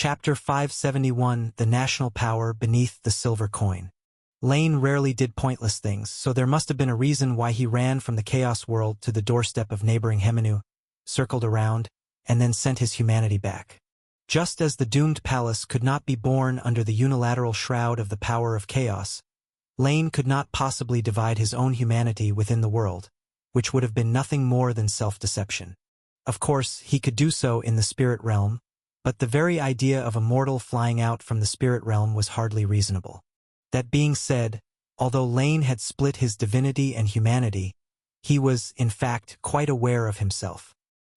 Chapter 571, The National Power Beneath the Silver Coin. Lane rarely did pointless things, so there must have been a reason why he ran from the Chaos World to the doorstep of neighboring Hemenu, circled around, and then sent his humanity back. Just as the doomed palace could not be born under the unilateral shroud of the power of chaos, Lane could not possibly divide his own humanity within the world, which would have been nothing more than self-deception. Of course, he could do so in the spirit realm, but the very idea of a mortal flying out from the spirit realm was hardly reasonable. That being said, although Lane had split his divinity and humanity, he was, in fact, quite aware of himself.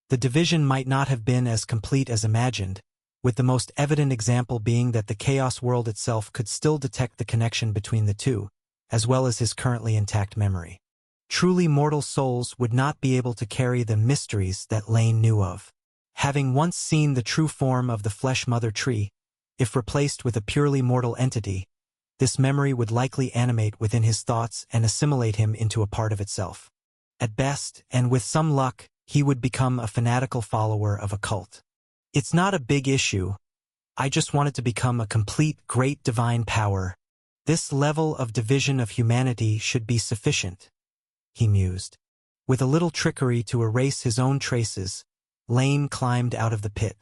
The division might not have been as complete as imagined, with the most evident example being that the Chaos World itself could still detect the connection between the two, as well as his currently intact memory. Truly mortal souls would not be able to carry the mysteries that Lane knew of. Having once seen the true form of the Flesh Mother Tree, if replaced with a purely mortal entity, this memory would likely animate within his thoughts and assimilate him into a part of itself. At best, and with some luck, he would become a fanatical follower of a cult. It's not a big issue. I just wanted to become a complete great divine power. This level of division of humanity should be sufficient, he mused. With a little trickery to erase his own traces, Lane climbed out of the pit.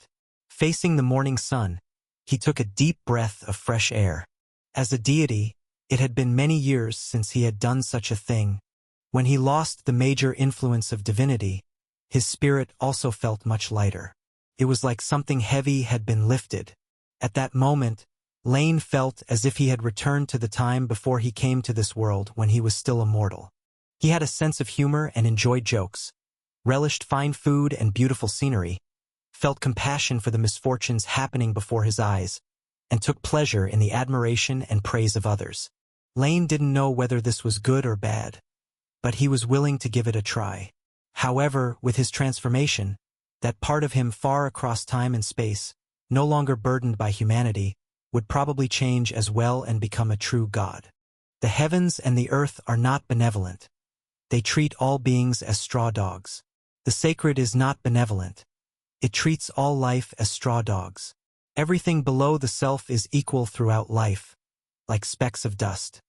Facing the morning sun, he took a deep breath of fresh air. As a deity, it had been many years since he had done such a thing. When he lost the major influence of divinity, his spirit also felt much lighter. It was like something heavy had been lifted. At that moment, Lane felt as if he had returned to the time before he came to this world when he was still a mortal. He had a sense of humor and enjoyed jokes, relished fine food and beautiful scenery, felt compassion for the misfortunes happening before his eyes, and took pleasure in the admiration and praise of others. Lane didn't know whether this was good or bad, but he was willing to give it a try. However, with his transformation, that part of him far across time and space, no longer burdened by humanity, would probably change as well and become a true god. The heavens and the earth are not benevolent. They treat all beings as straw dogs. The sacred is not benevolent. It treats all life as straw dogs. Everything below the self is equal throughout life, like specks of dust.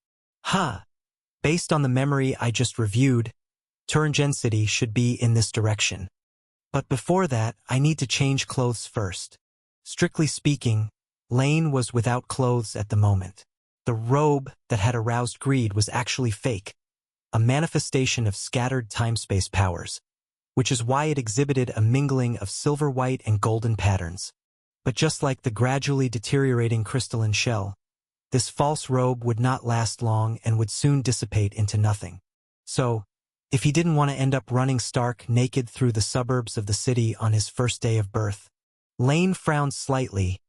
Based on the memory I just reviewed, Turingen City should be in this direction. But before that, I need to change clothes first. Strictly speaking, Lane was without clothes at the moment. The robe that had aroused greed was actually fake, a manifestation of scattered time-space powers, which is why it exhibited a mingling of silver white and golden patterns. But just like the gradually deteriorating crystalline shell, this false robe would not last long and would soon dissipate into nothing. So, if he didn't want to end up running stark naked through the suburbs of the city on his first day of birth, Lane frowned slightly,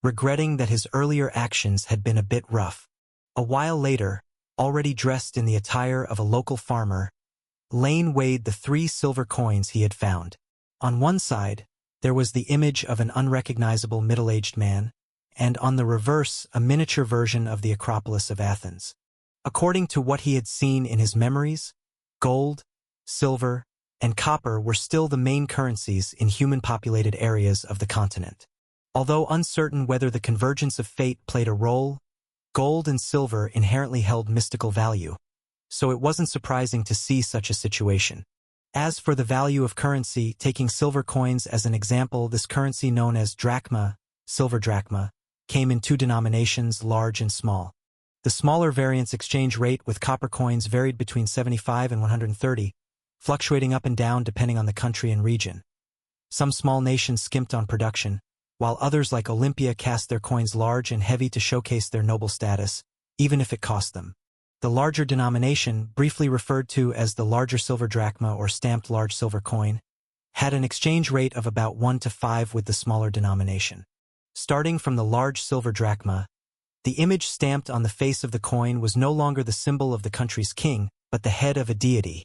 regretting that his earlier actions had been a bit rough. A while later, already dressed in the attire of a local farmer, Lane weighed the 3 silver coins he had found. On one side, there was the image of an unrecognizable middle-aged man, and on the reverse, a miniature version of the Acropolis of Athens. According to what he had seen in his memories, gold, silver, and copper were still the main currencies in human-populated areas of the continent. Although uncertain whether the convergence of fate played a role, gold and silver inherently held mystical value, so it wasn't surprising to see such a situation. As for the value of currency, taking silver coins as an example, this currency known as drachma, silver drachma, came in 2 denominations, large and small. The smaller variant's exchange rate with copper coins varied between 75 and 130, fluctuating up and down depending on the country and region. Some small nations skimped on production, while others like Olympia cast their coins large and heavy to showcase their noble status, even if it cost them. The larger denomination, briefly referred to as the larger silver drachma or stamped large silver coin, had an exchange rate of about 1 to 5 with the smaller denomination. Starting from the large silver drachma, the image stamped on the face of the coin was no longer the symbol of the country's king, but the head of a deity,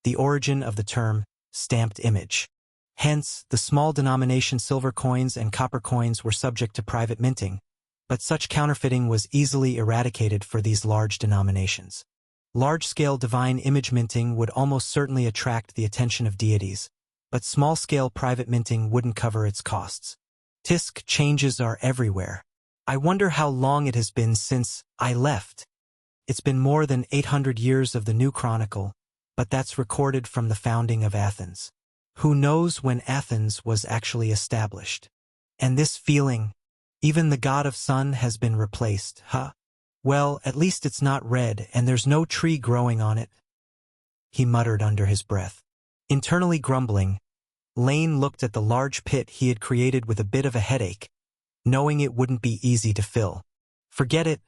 the origin of the term stamped image. Hence, the small denomination silver coins and copper coins were subject to private minting, but such counterfeiting was easily eradicated for these large denominations. Large-scale divine image minting would almost certainly attract the attention of deities, but small-scale private minting wouldn't cover its costs. Tisk, changes are everywhere. I wonder how long it has been since I left. It's been more than 800 years of the New Chronicle, but that's recorded from the founding of Athens. Who knows when Athens was actually established? And this feeling, even the god of sun has been replaced, huh? Well, at least it's not red and there's no tree growing on it, he muttered under his breath. Internally grumbling, Lane looked at the large pit he had created with a bit of a headache, knowing it wouldn't be easy to fill. Forget it,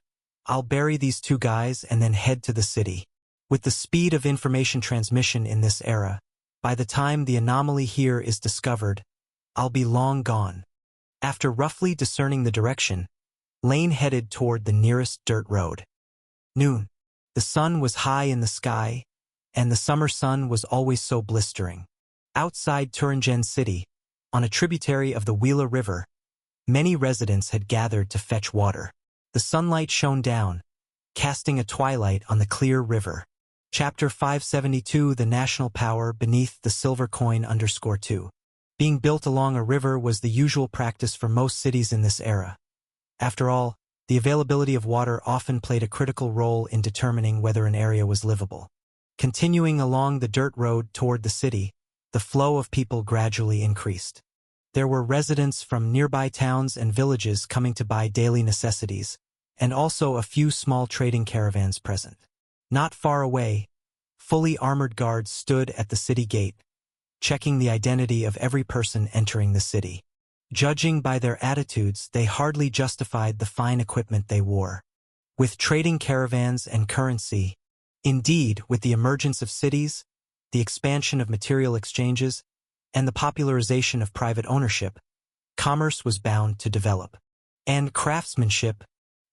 I'll bury these two guys and then head to the city. With the speed of information transmission in this era, by the time the anomaly here is discovered, I'll be long gone. After roughly discerning the direction, Lane headed toward the nearest dirt road. Noon. The sun was high in the sky, and the summer sun was always so blistering. Outside Turingen City, on a tributary of the Wheeler River, many residents had gathered to fetch water. The sunlight shone down, casting a twilight on the clear river. Chapter 572 The National Power Beneath the Silver Coin _2. Being built along a river was the usual practice for most cities in this era. After all, the availability of water often played a critical role in determining whether an area was livable. Continuing along the dirt road toward the city, the flow of people gradually increased. There were residents from nearby towns and villages coming to buy daily necessities, and also a few small trading caravans present. Not far away, fully armored guards stood at the city gate, checking the identity of every person entering the city. Judging by their attitudes, they hardly justified the fine equipment they wore. With trading caravans and currency, indeed, with the emergence of cities, the expansion of material exchanges, and the popularization of private ownership, commerce was bound to develop. And craftsmanship,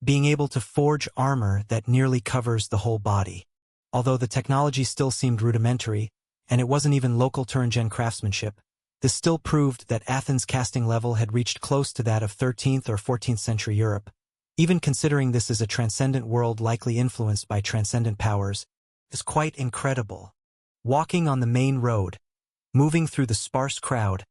being able to forge armor that nearly covers the whole body. Although the technology still seemed rudimentary, and it wasn't even local Turingen craftsmanship, this still proved that Athens' casting level had reached close to that of 13th or 14th century Europe. Even considering this is a transcendent world likely influenced by transcendent powers, is quite incredible. Walking on the main road, moving through the sparse crowd,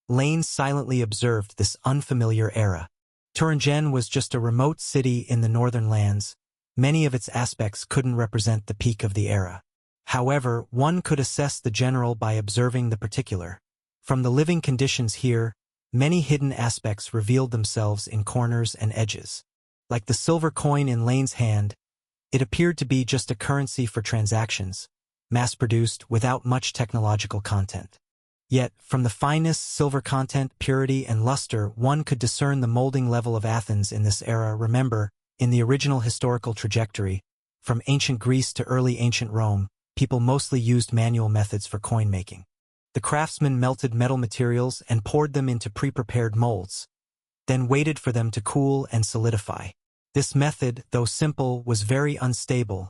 Lane silently observed this unfamiliar era. Turingen was just a remote city in the northern lands. Many of its aspects couldn't represent the peak of the era. However, one could assess the general by observing the particular. From the living conditions here, many hidden aspects revealed themselves in corners and edges. Like the silver coin in Lane's hand, it appeared to be just a currency for transactions, mass-produced without much technological content. Yet, from the fineness, silver content, purity, and luster, one could discern the molding level of Athens in this era. Remember, in the original historical trajectory, from ancient Greece to early ancient Rome, people mostly used manual methods for coin making. The craftsmen melted metal materials and poured them into pre-prepared molds, then waited for them to cool and solidify. This method, though simple, was very unstable,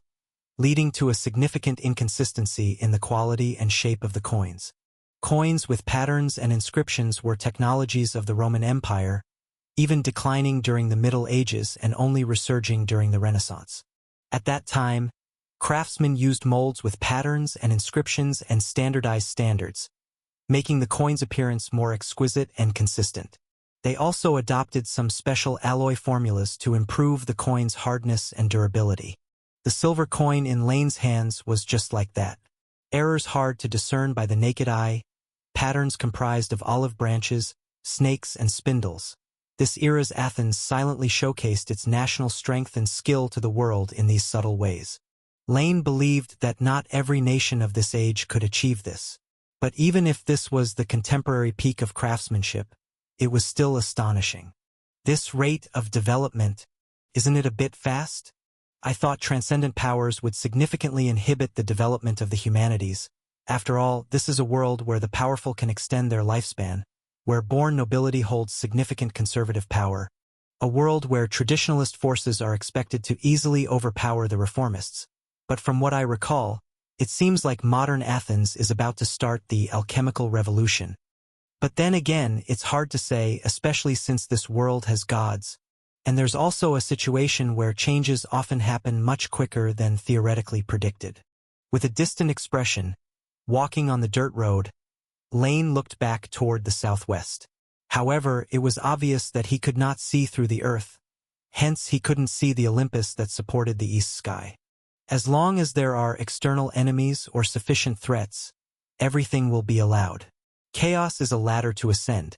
leading to a significant inconsistency in the quality and shape of the coins. Coins with patterns and inscriptions were technologies of the Roman Empire, even declining during the Middle Ages and only resurging during the Renaissance. At that time, craftsmen used molds with patterns and inscriptions and standardized standards, making the coin's appearance more exquisite and consistent. They also adopted some special alloy formulas to improve the coin's hardness and durability. The silver coin in Lane's hands was just like that. Errors hard to discern by the naked eye, patterns comprised of olive branches, snakes, and spindles. This era's Athens silently showcased its national strength and skill to the world in these subtle ways. Lane believed that not every nation of this age could achieve this. But even if this was the contemporary peak of craftsmanship, it was still astonishing. This rate of development, isn't it a bit fast? I thought transcendent powers would significantly inhibit the development of the humanities. After all, this is a world where the powerful can extend their lifespan, where born nobility holds significant conservative power, a world where traditionalist forces are expected to easily overpower the reformists. But from what I recall, it seems like modern Athens is about to start the alchemical revolution. But then again, it's hard to say, especially since this world has gods, and there's also a situation where changes often happen much quicker than theoretically predicted. With a distant expression, walking on the dirt road, Lane looked back toward the southwest. However, it was obvious that he could not see through the earth. Hence, he couldn't see the Olympus that supported the east sky. As long as there are external enemies or sufficient threats, everything will be allowed. Chaos is a ladder to ascend.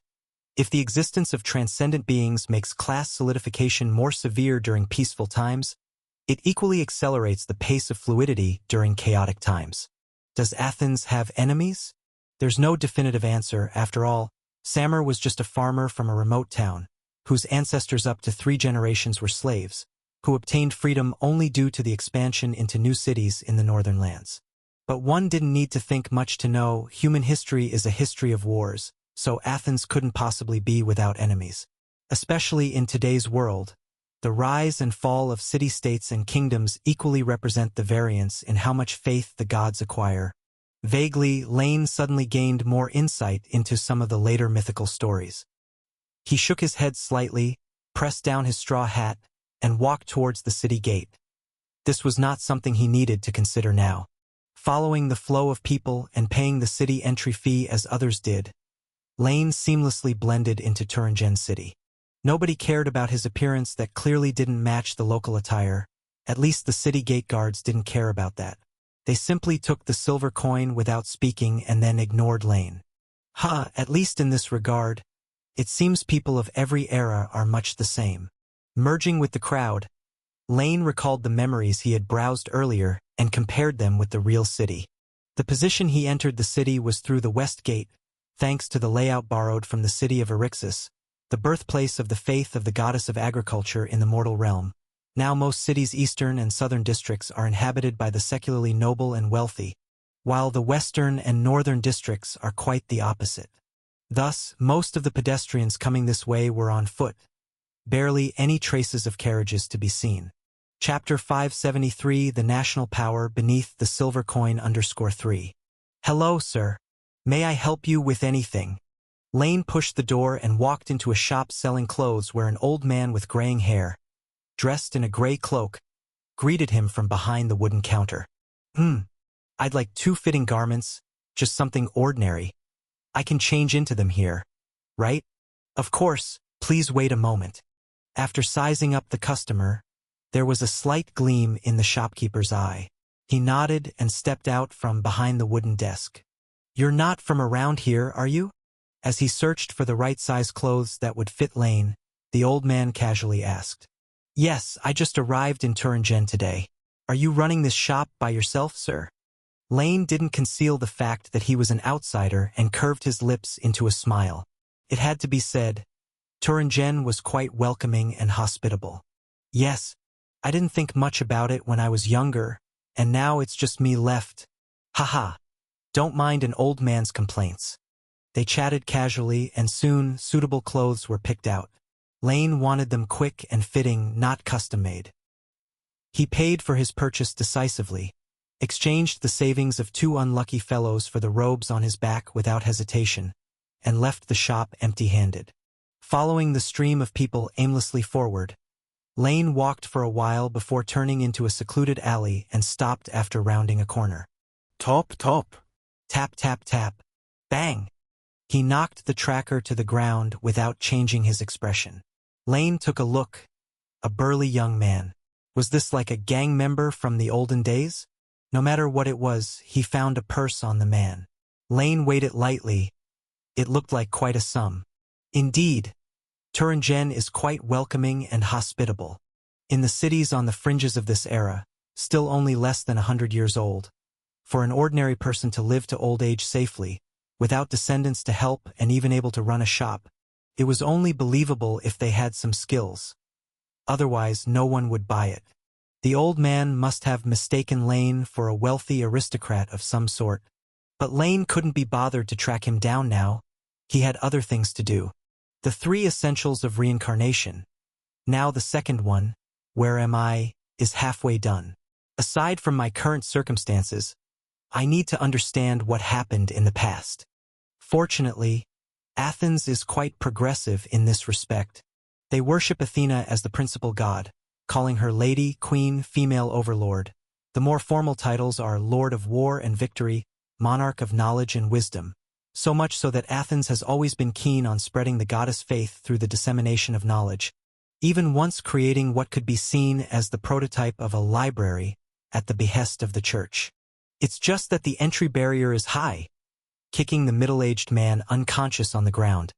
If the existence of transcendent beings makes class solidification more severe during peaceful times, it equally accelerates the pace of fluidity during chaotic times. Does Athens have enemies? There's no definitive answer. After all, Samur was just a farmer from a remote town, whose ancestors up to 3 generations were slaves, who obtained freedom only due to the expansion into new cities in the northern lands. But one didn't need to think much to know human history is a history of wars, so Athens couldn't possibly be without enemies. Especially in today's world, the rise and fall of city-states and kingdoms equally represent the variance in how much faith the gods acquire. Vaguely, Lane suddenly gained more insight into some of the later mythical stories. He shook his head slightly, pressed down his straw hat, and walked towards the city gate. This was not something he needed to consider now. Following the flow of people and paying the city entry fee as others did, Lane seamlessly blended into Turingen City. Nobody cared about his appearance that clearly didn't match the local attire. At least the city gate guards didn't care about that. They simply took the silver coin without speaking and then ignored Lane. At least in this regard, it seems people of every era are much the same. Merging with the crowd, Lane recalled the memories he had browsed earlier and compared them with the real city. The position he entered the city was through the west gate, thanks to the layout borrowed from the city of Eryxis, the birthplace of the faith of the goddess of agriculture in the mortal realm. Now most cities' eastern and southern districts are inhabited by the secularly noble and wealthy, while the western and northern districts are quite the opposite. Thus, most of the pedestrians coming this way were on foot, barely any traces of carriages to be seen. Chapter 573 The National Power Beneath the Silver Coin _3. Hello, sir. May I help you with anything? Lane pushed the door and walked into a shop selling clothes where an old man with graying hair, dressed in a gray cloak, greeted him from behind the wooden counter. I'd like 2 fitting garments, just something ordinary. I can change into them here, right? Of course, please wait a moment. After sizing up the customer, there was a slight gleam in the shopkeeper's eye. He nodded and stepped out from behind the wooden desk. You're not from around here, are you? As he searched for the right size clothes that would fit Lane, the old man casually asked. Yes, I just arrived in Turingen today. Are you running this shop by yourself, sir? Lane didn't conceal the fact that he was an outsider and curved his lips into a smile. It had to be said, Turingen was quite welcoming and hospitable. Yes, I didn't think much about it when I was younger, and now it's just me left. Haha. Don't mind an old man's complaints. They chatted casually, and soon suitable clothes were picked out. Lane wanted them quick and fitting, not custom-made. He paid for his purchase decisively, exchanged the savings of 2 unlucky fellows for the robes on his back without hesitation, and left the shop empty-handed. Following the stream of people aimlessly forward, Lane walked for a while before turning into a secluded alley and stopped after rounding a corner. Top. Tap, tap, tap. Bang! He knocked the tracker to the ground without changing his expression. Lane took a look. A burly young man. Was this like a gang member from the olden days? No matter what it was, he found a purse on the man. Lane weighed it lightly. It looked like quite a sum. Indeed, Turingen is quite welcoming and hospitable. In the cities on the fringes of this era, still only less than 100 years old, for an ordinary person to live to old age safely, without descendants to help and even able to run a shop, it was only believable if they had some skills. Otherwise, no one would buy it. The old man must have mistaken Lane for a wealthy aristocrat of some sort. But Lane couldn't be bothered to track him down now. He had other things to do. The 3 essentials of reincarnation. Now the second one, where am I, is halfway done. Aside from my current circumstances, I need to understand what happened in the past. Fortunately, Athens is quite progressive in this respect. They worship Athena as the principal god, calling her Lady, Queen, Female Overlord. The more formal titles are Lord of War and Victory, Monarch of Knowledge and Wisdom. So much so that Athens has always been keen on spreading the goddess faith through the dissemination of knowledge, even once creating what could be seen as the prototype of a library at the behest of the church. It's just that the entry barrier is high. Kicking the middle-aged man unconscious on the ground,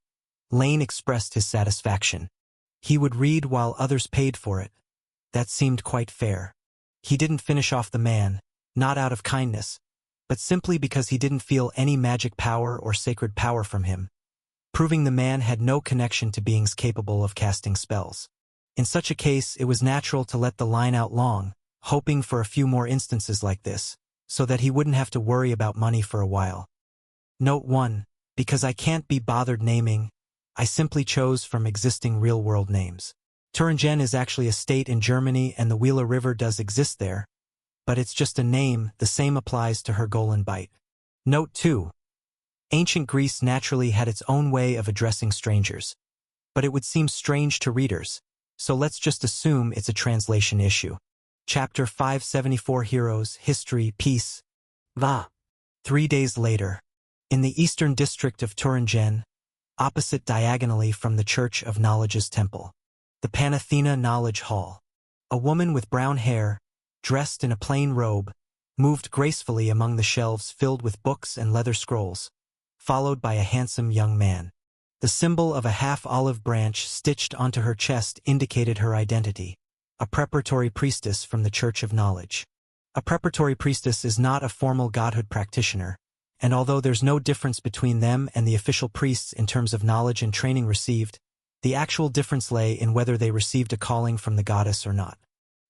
Lane expressed his satisfaction. He would read while others paid for it. That seemed quite fair. He didn't finish off the man, not out of kindness, but simply because he didn't feel any magic power or sacred power from him, proving the man had no connection to beings capable of casting spells. In such a case, it was natural to let the line out long, hoping for a few more instances like this, so that he wouldn't have to worry about money for a while. Note 1. Because I can't be bothered naming, I simply chose from existing real-world names. Thuringen is actually a state in Germany and the Wieler River does exist there, but it's just a name. The same applies to Hergolan Bight. Note 2. Ancient Greece naturally had its own way of addressing strangers, but it would seem strange to readers, so let's just assume it's a translation issue. Chapter 574 Heroes, History, Peace. Va. 3 days later. In the eastern district of Thuringen, opposite diagonally from the Church of Knowledge's temple, the Panathena Knowledge Hall, a woman with brown hair, dressed in a plain robe, moved gracefully among the shelves filled with books and leather scrolls, followed by a handsome young man. The symbol of a half-olive branch stitched onto her chest indicated her identity, a preparatory priestess from the Church of Knowledge. A preparatory priestess is not a formal godhood practitioner, and although there's no difference between them and the official priests in terms of knowledge and training received, the actual difference lay in whether they received a calling from the goddess or not.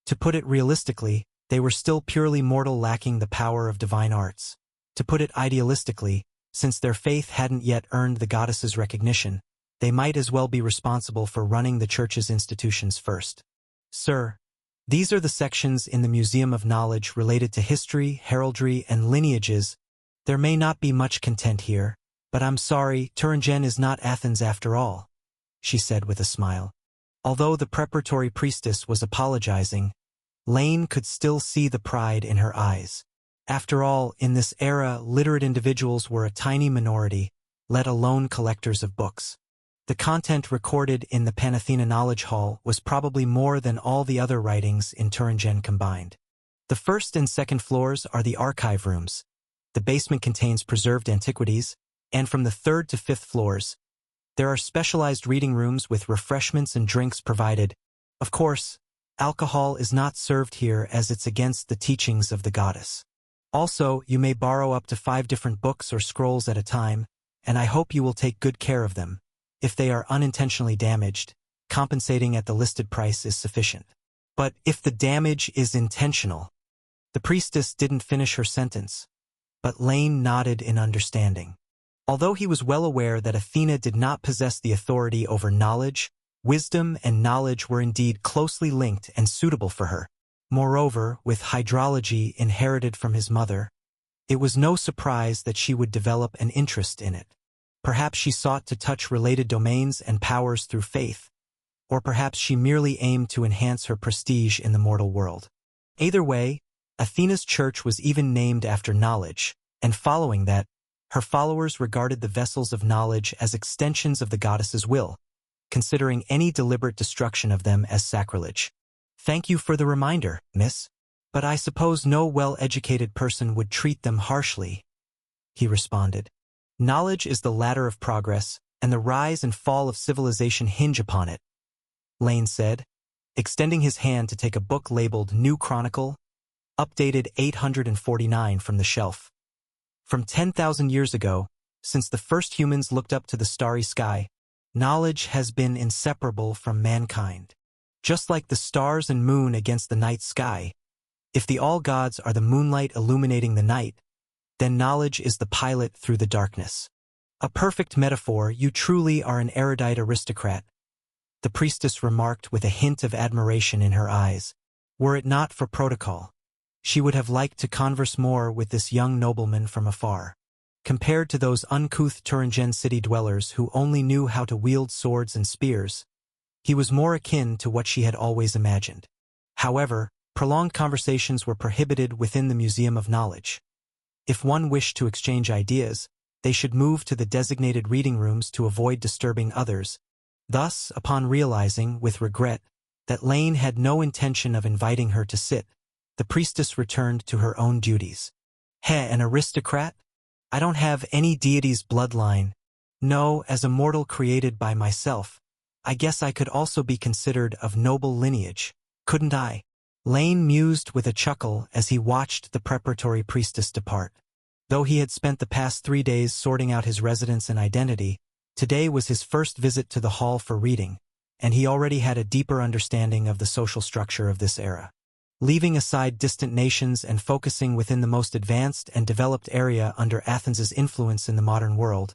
To put it realistically, they were still purely mortal lacking the power of divine arts. To put it idealistically, since their faith hadn't yet earned the goddess's recognition, they might as well be responsible for running the church's institutions first. Sir, these are the sections in the Museum of Knowledge related to history, heraldry, and lineages. There may not be much content here, but I'm sorry, Thuringen is not Athens after all, she said with a smile. Although the preparatory priestess was apologizing, Lane could still see the pride in her eyes. After all, in this era, literate individuals were a tiny minority, let alone collectors of books. The content recorded in the Panathena Knowledge Hall was probably more than all the other writings in Thuringen combined. The first and second floors are the archive rooms. The basement contains preserved antiquities, and from the third to fifth floors, there are specialized reading rooms with refreshments and drinks provided. Of course, alcohol is not served here as it's against the teachings of the goddess. Also, you may borrow up to 5 different books or scrolls at a time, and I hope you will take good care of them. If they are unintentionally damaged, compensating at the listed price is sufficient. But if the damage is intentional, the priestess didn't finish her sentence, but Lane nodded in understanding. Although he was well aware that Athena did not possess the authority over knowledge, wisdom and knowledge were indeed closely linked and suitable for her. Moreover, with hydrology inherited from his mother, it was no surprise that she would develop an interest in it. Perhaps she sought to touch related domains and powers through faith, or perhaps she merely aimed to enhance her prestige in the mortal world. Either way, Athena's church was even named after knowledge, and following that, her followers regarded the vessels of knowledge as extensions of the goddess's will, considering any deliberate destruction of them as sacrilege. Thank you for the reminder, miss, but I suppose no well-educated person would treat them harshly, he responded. Knowledge is the ladder of progress, and the rise and fall of civilization hinge upon it, Lane said, extending his hand to take a book labeled New Chronicle, updated 849 from the shelf. From 10,000 years ago, since the first humans looked up to the starry sky, knowledge has been inseparable from mankind. Just like the stars and moon against the night sky, if the all-gods are the moonlight illuminating the night, then knowledge is the pilot through the darkness. A perfect metaphor. You truly are an erudite aristocrat, the priestess remarked with a hint of admiration in her eyes. Were it not for protocol, she would have liked to converse more with this young nobleman from afar. Compared to those uncouth Thuringen city dwellers who only knew how to wield swords and spears, he was more akin to what she had always imagined. However, prolonged conversations were prohibited within the Museum of Knowledge. If one wished to exchange ideas, they should move to the designated reading rooms to avoid disturbing others. Thus, upon realizing, with regret, that Lane had no intention of inviting her to sit, the priestess returned to her own duties. An aristocrat? I don't have any deity's bloodline. No, as a mortal created by myself, I guess I could also be considered of noble lineage, couldn't I? Lane mused with a chuckle as he watched the preparatory priestess depart. Though he had spent the past 3 days sorting out his residence and identity, today was his first visit to the hall for reading, and he already had a deeper understanding of the social structure of this era. Leaving aside distant nations and focusing within the most advanced and developed area under Athens's influence in the modern world,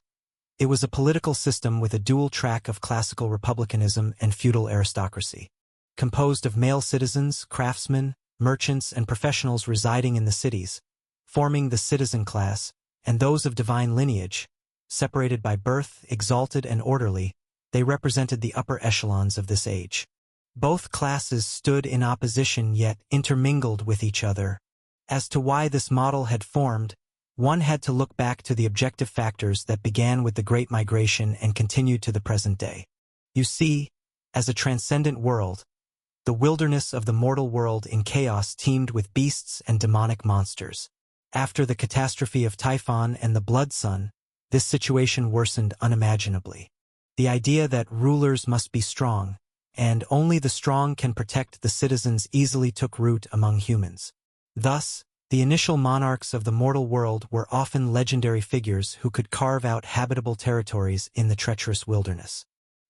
it was a political system with a dual track of classical republicanism and feudal aristocracy. Composed of male citizens, craftsmen, merchants, and professionals residing in the cities, forming the citizen class, and those of divine lineage, separated by birth, exalted and orderly, they represented the upper echelons of this age. Both classes stood in opposition yet intermingled with each other. As to why this model had formed, one had to look back to the objective factors that began with the Great Migration and continued to the present day. You see, as a transcendent world, the wilderness of the mortal world in chaos teemed with beasts and demonic monsters. After the catastrophe of Typhon and the Blood Sun, this situation worsened unimaginably. The idea that rulers must be strong, and only the strong can protect the citizens easily took root among humans. Thus, the initial monarchs of the mortal world were often legendary figures who could carve out habitable territories in the treacherous wilderness.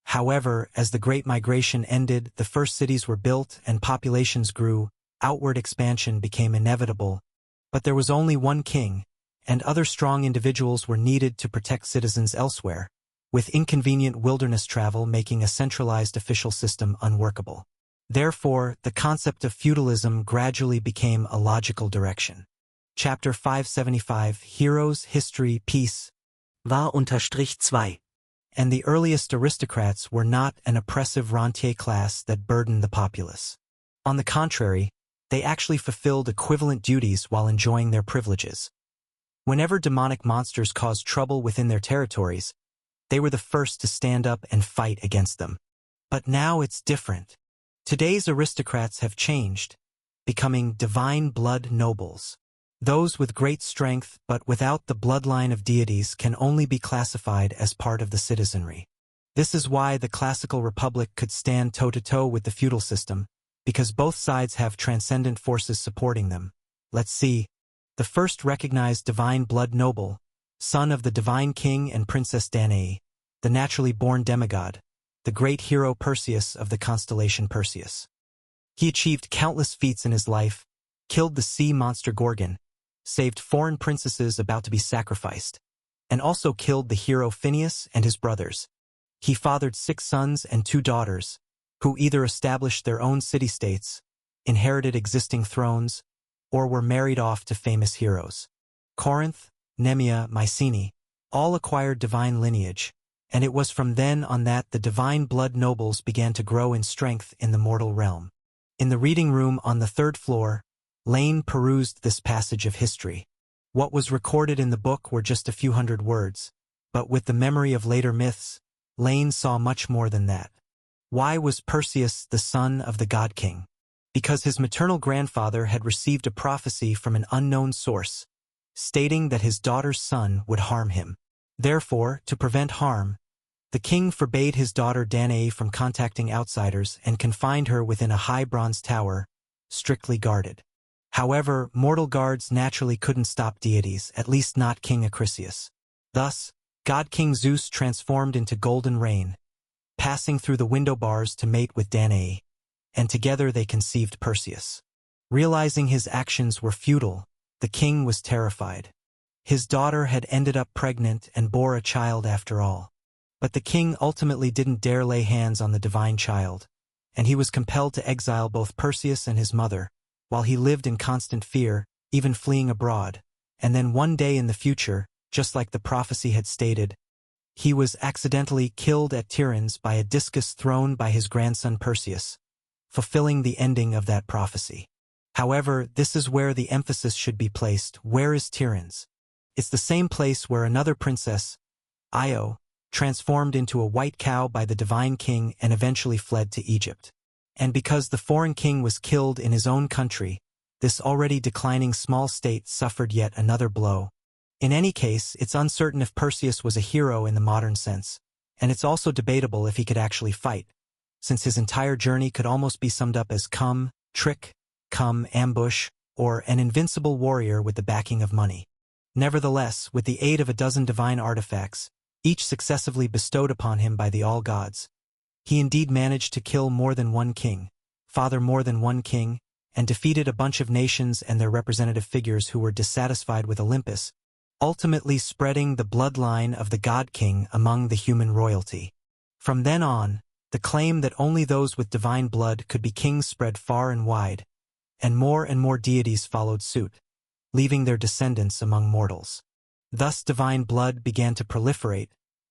However, as the Great Migration ended, the first cities were built and populations grew, outward expansion became inevitable, but there was only one king, and other strong individuals were needed to protect citizens elsewhere, with inconvenient wilderness travel making a centralized official system unworkable. Therefore, the concept of feudalism gradually became a logical direction. Chapter 575, Heroes, History, Peace, war_2. And the earliest aristocrats were not an oppressive rentier class that burdened the populace. On the contrary, they actually fulfilled equivalent duties while enjoying their privileges. Whenever demonic monsters caused trouble within their territories, they were the first to stand up and fight against them. But now it's different. Today's aristocrats have changed, becoming divine blood nobles. Those with great strength but without the bloodline of deities can only be classified as part of the citizenry. This is why the classical republic could stand toe-to-toe with the feudal system, because both sides have transcendent forces supporting them. Let's see. The first recognized divine blood noble, son of the divine king and princess Danae, the naturally born demigod, the great hero Perseus of the constellation Perseus. He achieved countless feats in his life, killed the sea monster Gorgon, saved foreign princesses about to be sacrificed, and also killed the hero Phineus and his brothers. He fathered 6 sons and 2 daughters, who either established their own city-states, inherited existing thrones, or were married off to famous heroes. Corinth, Nemea, Mycenae, all acquired divine lineage, and it was from then on that the divine blood nobles began to grow in strength in the mortal realm. In the reading room on the 3rd floor, Lane perused this passage of history. What was recorded in the book were just a few hundred words, but with the memory of later myths, Lane saw much more than that. Why was Perseus the son of the God King? Because his maternal grandfather had received a prophecy from an unknown source, stating that his daughter's son would harm him. Therefore, to prevent harm, the king forbade his daughter Danae from contacting outsiders and confined her within a high bronze tower, strictly guarded. However, mortal guards naturally couldn't stop deities, at least not King Acrisius. Thus, God King Zeus transformed into golden rain, passing through the window bars to mate with Danae, and together they conceived Perseus. Realizing his actions were futile, the king was terrified. His daughter had ended up pregnant and bore a child after all. But the king ultimately didn't dare lay hands on the divine child, and he was compelled to exile both Perseus and his mother, while he lived in constant fear, even fleeing abroad. And then one day in the future, just like the prophecy had stated, he was accidentally killed at Tiryns by a discus thrown by his grandson Perseus, fulfilling the ending of that prophecy. However, this is where the emphasis should be placed. Where is Tiryns? It's the same place where another princess, Io, transformed into a white cow by the divine king and eventually fled to Egypt. And because the foreign king was killed in his own country, this already declining small state suffered yet another blow. In any case, it's uncertain if Perseus was a hero in the modern sense, and it's also debatable if he could actually fight, since his entire journey could almost be summed up as come, trick, come, ambush, or an invincible warrior with the backing of money. Nevertheless, with the aid of a dozen divine artifacts, each successively bestowed upon him by the all-gods, he indeed managed to kill more than one king, father more than one king, and defeated a bunch of nations and their representative figures who were dissatisfied with Olympus, ultimately spreading the bloodline of the god-king among the human royalty. From then on, the claim that only those with divine blood could be kings spread far and wide, and more deities followed suit, leaving their descendants among mortals. Thus divine blood began to proliferate,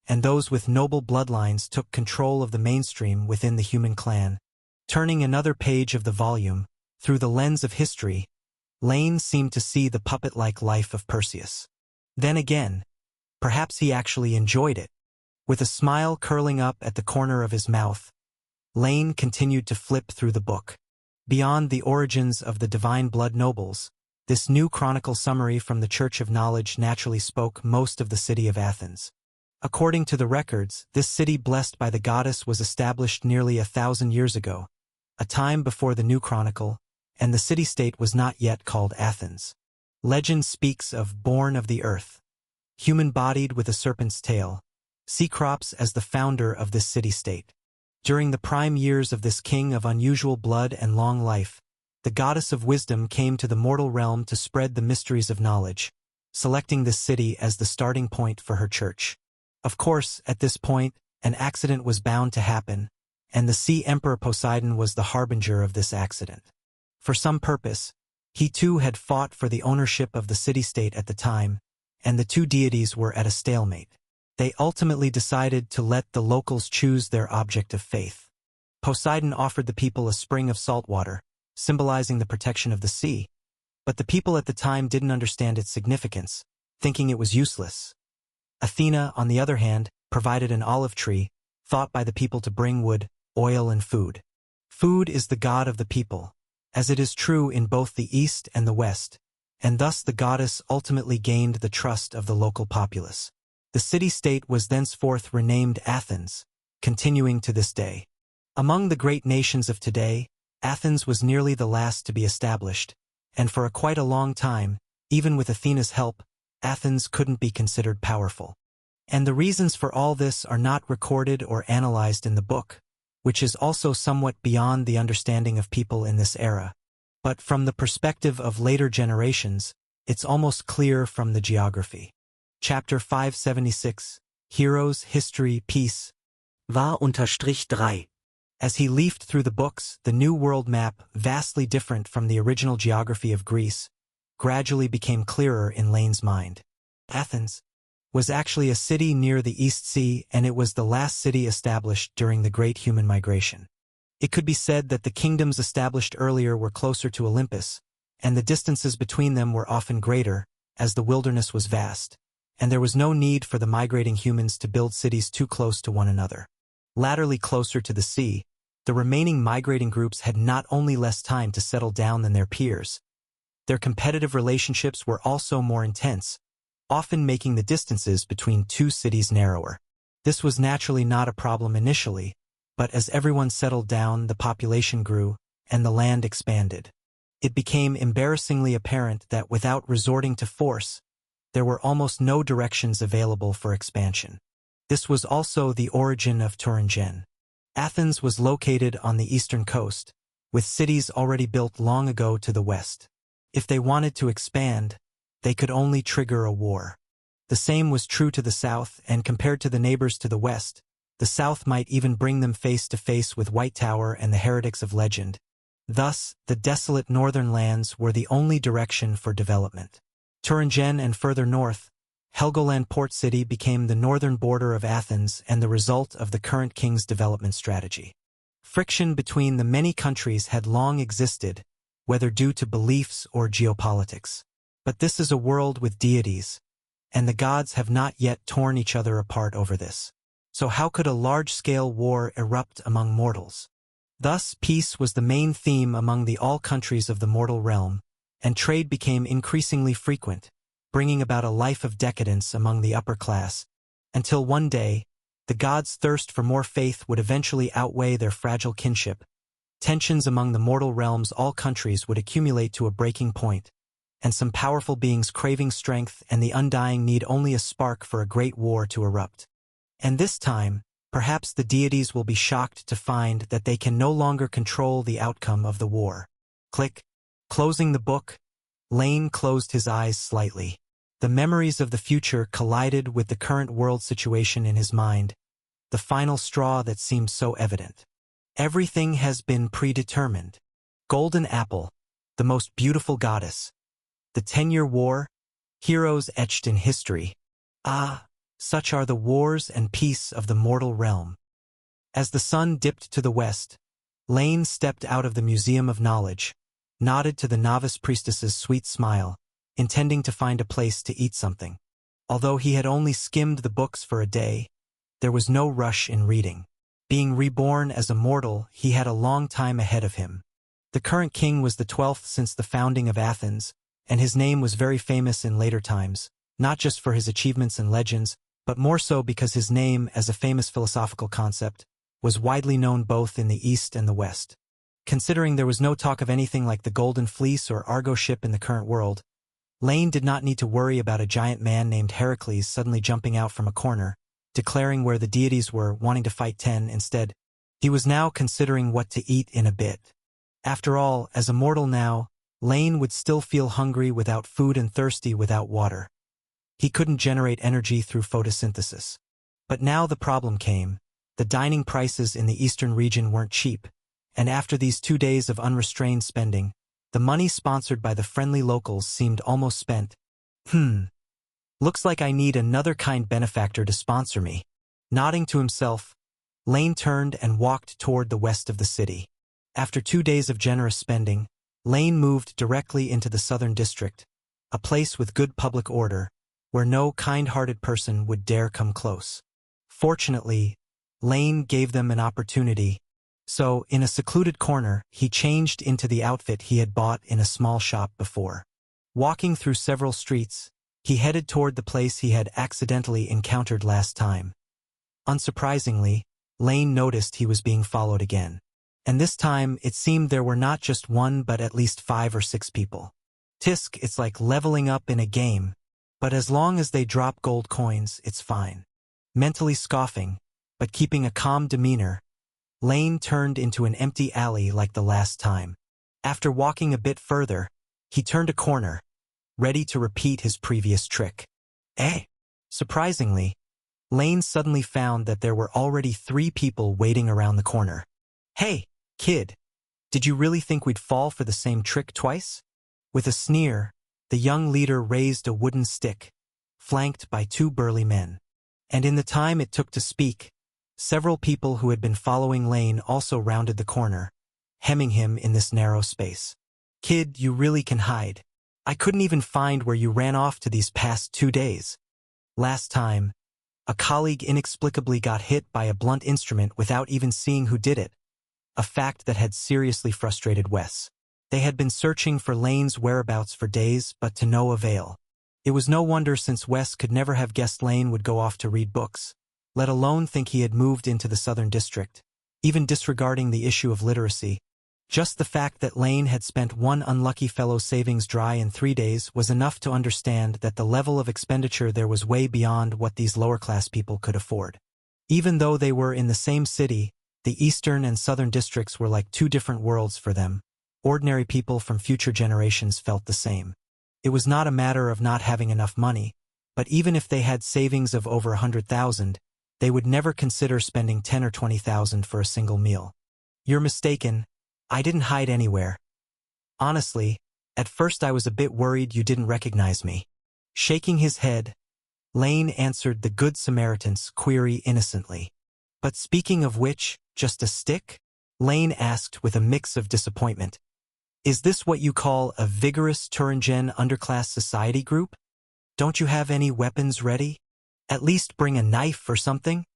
and those with noble bloodlines took control of the mainstream within the human clan. Turning another page of the volume, through the lens of history, Lane seemed to see the puppet-like life of Perseus. Then again, perhaps he actually enjoyed it. With a smile curling up at the corner of his mouth, Lane continued to flip through the book. Beyond the origins of the divine blood nobles, this new chronicle summary from the Church of Knowledge naturally spoke most of the city of Athens. According to the records, this city blessed by the goddess was established nearly 1,000 years ago, a time before the new chronicle, and the city-state was not yet called Athens. Legend speaks of born of the earth, human-bodied with a serpent's tail, Cecrops as the founder of this city-state. During the prime years of this king of unusual blood and long life, the goddess of wisdom came to the mortal realm to spread the mysteries of knowledge, selecting this city as the starting point for her church. Of course, at this point, an accident was bound to happen, and the sea emperor Poseidon was the harbinger of this accident. For some purpose, he too had fought for the ownership of the city-state at the time, and the two deities were at a stalemate. They ultimately decided to let the locals choose their object of faith. Poseidon offered the people a spring of salt water, symbolizing the protection of the sea, but the people at the time didn't understand its significance, thinking it was useless. Athena, on the other hand, provided an olive tree, thought by the people to bring wood, oil, and food. Food is the god of the people, as it is true in both the East and the West, and thus the goddess ultimately gained the trust of the local populace. The city-state was thenceforth renamed Athens, continuing to this day. Among the great nations of today, Athens was nearly the last to be established, and for quite a long time, even with Athena's help, Athens couldn't be considered powerful. And the reasons for all this are not recorded or analyzed in the book, which is also somewhat beyond the understanding of people in this era. But from the perspective of later generations, it's almost clear from the geography. Chapter 576, Heroes, History, Peace. War_3. As he leafed through the books, the New World map, vastly different from the original geography of Greece, gradually became clearer in Lane's mind. Athens was actually a city near the East Sea, and it was the last city established during the Great Human Migration. It could be said that the kingdoms established earlier were closer to Olympus, and the distances between them were often greater, as the wilderness was vast, and there was no need for the migrating humans to build cities too close to one another. Latterly closer to the sea, the remaining migrating groups had not only less time to settle down than their peers. Their competitive relationships were also more intense, often making the distances between two cities narrower. This was naturally not a problem initially, but as everyone settled down, the population grew, and the land expanded. It became embarrassingly apparent that without resorting to force, there were almost no directions available for expansion. This was also the origin of Turingen. Athens was located on the eastern coast, with cities already built long ago to the west. If they wanted to expand, they could only trigger a war. The same was true to the south, and compared to the neighbors to the west, the south might even bring them face to face with White Tower and the heretics of legend. Thus, the desolate northern lands were the only direction for development. Turingen and further north, Helgoland port city became the northern border of Athens and the result of the current king's development strategy. Friction between the many countries had long existed, whether due to beliefs or geopolitics. But this is a world with deities, and the gods have not yet torn each other apart over this. So how could a large-scale war erupt among mortals? Thus, peace was the main theme among the all countries of the mortal realm, and trade became increasingly frequent, bringing about a life of decadence among the upper class, until one day, the gods' thirst for more faith would eventually outweigh their fragile kinship. Tensions among the mortal realms all countries would accumulate to a breaking point, and some powerful beings craving strength and the undying need only a spark for a great war to erupt. And this time, perhaps the deities will be shocked to find that they can no longer control the outcome of the war. Click. Closing the book, Lane closed his eyes slightly. The memories of the future collided with the current world situation in his mind, the final straw that seemed so evident. Everything has been predetermined. Golden Apple, the most beautiful goddess. The 10-year war, heroes etched in history. Ah, such are the wars and peace of the mortal realm. As the sun dipped to the west, Lane stepped out of the Museum of Knowledge, nodded to the novice priestess's sweet smile, intending to find a place to eat something. Although he had only skimmed the books for a day, there was no rush in reading. Being reborn as a mortal, he had a long time ahead of him. The current king was the 12th since the founding of Athens, and his name was very famous in later times, not just for his achievements and legends, but more so because his name, as a famous philosophical concept, was widely known both in the East and the West. Considering there was no talk of anything like the Golden Fleece or Argo ship in the current world, Lane did not need to worry about a giant man named Heracles suddenly jumping out from a corner, declaring where the deities were, wanting to fight 10 instead. He was now considering what to eat in a bit. After all, as a mortal now, Lane would still feel hungry without food and thirsty without water. He couldn't generate energy through photosynthesis. But now the problem came. The dining prices in the eastern region weren't cheap, and after these 2 days of unrestrained spending, the money sponsored by the friendly locals seemed almost spent. Looks like I need another kind benefactor to sponsor me. Nodding to himself, Lane turned and walked toward the west of the city. After 2 days of generous spending, Lane moved directly into the southern district, a place with good public order, where no kind-hearted person would dare come close. Fortunately, Lane gave them an opportunity. So, in a secluded corner, he changed into the outfit he had bought in a small shop before. Walking through several streets, he headed toward the place he had accidentally encountered last time. Unsurprisingly, Lane noticed he was being followed again. And this time, it seemed there were not just one but at least 5 or 6 people. Tisk, it's like leveling up in a game, but as long as they drop gold coins, it's fine. Mentally scoffing, but keeping a calm demeanor, Lane turned into an empty alley like the last time. After walking a bit further, he turned a corner, ready to repeat his previous trick. Surprisingly, Lane suddenly found that there were already 3 people waiting around the corner. Hey, kid, did you really think we'd fall for the same trick twice? With a sneer, the young leader raised a wooden stick, flanked by 2 burly men. And in the time it took to speak, several people who had been following Lane also rounded the corner, hemming him in this narrow space. Kid, you really can hide. I couldn't even find where you ran off to these past 2 days. Last time, a colleague inexplicably got hit by a blunt instrument without even seeing who did it, a fact that had seriously frustrated Wes. They had been searching for Lane's whereabouts for days, but to no avail. It was no wonder, since Wes could never have guessed Lane would go off to read books, let alone think he had moved into the southern district, even disregarding the issue of literacy. Just the fact that Lane had spent one unlucky fellow's savings dry in 3 days was enough to understand that the level of expenditure there was way beyond what these lower-class people could afford. Even though they were in the same city, the eastern and southern districts were like 2 different worlds for them. Ordinary people from future generations felt the same. It was not a matter of not having enough money, but even if they had savings of over 100,000, they would never consider spending 10 or 20,000 for a single meal. You're mistaken. I didn't hide anywhere. Honestly, at first I was a bit worried you didn't recognize me. Shaking his head, Lane answered the Good Samaritan's query innocently. But speaking of which, just a stick? Lane asked with a mix of disappointment. Is this what you call a vigorous Thuringen underclass society group? Don't you have any weapons ready? At least bring a knife or something?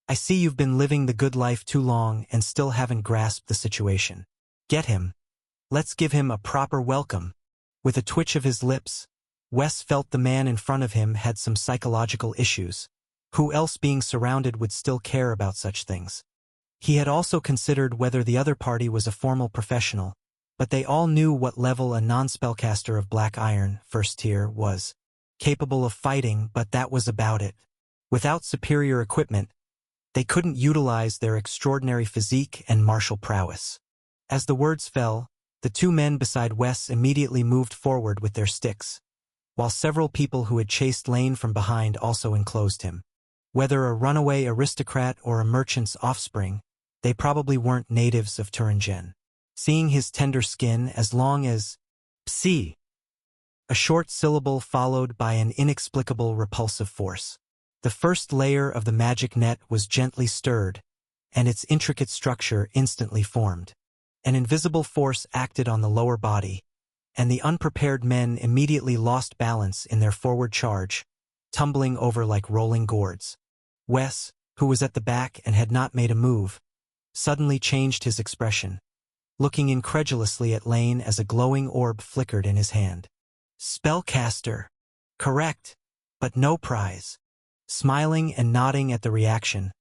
I see you've been living the good life too long and still haven't grasped the situation. Get him. Let's give him a proper welcome. With a twitch of his lips, Wes felt the man in front of him had some psychological issues. Who else being surrounded would still care about such things? He had also considered whether the other party was a formal professional, but they all knew what level a non-spellcaster of Black Iron, first tier, was. Capable of fighting, but that was about it. Without superior equipment, they couldn't utilize their extraordinary physique and martial prowess. As the words fell, the two men beside Wes immediately moved forward with their sticks, while several people who had chased Lane from behind also enclosed him. Whether a runaway aristocrat or a merchant's offspring, they probably weren't natives of Turingen. Seeing his tender skin as long as Psi, a short syllable followed by an inexplicable repulsive force. The first layer of the magic net was gently stirred, and its intricate structure instantly formed. An invisible force acted on the lower body, and the unprepared men immediately lost balance in their forward charge, tumbling over like rolling gourds. Wes, who was at the back and had not made a move, suddenly changed his expression, looking incredulously at Lane as a glowing orb flickered in his hand. Spellcaster. Correct, but no prize. Smiling and nodding at the reaction,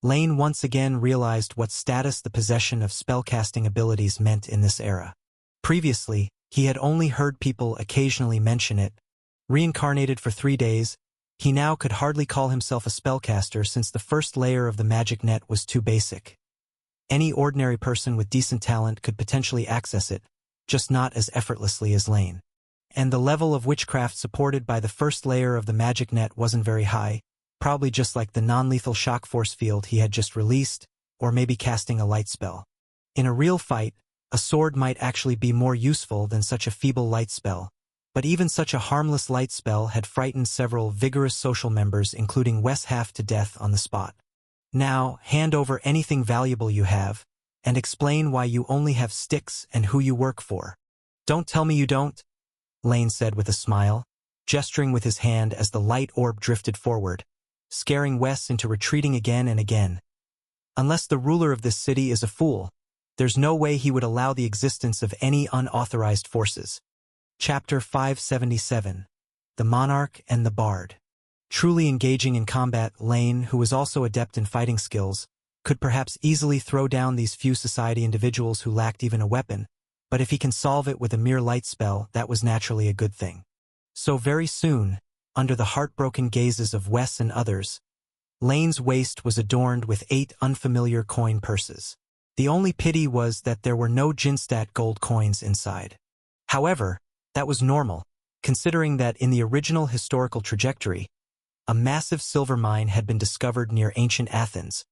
Lane once again realized what status the possession of spellcasting abilities meant in this era. Previously, he had only heard people occasionally mention it. Reincarnated for 3 days, he now could hardly call himself a spellcaster since the first layer of the magic net was too basic. Any ordinary person with decent talent could potentially access it, just not as effortlessly as Lane. And the level of witchcraft supported by the first layer of the magic net wasn't very high, probably just like the non-lethal shock force field he had just released, or maybe casting a light spell. In a real fight, a sword might actually be more useful than such a feeble light spell, but even such a harmless light spell had frightened several vigorous social members, including Wes, half to death on the spot. Now, hand over anything valuable you have, and explain why you only have sticks and who you work for. Don't tell me you don't, Lane said with a smile, gesturing with his hand as the light orb drifted forward, scaring Wes into retreating again and again. Unless the ruler of this city is a fool, there's no way he would allow the existence of any unauthorized forces. Chapter 577. The Monarch and the Bard. Truly engaging in combat, Lane, who was also adept in fighting skills, could perhaps easily throw down these few society individuals who lacked even a weapon, but if he can solve it with a mere light spell, that was naturally a good thing. So very soon, under the heartbroken gazes of Wes and others, Lane's waist was adorned with 8 unfamiliar coin purses. The only pity was that there were no Jinstat gold coins inside. However, that was normal, considering that in the original historical trajectory, a massive silver mine had been discovered near ancient Athens,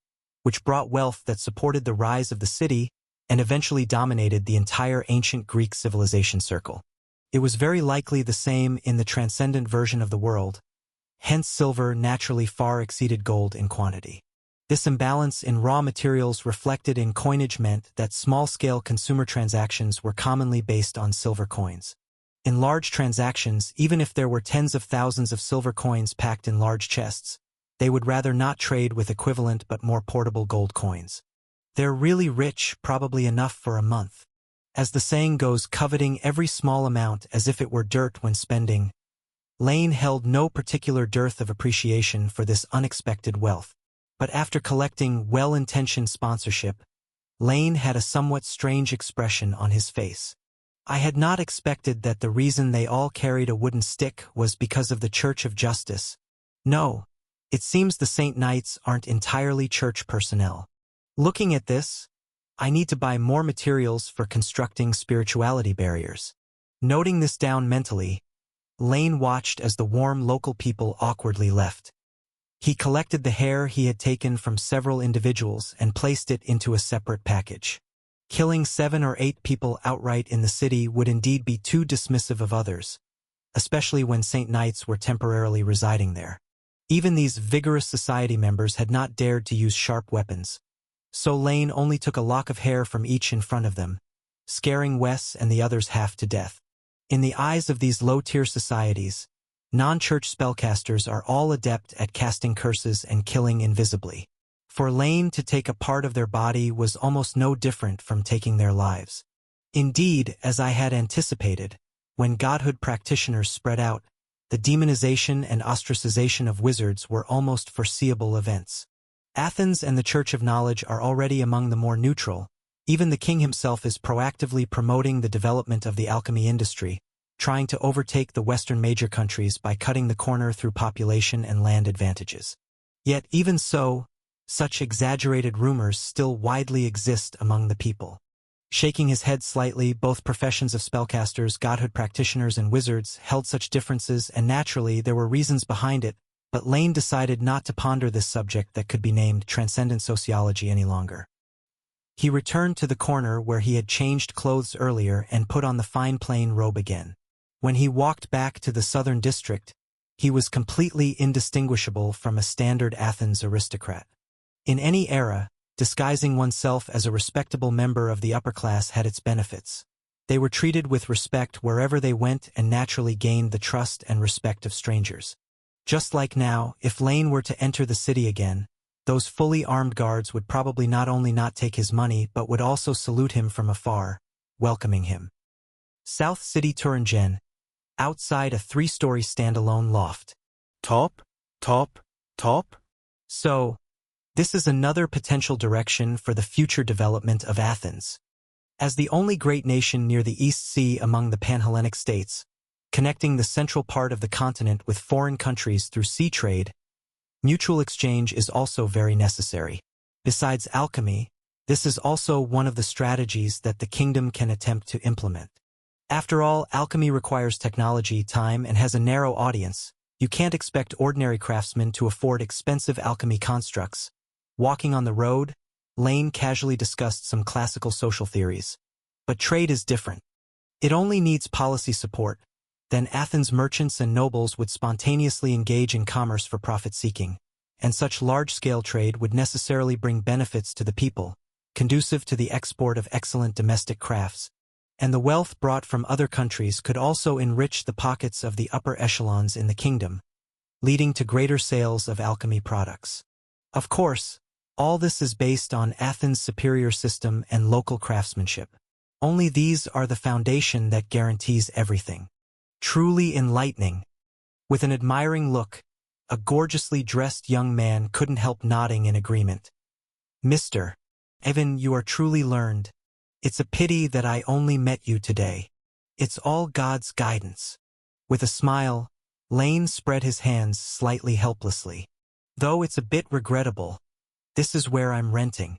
which brought wealth that supported the rise of the city and eventually dominated the entire ancient Greek civilization circle. It was very likely the same in the transcendent version of the world, hence silver naturally far exceeded gold in quantity. This imbalance in raw materials reflected in coinage meant that small-scale consumer transactions were commonly based on silver coins. In large transactions, even if there were tens of thousands of silver coins packed in large chests, they would rather not trade with equivalent but more portable gold coins. They're really rich, probably enough for a month. As the saying goes, coveting every small amount as if it were dirt when spending. Lane held no particular dearth of appreciation for this unexpected wealth. But after collecting well-intentioned sponsorship, Lane had a somewhat strange expression on his face. I had not expected that the reason they all carried a wooden stick was because of the Church of Justice. No, it seems the Saint Knights aren't entirely church personnel. Looking at this, I need to buy more materials for constructing spirituality barriers. Noting this down mentally, Lane watched as the warm local people awkwardly left. He collected the hair he had taken from several individuals and placed it into a separate package. Killing 7 or 8 people outright in the city would indeed be too dismissive of others, especially when Saint Knights were temporarily residing there. Even these vigorous society members had not dared to use sharp weapons. So Lane only took a lock of hair from each in front of them, scaring Wes and the others half to death. In the eyes of these low-tier societies, Non-church spellcasters are all adept at casting curses and killing invisibly. For Lane to take a part of their body was almost no different from taking their lives. Indeed, as I had anticipated, when godhood practitioners spread out, the demonization and ostracization of wizards were almost foreseeable events. Athens and the Church of Knowledge are already among the more neutral. Even the king himself is proactively promoting the development of the alchemy industry, trying to overtake the Western major countries by cutting the corner through population and land advantages. Yet even so, such exaggerated rumors still widely exist among the people. Shaking his head slightly, both professions of spellcasters, godhood practitioners, and wizards held such differences, and naturally there were reasons behind it, but Lane decided not to ponder this subject that could be named transcendent sociology any longer. He returned to the corner where he had changed clothes earlier and put on the fine plain robe again. When he walked back to the southern district, he was completely indistinguishable from a standard Athens aristocrat. In any era, disguising oneself as a respectable member of the upper class had its benefits. They were treated with respect wherever they went and naturally gained the trust and respect of strangers. Just like now, if Lane were to enter the city again, those fully armed guards would probably not only not take his money but would also salute him from afar, welcoming him. South City Turingen. Outside a 3-story standalone loft. Top, top, top. So, this is another potential direction for the future development of Athens. As the only great nation near the East Sea among the Panhellenic states, connecting the central part of the continent with foreign countries through sea trade, mutual exchange is also very necessary. Besides alchemy, this is also one of the strategies that the kingdom can attempt to implement. After all, alchemy requires technology, time, and has a narrow audience. You can't expect ordinary craftsmen to afford expensive alchemy constructs. Walking on the road, Lane casually discussed some classical social theories. But trade is different. It only needs policy support. Then Athens' merchants and nobles would spontaneously engage in commerce for profit-seeking, and such large-scale trade would necessarily bring benefits to the people, conducive to the export of excellent domestic crafts, and the wealth brought from other countries could also enrich the pockets of the upper echelons in the kingdom, leading to greater sales of alchemy products. Of course, all this is based on Athens' superior system and local craftsmanship. Only these are the foundation that guarantees everything. Truly enlightening. With an admiring look, a gorgeously dressed young man couldn't help nodding in agreement. Mr. Evan, you are truly learned. It's a pity that I only met you today. It's all God's guidance. With a smile, Lane spread his hands slightly helplessly. Though it's a bit regrettable, this is where I'm renting.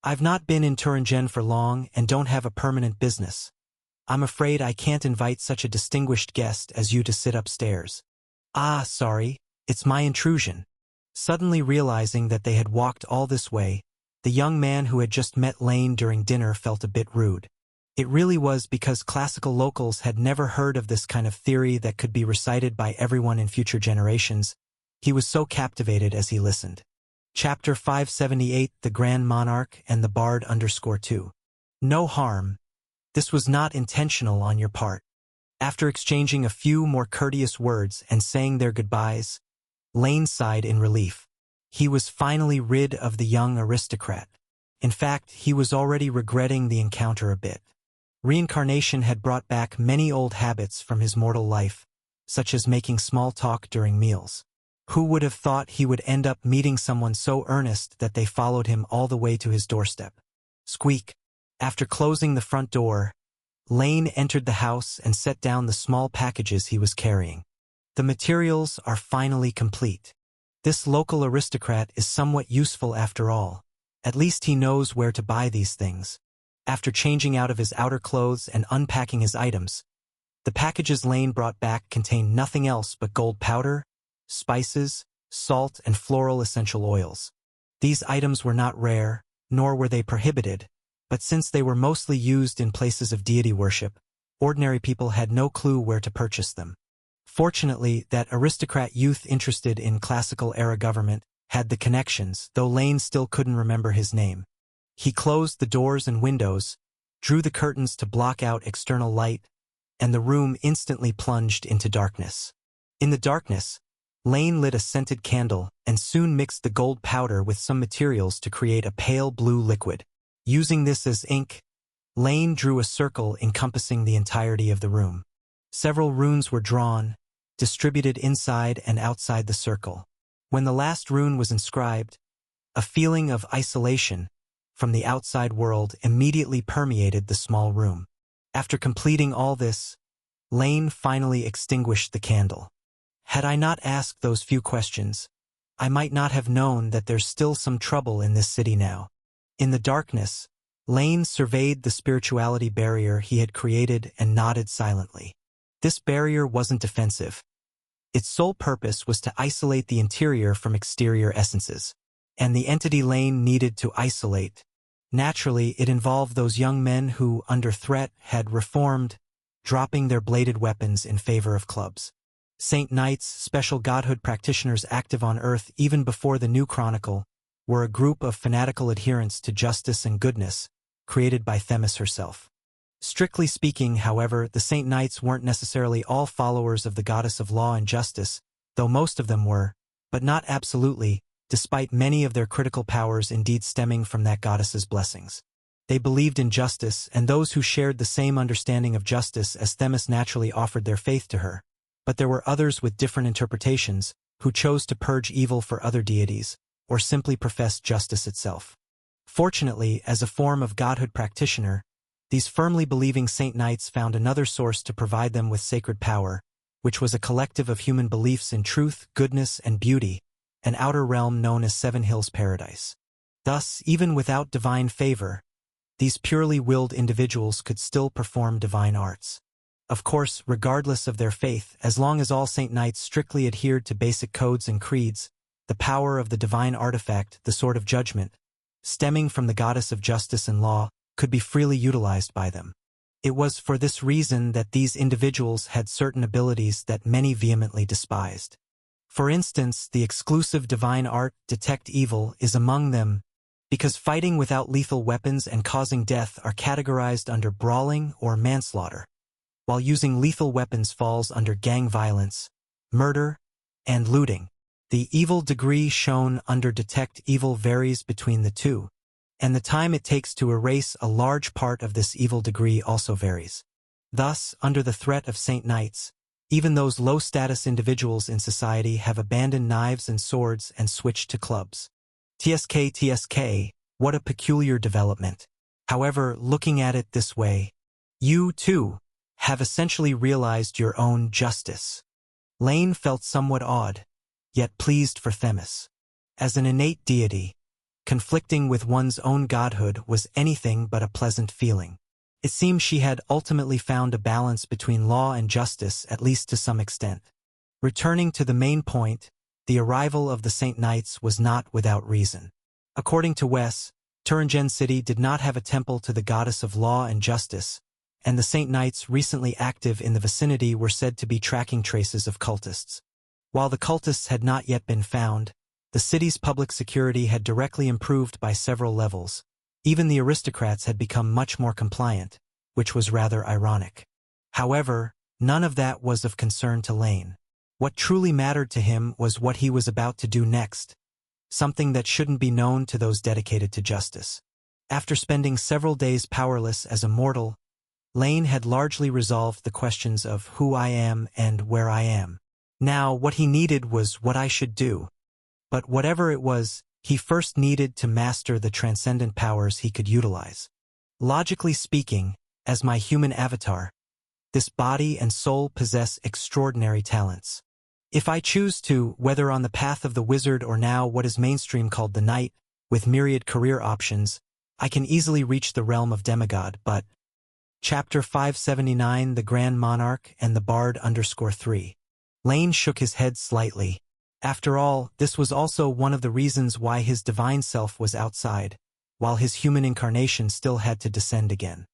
I've not been in Turingen for long and don't have a permanent business. I'm afraid I can't invite such a distinguished guest as you to sit upstairs. Ah, sorry, it's my intrusion. Suddenly realizing that they had walked all this way, the young man who had just met Lane during dinner felt a bit rude. It really was because classical locals had never heard of this kind of theory that could be recited by everyone in future generations. He was so captivated as he listened. Chapter 578, The Grand Monarch and the Bard _2. No harm. This was not intentional on your part. After exchanging a few more courteous words and saying their goodbyes, Lane sighed in relief. He was finally rid of the young aristocrat. In fact, he was already regretting the encounter a bit. Reincarnation had brought back many old habits from his mortal life, such as making small talk during meals. Who would have thought he would end up meeting someone so earnest that they followed him all the way to his doorstep? Squeak. After closing the front door, Lane entered the house and set down the small packages he was carrying. The materials are finally complete. This local aristocrat is somewhat useful after all. At least he knows where to buy these things. After changing out of his outer clothes and unpacking his items, the packages Lane brought back contained nothing else but gold powder, spices, salt, and floral essential oils. These items were not rare, nor were they prohibited, but since they were mostly used in places of deity worship, ordinary people had no clue where to purchase them. Fortunately, that aristocrat youth interested in classical-era government had the connections, though Lane still couldn't remember his name. He closed the doors and windows, drew the curtains to block out external light, and the room instantly plunged into darkness. In the darkness, Lane lit a scented candle and soon mixed the gold powder with some materials to create a pale blue liquid. Using this as ink, Lane drew a circle encompassing the entirety of the room. Several runes were drawn, distributed inside and outside the circle. When the last rune was inscribed, a feeling of isolation from the outside world immediately permeated the small room. After completing all this, Lane finally extinguished the candle. Had I not asked those few questions, I might not have known that there's still some trouble in this city now. In the darkness, Lane surveyed the spirituality barrier he had created and nodded silently. This barrier wasn't defensive. Its sole purpose was to isolate the interior from exterior essences. And the entity Lane needed to isolate. Naturally, it involved those young men who, under threat, had reformed, dropping their bladed weapons in favor of clubs. Saint Knights, special godhood practitioners active on Earth even before the New Chronicle, were a group of fanatical adherents to justice and goodness, created by Themis herself. Strictly speaking, however, the Saint Knights weren't necessarily all followers of the goddess of law and justice, though most of them were, but not absolutely, despite many of their critical powers indeed stemming from that goddess's blessings. They believed in justice, and those who shared the same understanding of justice as Themis naturally offered their faith to her. But there were others with different interpretations, who chose to purge evil for other deities, or simply professed justice itself. Fortunately, as a form of godhood practitioner, these firmly believing Saint Knights found another source to provide them with sacred power, which was a collective of human beliefs in truth, goodness, and beauty, an outer realm known as Seven Hills Paradise. Thus, even without divine favor, these purely willed individuals could still perform divine arts. Of course, regardless of their faith, as long as all Saint Knights strictly adhered to basic codes and creeds, the power of the divine artifact, the Sword of Judgment, stemming from the goddess of justice and law, could be freely utilized by them. It was for this reason that these individuals had certain abilities that many vehemently despised. For instance, the exclusive divine art, Detect Evil, is among them, because fighting without lethal weapons and causing death are categorized under brawling or manslaughter, while using lethal weapons falls under gang violence, murder, and looting. The evil degree shown under Detect Evil varies between the two, and the time it takes to erase a large part of this evil degree also varies. Thus, under the threat of Saint Knights, even those low-status individuals in society have abandoned knives and swords and switched to clubs. TSK, what a peculiar development. However, looking at it this way, you, too, have essentially realized your own justice. Lane felt somewhat awed, yet pleased for Themis. As an innate deity, conflicting with one's own godhood was anything but a pleasant feeling. It seemed she had ultimately found a balance between law and justice, at least to some extent. Returning to the main point, the arrival of the Saint Knights was not without reason. According to Wes, Turingen City did not have a temple to the goddess of law and justice, and the Saint Knights recently active in the vicinity were said to be tracking traces of cultists. While the cultists had not yet been found, the city's public security had directly improved by several levels. Even the aristocrats had become much more compliant, which was rather ironic. However, none of that was of concern to Lane. What truly mattered to him was what he was about to do next, something that shouldn't be known to those dedicated to justice. After spending several days powerless as a mortal, Lane had largely resolved the questions of who I am and where I am. Now, what he needed was what I should do. But whatever it was, he first needed to master the transcendent powers he could utilize. Logically speaking, as my human avatar, this body and soul possess extraordinary talents. If I choose to, whether on the path of the wizard or now what is mainstream called the knight, with myriad career options, I can easily reach the realm of demigod, but Chapter 579 The Grand Monarch and the Bard _3. Lane shook his head slightly. After all, this was also one of the reasons why his divine self was outside, while his human incarnation still had to descend again.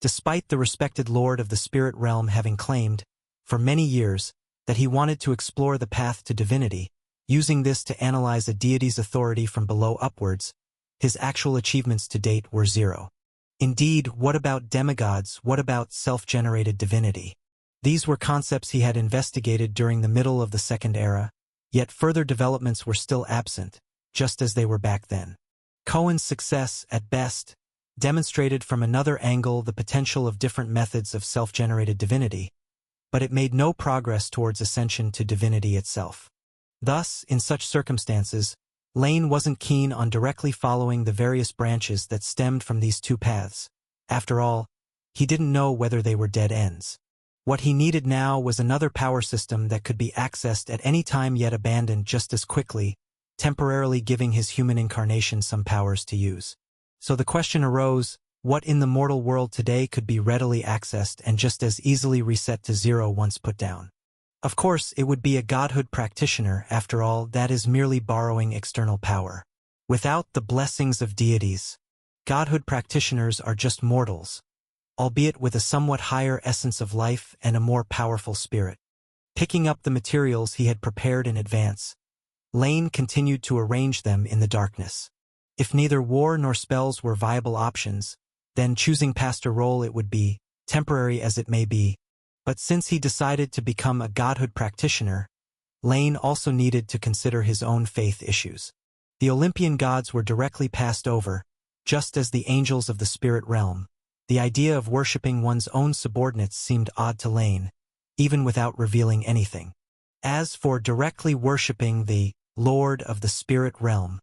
Despite the respected lord of the spirit realm having claimed, for many years, that he wanted to explore the path to divinity, using this to analyze a deity's authority from below upwards, his actual achievements to date were zero. Indeed, what about demigods, what about self-generated divinity? These were concepts he had investigated during the middle of the Second Era, yet further developments were still absent, just as they were back then. Cohen's success, at best, demonstrated from another angle the potential of different methods of self-generated divinity, but it made no progress towards ascension to divinity itself. Thus, in such circumstances, Lane wasn't keen on directly following the various branches that stemmed from these two paths. After all, he didn't know whether they were dead ends. What he needed now was another power system that could be accessed at any time yet abandoned just as quickly, temporarily giving his human incarnation some powers to use. So the question arose, what in the mortal world today could be readily accessed and just as easily reset to zero once put down? Of course, it would be a godhood practitioner. After all, that is merely borrowing external power. Without the blessings of deities, godhood practitioners are just mortals, albeit with a somewhat higher essence of life and a more powerful spirit. Picking up the materials he had prepared in advance, Lane continued to arrange them in the darkness. If neither war nor spells were viable options, then choosing pastor role it would be, temporary as it may be. But since he decided to become a godhood practitioner, Lane also needed to consider his own faith issues. The Olympian gods were directly passed over, just as the angels of the spirit realm. The idea of worshipping one's own subordinates seemed odd to Lane, even without revealing anything. As for directly worshipping the Lord of the spirit realm,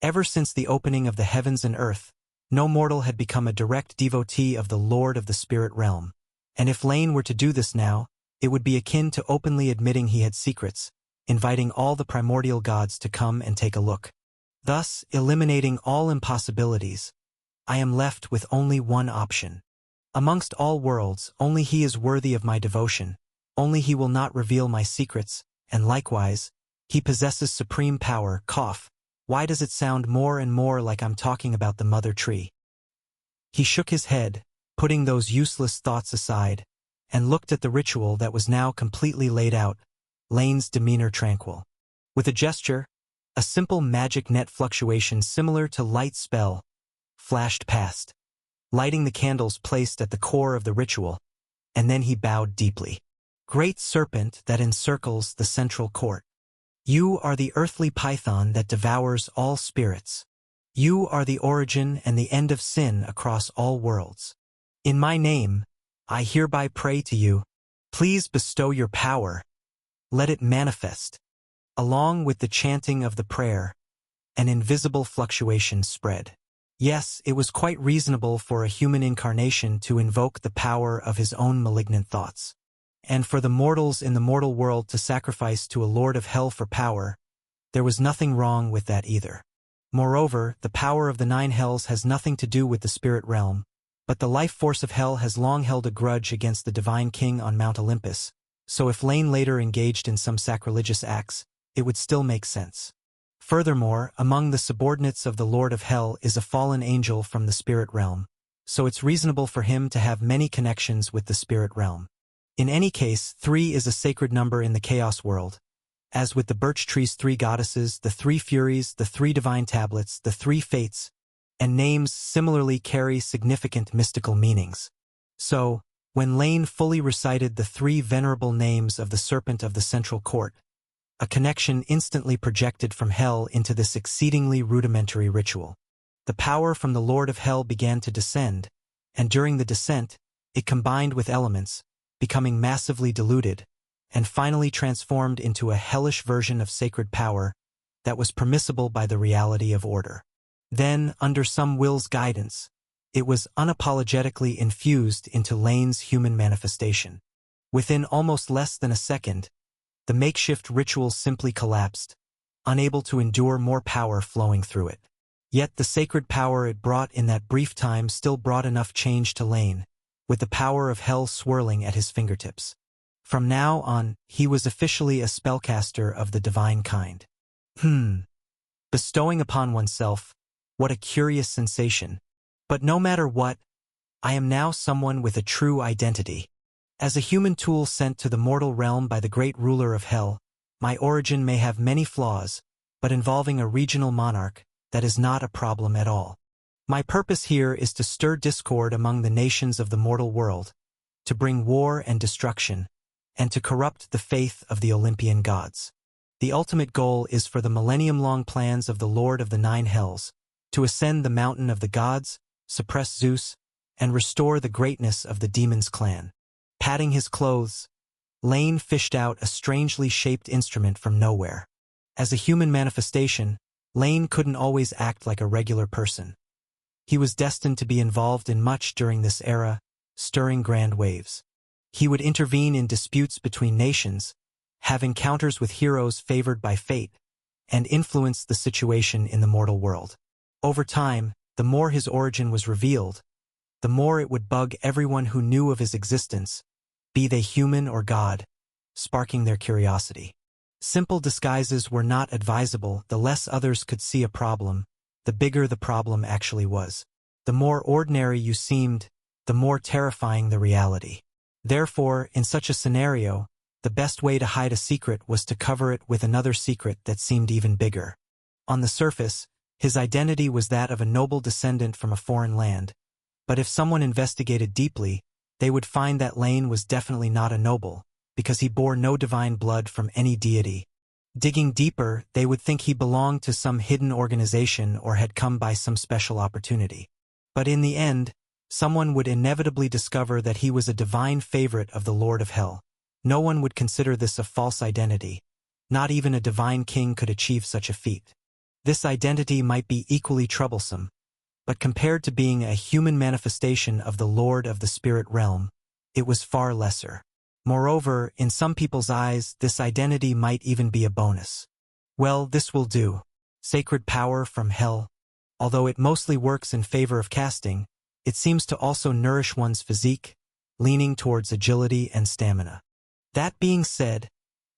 ever since the opening of the heavens and earth, no mortal had become a direct devotee of the Lord of the spirit realm. And if Lane were to do this now, it would be akin to openly admitting he had secrets, inviting all the primordial gods to come and take a look. Thus, eliminating all impossibilities, I am left with only one option. Amongst all worlds, only he is worthy of my devotion, only he will not reveal my secrets, and likewise, he possesses supreme power. Why does it sound more and more like I'm talking about the mother tree? He shook his head, putting those useless thoughts aside, and looked at the ritual that was now completely laid out, Lane's demeanor tranquil. With a gesture, a simple magic net fluctuation similar to light spell flashed past, lighting the candles placed at the core of the ritual, and then he bowed deeply. Great serpent that encircles the central court, you are the earthly python that devours all spirits. You are the origin and the end of sin across all worlds. In my name, I hereby pray to you, please bestow your power. Let it manifest. Along with the chanting of the prayer, an invisible fluctuation spread. Yes, it was quite reasonable for a human incarnation to invoke the power of his own malignant thoughts. And for the mortals in the mortal world to sacrifice to a lord of hell for power, there was nothing wrong with that either. Moreover, the power of the nine hells has nothing to do with the spirit realm, but the life force of hell has long held a grudge against the divine king on Mount Olympus, so if Lane later engaged in some sacrilegious acts, it would still make sense. Furthermore, among the subordinates of the Lord of Hell is a fallen angel from the spirit realm, so it's reasonable for him to have many connections with the spirit realm. In any case, 3 is a sacred number in the chaos world. As with the birch tree's 3 goddesses, the 3 furies, the 3 divine tablets, the 3 fates, and names similarly carry significant mystical meanings. So, when Lane fully recited the 3 venerable names of the serpent of the central court, a connection instantly projected from hell into this exceedingly rudimentary ritual. The power from the Lord of Hell began to descend, and during the descent, it combined with elements, becoming massively diluted, and finally transformed into a hellish version of sacred power that was permissible by the reality of order. Then, under some will's guidance, it was unapologetically infused into Lane's human manifestation. Within almost less than a second, the makeshift ritual simply collapsed, unable to endure more power flowing through it. Yet the sacred power it brought in that brief time still brought enough change to Lane, with the power of hell swirling at his fingertips. From now on, he was officially a spellcaster of the divine kind. Bestowing upon oneself, what a curious sensation. But no matter what, I am now someone with a true identity. As a human tool sent to the mortal realm by the great ruler of hell, my origin may have many flaws, but involving a regional monarch, that is not a problem at all. My purpose here is to stir discord among the nations of the mortal world, to bring war and destruction, and to corrupt the faith of the Olympian gods. The ultimate goal is for the millennium-long plans of the Lord of the Nine Hells to ascend the mountain of the gods, suppress Zeus, and restore the greatness of the demon's clan. Patting his clothes, Lane fished out a strangely shaped instrument from nowhere. As a human manifestation, Lane couldn't always act like a regular person. He was destined to be involved in much during this era, stirring grand waves. He would intervene in disputes between nations, have encounters with heroes favored by fate, and influence the situation in the mortal world. Over time, the more his origin was revealed, the more it would bug everyone who knew of his existence, be they human or god, sparking their curiosity. Simple disguises were not advisable. The less others could see a problem, the bigger the problem actually was. The more ordinary you seemed, the more terrifying the reality. Therefore, in such a scenario, the best way to hide a secret was to cover it with another secret that seemed even bigger. On the surface, his identity was that of a noble descendant from a foreign land, but if someone investigated deeply, they would find that Lane was definitely not a noble, because he bore no divine blood from any deity. Digging deeper, they would think he belonged to some hidden organization or had come by some special opportunity. But in the end, someone would inevitably discover that he was a divine favorite of the Lord of Hell. No one would consider this a false identity. Not even a divine king could achieve such a feat. This identity might be equally troublesome, but compared to being a human manifestation of the Lord of the spirit realm, it was far lesser. Moreover, in some people's eyes, this identity might even be a bonus. Well, this will do. Sacred power from hell. Although it mostly works in favor of casting, it seems to also nourish one's physique, leaning towards agility and stamina. That being said,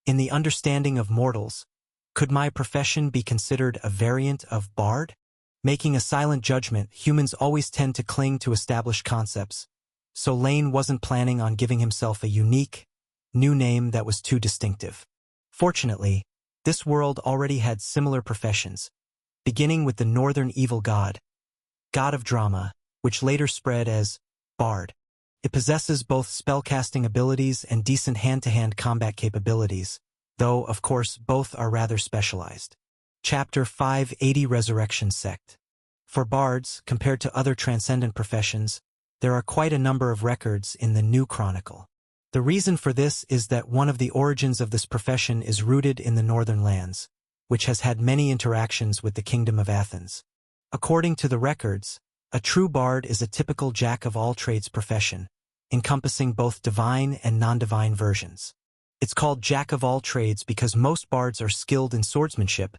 in the understanding of mortals, could my profession be considered a variant of bard? Making a silent judgment, humans always tend to cling to established concepts, so Lane wasn't planning on giving himself a unique, new name that was too distinctive. Fortunately, this world already had similar professions, beginning with the northern evil god, god of drama, which later spread as bard. It possesses both spellcasting abilities and decent hand-to-hand combat capabilities, though, of course, both are rather specialized. Chapter 580 Resurrection Sect. For bards, compared to other transcendent professions, there are quite a number of records in the New Chronicle. The reason for this is that one of the origins of this profession is rooted in the northern lands, which has had many interactions with the Kingdom of Athens. According to the records, a true bard is a typical jack-of-all-trades profession, encompassing both divine and non-divine versions. It's called jack-of-all-trades because most bards are skilled in swordsmanship,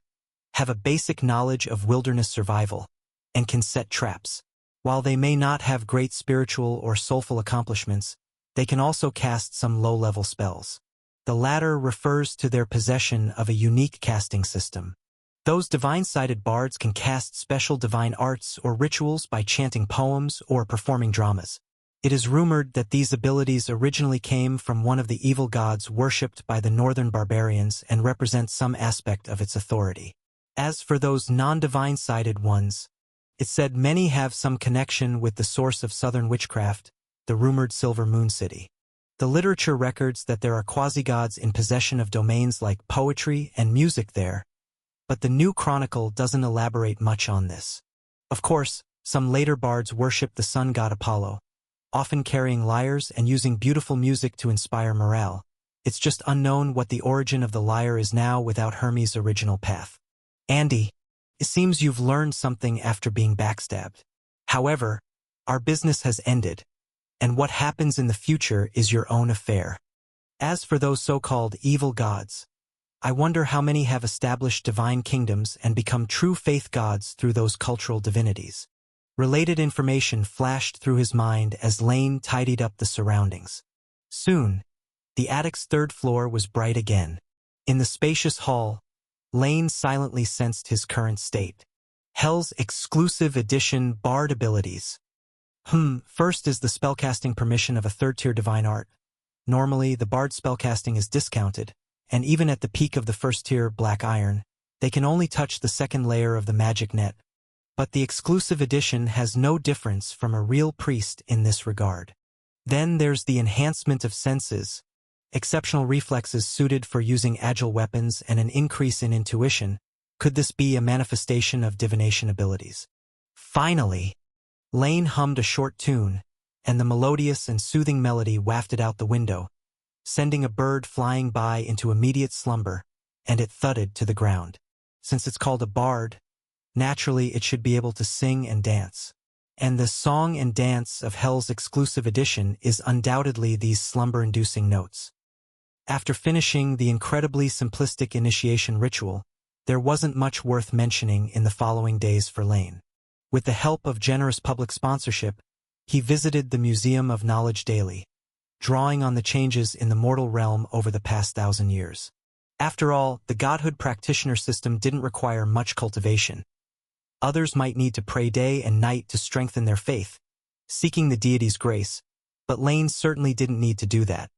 have a basic knowledge of wilderness survival, and can set traps. While they may not have great spiritual or soulful accomplishments, they can also cast some low-level spells. The latter refers to their possession of a unique casting system. Those divine-sided bards can cast special divine arts or rituals by chanting poems or performing dramas. It is rumored that these abilities originally came from one of the evil gods worshipped by the northern barbarians and represent some aspect of its authority. As for those non-divine-sided ones, it's said many have some connection with the source of southern witchcraft, the rumored Silver Moon City. The literature records that there are quasi-gods in possession of domains like poetry and music there, but the New Chronicle doesn't elaborate much on this. Of course, some later bards worship the sun god Apollo, often carrying lyres and using beautiful music to inspire morale. It's just unknown what the origin of the lyre is now without Hermes' original path. Andy, it seems you've learned something after being backstabbed. However, our business has ended, and what happens in the future is your own affair. As for those so-called evil gods, I wonder how many have established divine kingdoms and become true faith gods through those cultural divinities. Related information flashed through his mind as Lane tidied up the surroundings. Soon, the attic's third floor was bright again. In the spacious hall, Lane silently sensed his current state. Hell's exclusive edition bard abilities. First is the spellcasting permission of a third-tier divine art. Normally, the bard spellcasting is discounted, and even at the peak of the first-tier black iron, they can only touch the second layer of the magic net. But the exclusive edition has no difference from a real priest in this regard. Then there's the enhancement of senses, exceptional reflexes suited for using agile weapons, and an increase in intuition. Could this be a manifestation of divination abilities? Finally, Lane hummed a short tune, and the melodious and soothing melody wafted out the window, sending a bird flying by into immediate slumber, and it thudded to the ground. Since it's called a bard, naturally it should be able to sing and dance. And the song and dance of Hell's exclusive edition is undoubtedly these slumber-inducing notes. After finishing the incredibly simplistic initiation ritual, there wasn't much worth mentioning in the following days for Lane. With the help of generous public sponsorship, he visited the Museum of Knowledge daily, drawing on the changes in the mortal realm over the past 1,000 years. After all, the godhood practitioner system didn't require much cultivation. Others might need to pray day and night to strengthen their faith, seeking the deity's grace, but Lane certainly didn't need to do that.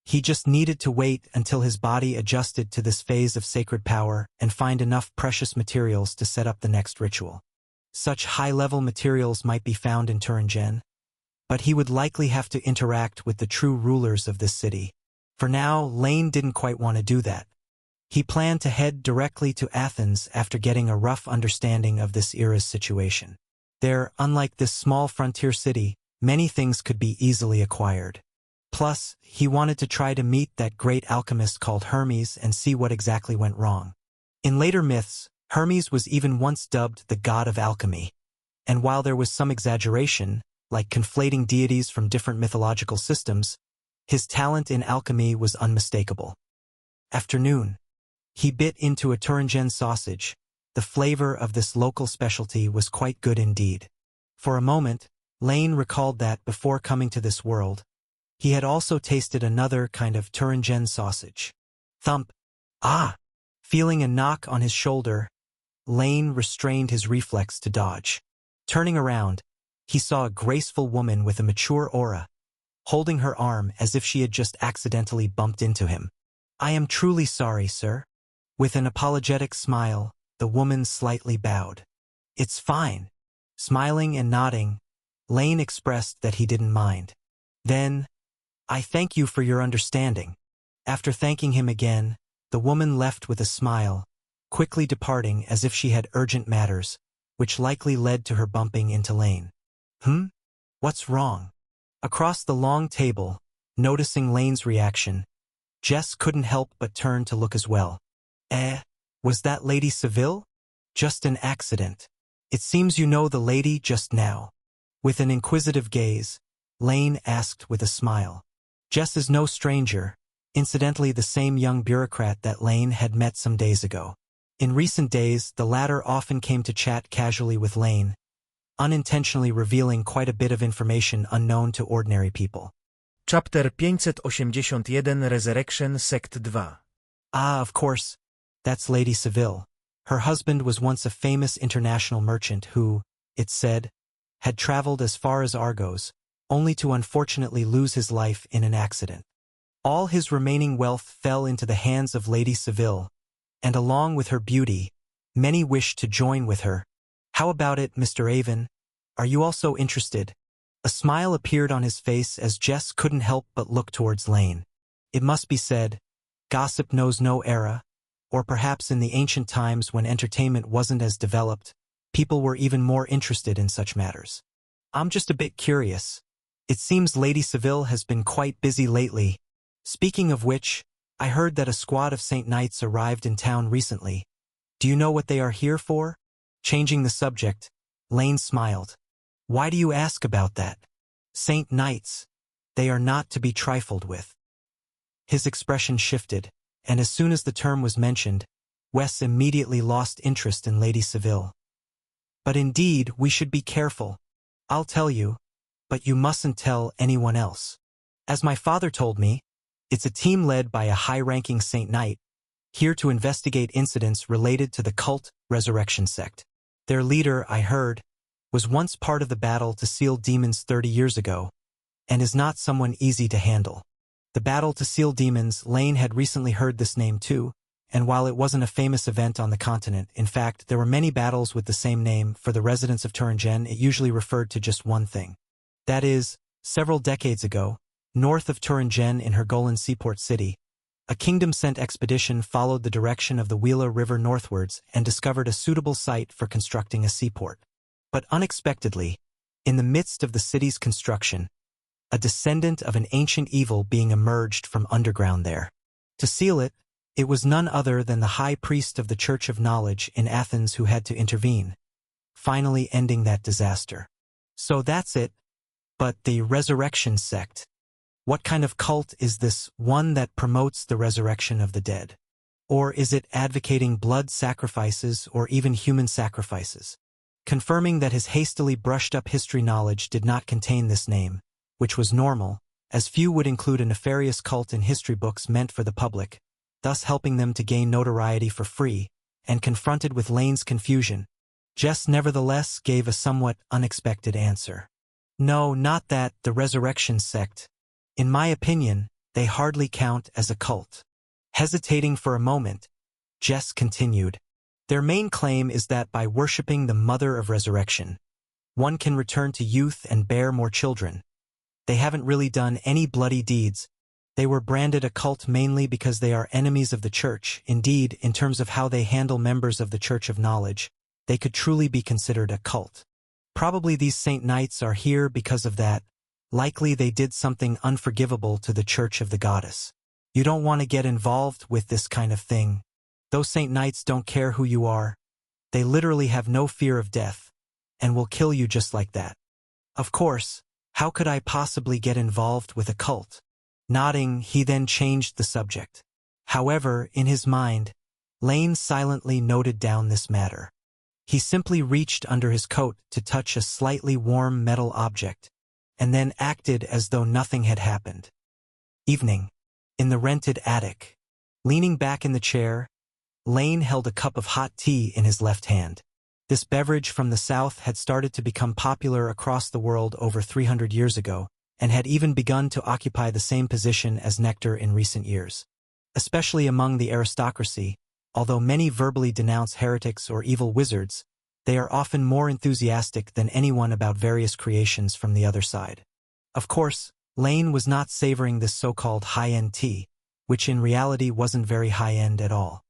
He just needed to wait until his body adjusted to this phase of sacred power and find enough precious materials to set up the next ritual. Such high-level materials might be found in Turingen, but he would likely have to interact with the true rulers of this city. For now, Lane didn't quite want to do that. He planned to head directly to Athens after getting a rough understanding of this era's situation. There, unlike this small frontier city, many things could be easily acquired. Plus, he wanted to try to meet that great alchemist called Hermes and see what exactly went wrong. In later myths, Hermes was even once dubbed the god of alchemy. And while there was some exaggeration, like conflating deities from different mythological systems, his talent in alchemy was unmistakable. Afternoon. He bit into a Turingen sausage. The flavor of this local specialty was quite good indeed. For a moment, Lane recalled that before coming to this world, he had also tasted another kind of Turingen sausage. Thump. Ah! Feeling a knock on his shoulder, Lane restrained his reflex to dodge. Turning around, he saw a graceful woman with a mature aura, holding her arm as if she had just accidentally bumped into him. "I am truly sorry, sir." With an apologetic smile, the woman slightly bowed. "It's fine." Smiling and nodding, Lane expressed that he didn't mind. Then, "I thank you for your understanding." After thanking him again, the woman left with a smile, quickly departing as if she had urgent matters, which likely led to her bumping into Lane. What's wrong? Across the long table, noticing Lane's reaction, Jess couldn't help but turn to look as well. Was that Lady Seville? Just an accident. It seems you know the lady just now. With an inquisitive gaze, Lane asked with a smile. Jess is no stranger, incidentally the same young bureaucrat that Lane had met some days ago. In recent days, the latter often came to chat casually with Lane, unintentionally revealing quite a bit of information unknown to ordinary people. Chapter 581 Resurrection Sect 2. Ah, of course, that's Lady Seville. Her husband was once a famous international merchant who, it said, had traveled as far as Argos, only to unfortunately lose his life in an accident. All his remaining wealth fell into the hands of Lady Seville, and along with her beauty, many wished to join with her. How about it, Mr. Avon? Are you also interested? A smile appeared on his face as Jess couldn't help but look towards Lane. It must be said, gossip knows no era, or perhaps in the ancient times when entertainment wasn't as developed, people were even more interested in such matters. I'm just a bit curious. It seems Lady Seville has been quite busy lately. Speaking of which, I heard that a squad of Saint Knights arrived in town recently. Do you know what they are here for? Changing the subject, Lane smiled. Why do you ask about that? Saint Knights. They are not to be trifled with. His expression shifted, and as soon as the term was mentioned, Wes immediately lost interest in Lady Seville. But indeed, we should be careful. I'll tell you, but you mustn't tell anyone else. As my father told me, it's a team led by a high-ranking Saint Knight, here to investigate incidents related to the cult Resurrection Sect. Their leader, I heard, was once part of the battle to seal demons 30 years ago, and is not someone easy to handle. The battle to seal demons, Lane had recently heard this name too, and while it wasn't a famous event on the continent, in fact, there were many battles with the same name. For the residents of Turingen, it usually referred to just one thing. That is, several decades ago, North of Thuringen in her Golan seaport city, a kingdom-sent expedition followed the direction of the Wheeler River northwards and discovered a suitable site for constructing a seaport. But unexpectedly, in the midst of the city's construction, a descendant of an ancient evil being emerged from underground there. To seal it, it was none other than the high priest of the Church of Knowledge in Athens who had to intervene, finally ending that disaster. So that's it. But the resurrection sect. What kind of cult is this, one that promotes the resurrection of the dead? Or is it advocating blood sacrifices or even human sacrifices? Confirming that his hastily brushed-up history knowledge did not contain this name, which was normal, as few would include a nefarious cult in history books meant for the public, thus helping them to gain notoriety for free, and confronted with Lane's confusion, Jess nevertheless gave a somewhat unexpected answer. No, not that, the resurrection sect. In my opinion, they hardly count as a cult. Hesitating for a moment, Jess continued. Their main claim is that by worshipping the Mother of Resurrection, one can return to youth and bear more children. They haven't really done any bloody deeds. They were branded a cult mainly because they are enemies of the Church. Indeed, in terms of how they handle members of the Church of Knowledge, they could truly be considered a cult. Probably these Saint Knights are here because of that. Likely they did something unforgivable to the Church of the Goddess. You don't want to get involved with this kind of thing. Those Saint Knights don't care who you are. They literally have no fear of death, and will kill you just like that. Of course, how could I possibly get involved with a cult? Nodding, he then changed the subject. However, in his mind, Lane silently noted down this matter. He simply reached under his coat to touch a slightly warm metal object, and then acted as though nothing had happened. Evening. In the rented attic. Leaning back in the chair, Lane held a cup of hot tea in his left hand. This beverage from the South had started to become popular across the world over 300 years ago, and had even begun to occupy the same position as nectar in recent years. Especially among the aristocracy, although many verbally denounce heretics or evil wizards, they are often more enthusiastic than anyone about various creations from the other side. Of course, Lane was not savoring this so-called high-end tea, which in reality wasn't very high-end at all.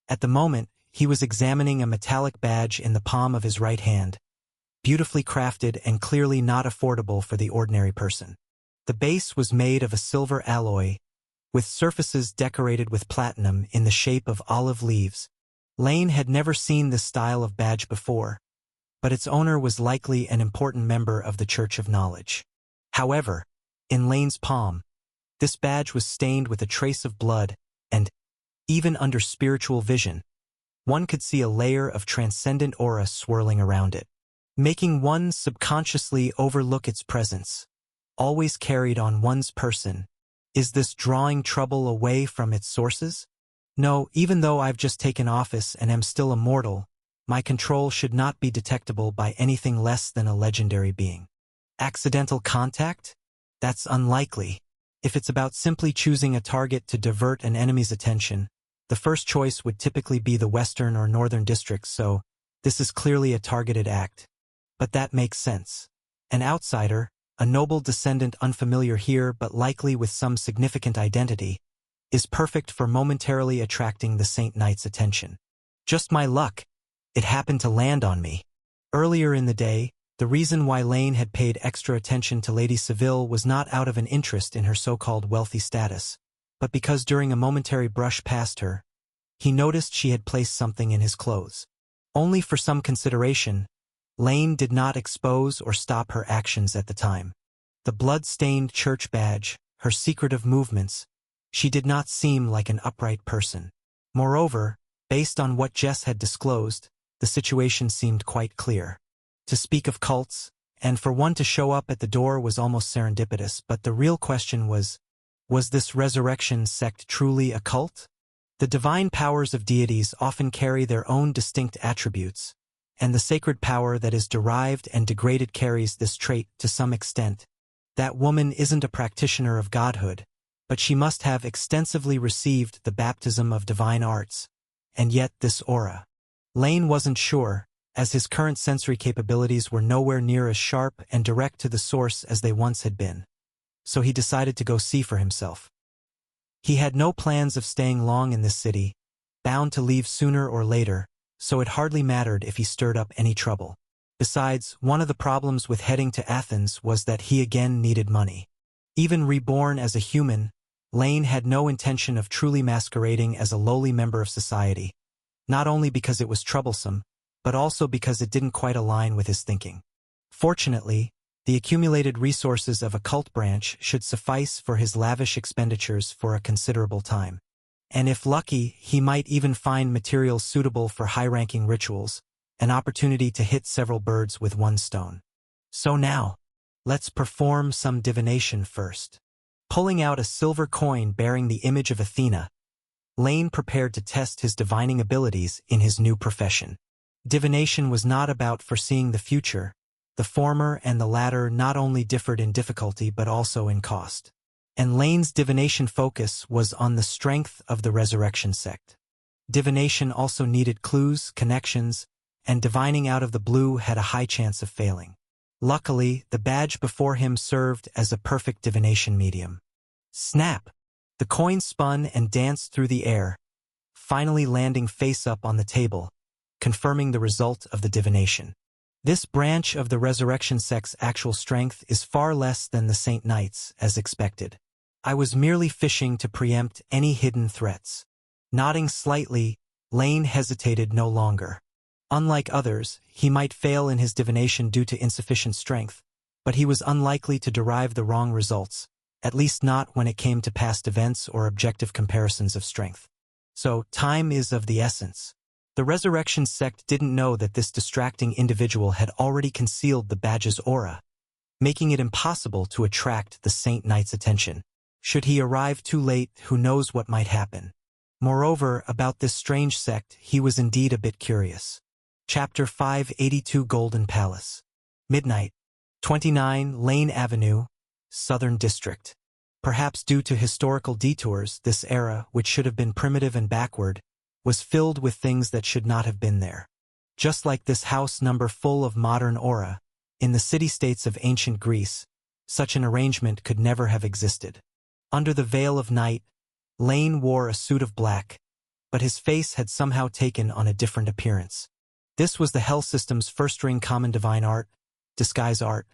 At the moment, he was examining a metallic badge in the palm of his right hand, beautifully crafted and clearly not affordable for the ordinary person. The base was made of a silver alloy, with surfaces decorated with platinum in the shape of olive leaves. Lane had never seen this style of badge before, but its owner was likely an important member of the Church of Knowledge. However, in Lane's palm, this badge was stained with a trace of blood, and, even under spiritual vision, one could see a layer of transcendent aura swirling around it, making one subconsciously overlook its presence, always carried on one's person. Is this drawing trouble away from its sources? No, even though I've just taken office and am still a mortal, my control should not be detectable by anything less than a legendary being. Accidental contact? That's unlikely. If it's about simply choosing a target to divert an enemy's attention, the first choice would typically be the western or northern districts, so this is clearly a targeted act. But that makes sense. An outsider, a noble descendant unfamiliar here but likely with some significant identity, is perfect for momentarily attracting the Saint Knight's attention. Just my luck. It happened to land on me. Earlier in the day, the reason why Lane had paid extra attention to Lady Seville was not out of an interest in her so-called wealthy status, but because during a momentary brush past her, he noticed she had placed something in his clothes. Only for some consideration, Lane did not expose or stop her actions at the time. The blood-stained church badge, her secretive movements, she did not seem like an upright person. Moreover, based on what Jess had disclosed, the situation seemed quite clear. To speak of cults, and for one to show up at the door was almost serendipitous, but the real question was this resurrection sect truly a cult? The divine powers of deities often carry their own distinct attributes, and the sacred power that is derived and degraded carries this trait to some extent. That woman isn't a practitioner of godhood, but she must have extensively received the baptism of divine arts. And yet this aura. Lane wasn't sure, as his current sensory capabilities were nowhere near as sharp and direct to the source as they once had been. so he decided to go see for himself. He had no plans of staying long in this city, bound to leave sooner or later, so it hardly mattered if he stirred up any trouble. Besides, one of the problems with heading to Athens was that he again needed money. Even reborn as a human, Lane had no intention of truly masquerading as a lowly member of society, not only because it was troublesome, but also because it didn't quite align with his thinking. Fortunately, the accumulated resources of a cult branch should suffice for his lavish expenditures for a considerable time. And if lucky, he might even find materials suitable for high-ranking rituals, an opportunity to hit several birds with one stone. So now, let's perform some divination first. Pulling out a silver coin bearing the image of Athena, Lane prepared to test his divining abilities in his new profession. Divination was not about foreseeing the future. The former and the latter not only differed in difficulty but also in cost. And Lane's divination focus was on the strength of the resurrection sect. Divination also needed clues, connections, and divining out of the blue had a high chance of failing. Luckily, the badge before him served as a perfect divination medium. Snap! The coin spun and danced through the air, finally landing face up on the table, confirming the result of the divination. This branch of the resurrection sect's actual strength is far less than the Saint Knights, as expected. I was merely fishing to preempt any hidden threats. Nodding slightly, Lane hesitated no longer. Unlike others, he might fail in his divination due to insufficient strength, but he was unlikely to derive the wrong results, at least not when it came to past events or objective comparisons of strength. So, time is of the essence. The resurrection sect didn't know that this distracting individual had already concealed the badge's aura, making it impossible to attract the Saint Knight's attention. Should he arrive too late, who knows what might happen. Moreover, about this strange sect, he was indeed a bit curious. Chapter 582 Golden Palace. Midnight. 29 Lane Avenue, Southern District. Perhaps due to historical detours, this era, which should have been primitive and backward, was filled with things that should not have been there. Just like this house number full of modern aura, in the city-states of ancient Greece, such an arrangement could never have existed. Under the veil of night, Lane wore a suit of black, but his face had somehow taken on a different appearance. This was the Hell System's first-ring common divine art, disguise art,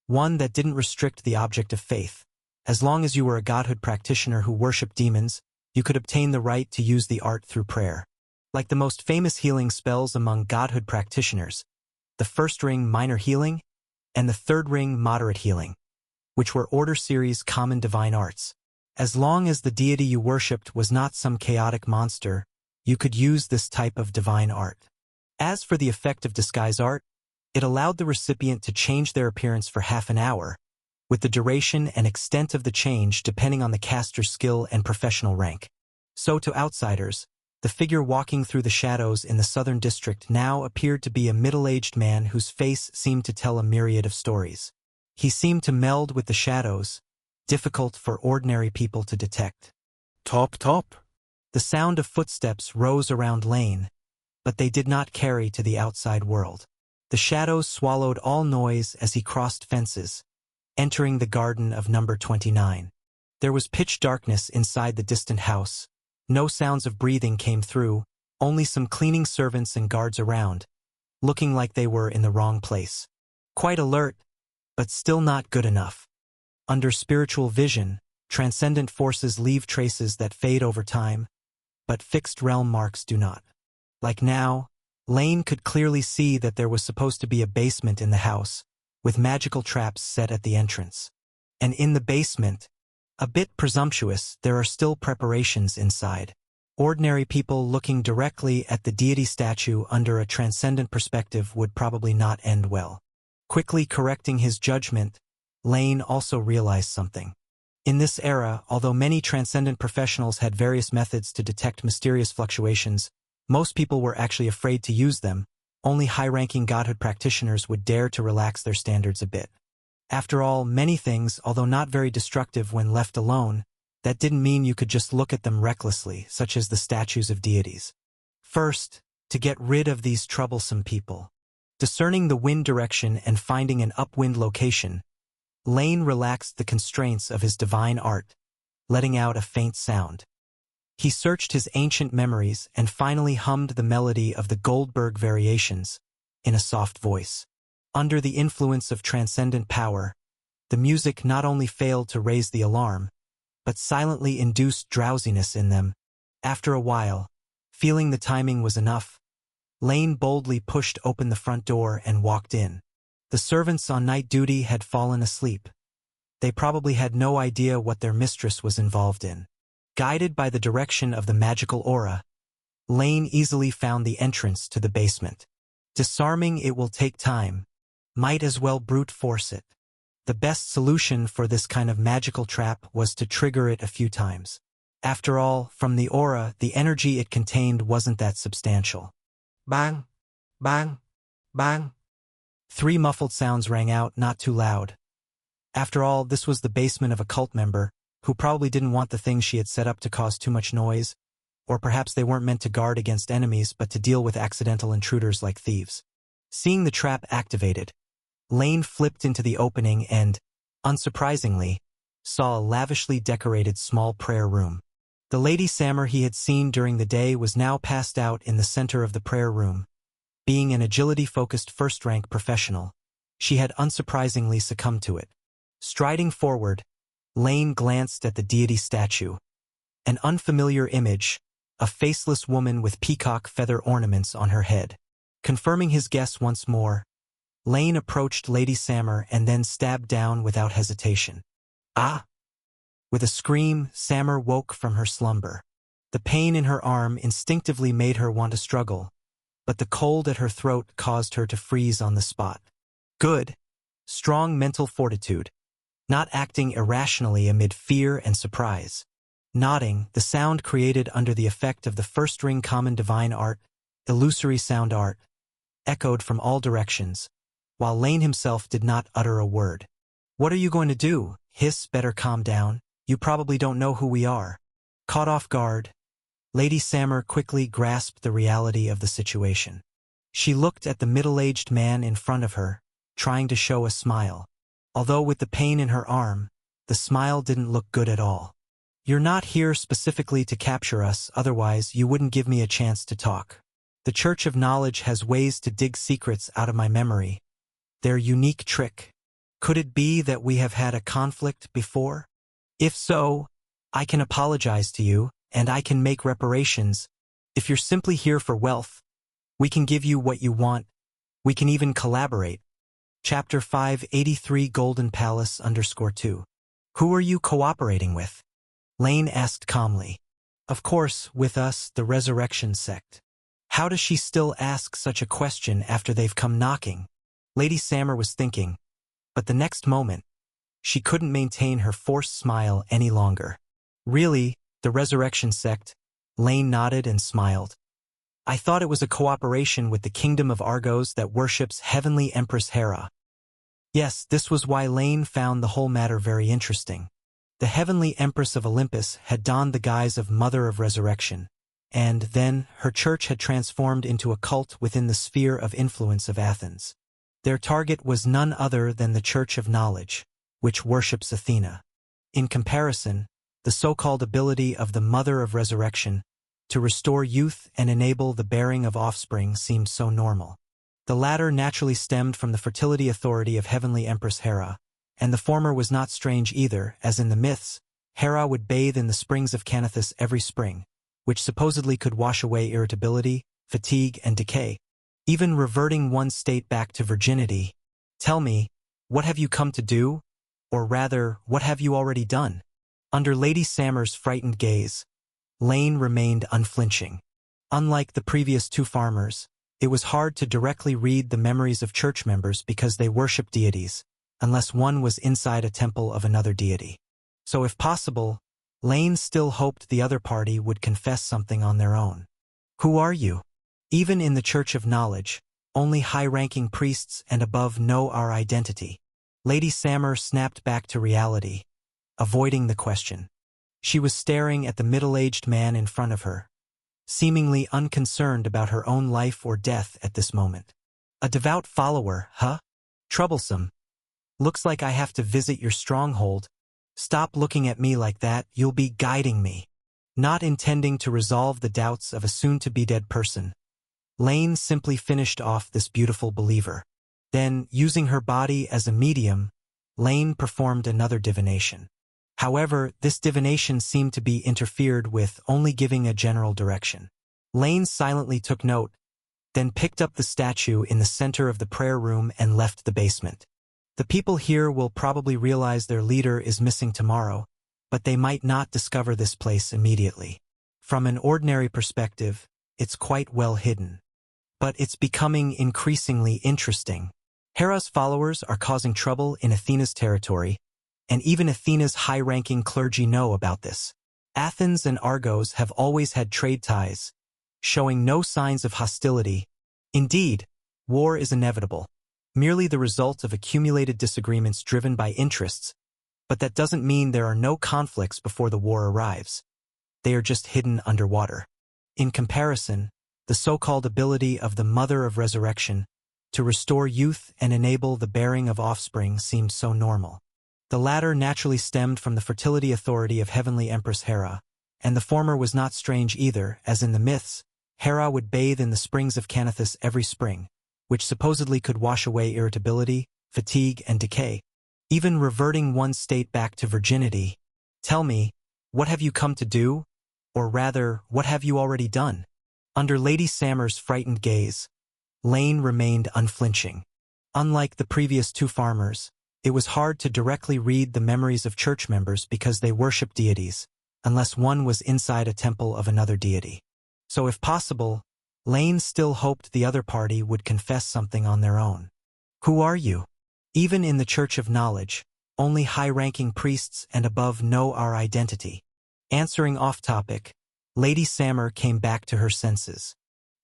one that didn't restrict the object of faith. As long as you were a godhood practitioner who worshipped demons, you could obtain the right to use the art through prayer. Like the most famous healing spells among godhood practitioners, the first ring minor healing and the third ring moderate healing, which were Order Series common divine arts. As long as the deity you worshipped was not some chaotic monster, you could use this type of divine art. As for the effect of disguise art, it allowed the recipient to change their appearance for half an hour, with the duration and extent of the change depending on the caster's skill and professional rank. So to outsiders, the figure walking through the shadows in the Southern District now appeared to be a middle-aged man whose face seemed to tell a myriad of stories. He seemed to meld with the shadows, difficult for ordinary people to detect. Top. The sound of footsteps rose around Lane, but they did not carry to the outside world. The shadows swallowed all noise as he crossed fences, entering the garden of number 29. There was pitch darkness inside the distant house. No sounds of breathing came through, only some cleaning servants and guards around, looking like they were in the wrong place. Quite alert, but still not good enough. Under spiritual vision, transcendent forces leave traces that fade over time, but fixed realm marks do not. Like now, Lane could clearly see that there was supposed to be a basement in the house, with magical traps set at the entrance. And in the basement, a bit presumptuous, there are still preparations inside. Ordinary people looking directly at the deity statue under a transcendent perspective would probably not end well. Quickly correcting his judgment, Lane also realized something. In this era, although many transcendent professionals had various methods to detect mysterious fluctuations, most people were actually afraid to use them. Only high-ranking godhood practitioners would dare to relax their standards a bit. After all, many things, although not very destructive when left alone, that didn't mean you could just look at them recklessly, such as the statues of deities. First, to get rid of these troublesome people. Discerning the wind direction and finding an upwind location, Lane relaxed the constraints of his divine art, letting out a faint sound. He searched his ancient memories and finally hummed the melody of the Goldberg Variations in a soft voice. Under the influence of transcendent power, the music not only failed to raise the alarm, but silently induced drowsiness in them. After a while, feeling the timing was enough, Lane boldly pushed open the front door and walked in. The servants on night duty had fallen asleep. They probably had no idea what their mistress was involved in. Guided by the direction of the magical aura, Lane easily found the entrance to the basement. Disarming it will take time. Might as well brute force it. The best solution for this kind of magical trap was to trigger it a few times. After all, from the aura, the energy it contained wasn't that substantial. Bang! Bang! Bang! 3 muffled sounds rang out, not too loud. After all, this was the basement of a cult member, who probably didn't want the things she had set up to cause too much noise, or perhaps they weren't meant to guard against enemies but to deal with accidental intruders like thieves. Seeing the trap activated, Lane flipped into the opening and, unsurprisingly, saw a lavishly decorated small prayer room. The Lady Sammer he had seen during the day was now passed out in the center of the prayer room. Being an agility-focused first-rank professional, she had unsurprisingly succumbed to it. Striding forward, Lane glanced at the deity statue. An unfamiliar image, a faceless woman with peacock feather ornaments on her head. Confirming his guess once more, Lane approached Lady Sammer and then stabbed down without hesitation. Ah! With a scream, Sammer woke from her slumber. The pain in her arm instinctively made her want to struggle, but the cold at her throat caused her to freeze on the spot. Good. Strong mental fortitude. Not acting irrationally amid fear and surprise. Nodding, the sound created under the effect of the first-ring common divine art, illusory sound art, echoed from all directions, while Lane himself did not utter a word. What are you going to do? Hiss, better calm down. You probably don't know who we are. Caught off guard, Lady Sammer quickly grasped the reality of the situation. She looked at the middle-aged man in front of her, trying to show a smile. Although with the pain in her arm, the smile didn't look good at all. You're not here specifically to capture us, otherwise you wouldn't give me a chance to talk. The Church of Knowledge has ways to dig secrets out of my memory. Their unique trick. Could it be that we have had a conflict before? If so, I can apologize to you, and I can make reparations. If you're simply here for wealth, we can give you what you want. We can even collaborate. Chapter 583 Golden Palace _2. Who are you cooperating with? Lane asked calmly. Of course, with us, the Resurrection Sect. How does she still ask such a question after they've come knocking? Lady Sammer was thinking, but the next moment, she couldn't maintain her forced smile any longer. Really, the Resurrection Sect? Lane nodded and smiled. I thought it was a cooperation with the Kingdom of Argos that worships Heavenly Empress Hera. Yes, this was why Lane found the whole matter very interesting. The Heavenly Empress of Olympus had donned the guise of Mother of Resurrection, and then her church had transformed into a cult within the sphere of influence of Athens. Their target was none other than the Church of Knowledge, which worships Athena. In comparison, the so-called ability of the Mother of Resurrection to restore youth and enable the bearing of offspring seemed so normal. The latter naturally stemmed from the fertility authority of Heavenly Empress Hera, and the former was not strange either, as in the myths, Hera would bathe in the springs of Canathus every spring, which supposedly could wash away irritability, fatigue, and decay, even reverting one's state back to virginity. Tell me, what have you come to do? Or rather, what have you already done? Under Lady Sammer's frightened gaze, Lane remained unflinching. Unlike the previous two farmers, it was hard to directly read the memories of church members because they worshiped deities, unless one was inside a temple of another deity. So if possible, Lane still hoped the other party would confess something on their own. Who are you? Even in the Church of Knowledge, only high-ranking priests and above know our identity. Lady Sammer snapped back to reality, avoiding the question. She was staring at the middle-aged man in front of her, seemingly unconcerned about her own life or death at this moment. A devout follower, huh? Troublesome. Looks like I have to visit your stronghold. Stop looking at me like that, you'll be guiding me. Not intending to resolve the doubts of a soon-to-be-dead person, Lane simply finished off this beautiful believer. Then, using her body as a medium, Lane performed another divination. However, this divination seemed to be interfered with, only giving a general direction. Lane silently took note, then picked up the statue in the center of the prayer room and left the basement. The people here will probably realize their leader is missing tomorrow, but they might not discover this place immediately. From an ordinary perspective, it's quite well hidden. But it's becoming increasingly interesting. Hera's followers are causing trouble in Athena's territory, and even Athena's high-ranking clergy know about this. Athens and Argos have always had trade ties, showing no signs of hostility. Indeed, war is inevitable, merely the result of accumulated disagreements driven by interests, but that doesn't mean there are no conflicts before the war arrives. They are just hidden underwater. In comparison, the so-called ability of the Mother of Resurrection to restore youth and enable the bearing of offspring seemed so normal. The latter naturally stemmed from the fertility authority of heavenly Empress Hera, and the former was not strange either, as in the myths, Hera would bathe in the springs of Canathus every spring, which supposedly could wash away irritability, fatigue, and decay, even reverting one's state back to virginity. Tell me, what have you come to do? Or rather, what have you already done? Under Lady Samer's frightened gaze, Lane remained unflinching. Unlike the previous two farmers, it was hard to directly read the memories of church members because they worshipped deities, unless one was inside a temple of another deity. So if possible, Lane still hoped the other party would confess something on their own. Who are you? Even in the Church of Knowledge, only high-ranking priests and above know our identity. Answering off-topic, Lady Samer came back to her senses.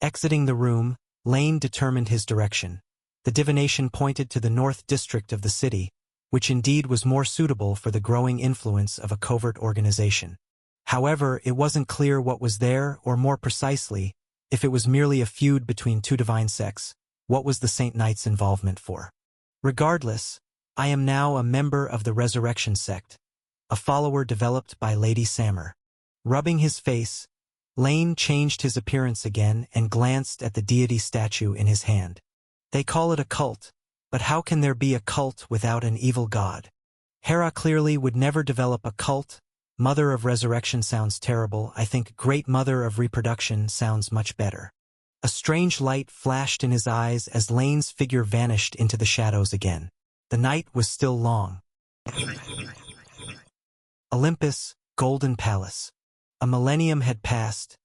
Exiting the room, Lane determined his direction. The divination pointed to the north district of the city, which indeed was more suitable for the growing influence of a covert organization. However, it wasn't clear what was there, or more precisely, if it was merely a feud between two divine sects, what was the Saint Knight's involvement for? Regardless, I am now a member of the Resurrection sect, a follower developed by Lady Samer. Rubbing his face, Lane changed his appearance again and glanced at the deity statue in his hand. They call it a cult, but how can there be a cult without an evil god? Hera clearly would never develop a cult. Mother of Resurrection sounds terrible. I think Great Mother of Reproduction sounds much better. A strange light flashed in his eyes as Lane's figure vanished into the shadows again. The night was still long. Olympus, Golden Palace. A millennium had passed,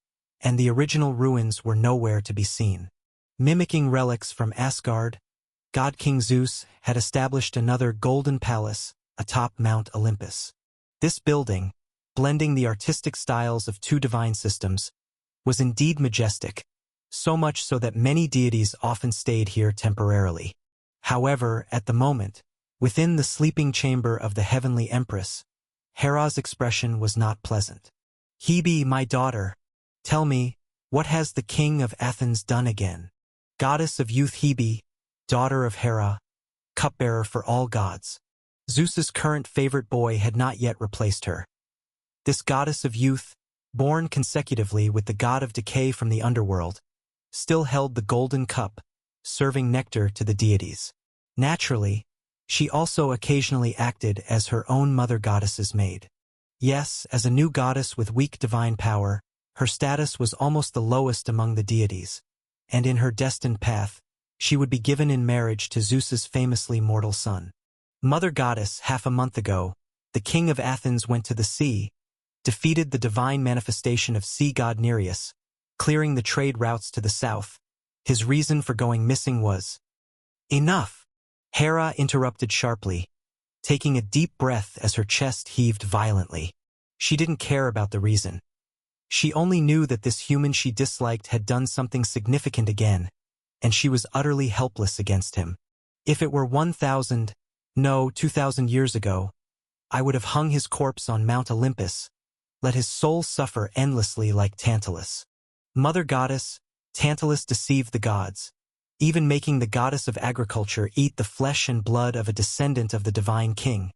and the original ruins were nowhere to be seen. Mimicking relics from Asgard, God King Zeus had established another golden palace atop Mount Olympus. This building, blending the artistic styles of two divine systems, was indeed majestic, so much so that many deities often stayed here temporarily. However, at the moment, within the sleeping chamber of the heavenly Empress, Hera's expression was not pleasant. Hebe, my daughter, tell me, what has the king of Athens done again? Goddess of youth Hebe, daughter of Hera, cupbearer for all gods. Zeus's current favorite boy had not yet replaced her. This goddess of youth, born consecutively with the god of decay from the underworld, still held the golden cup, serving nectar to the deities. Naturally, she also occasionally acted as her own mother goddess's maid. Yes, as a new goddess with weak divine power, her status was almost the lowest among the deities, and in her destined path, she would be given in marriage to Zeus's famously mortal son. Mother goddess, half a month ago, the king of Athens went to the sea, defeated the divine manifestation of sea god Nereus, clearing the trade routes to the south. His reason for going missing was enough. Hera interrupted sharply, taking a deep breath as her chest heaved violently. She didn't care about the reason. She only knew that this human she disliked had done something significant again, and she was utterly helpless against him. If it were 2,000 years ago, I would have hung his corpse on Mount Olympus, let his soul suffer endlessly like Tantalus. Mother goddess, Tantalus deceived the gods. even making the goddess of agriculture eat the flesh and blood of a descendant of the divine king.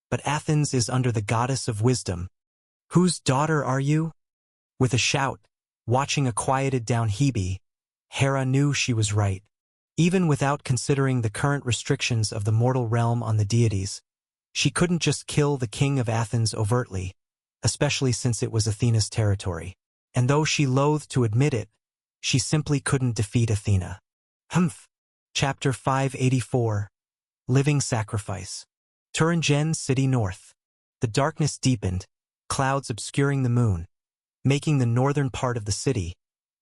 But Athens is under the goddess of wisdom. Whose daughter are you? With a shout, watching a quieted-down Hebe, Hera knew she was right. Even without considering the current restrictions of the mortal realm on the deities, she couldn't just kill the king of Athens overtly, especially since it was Athena's territory. And though she loathed to admit it, she simply couldn't defeat Athena. Humph. Chapter 584. Living Sacrifice. Turingen City North. The darkness deepened, clouds obscuring the moon, making the northern part of the city,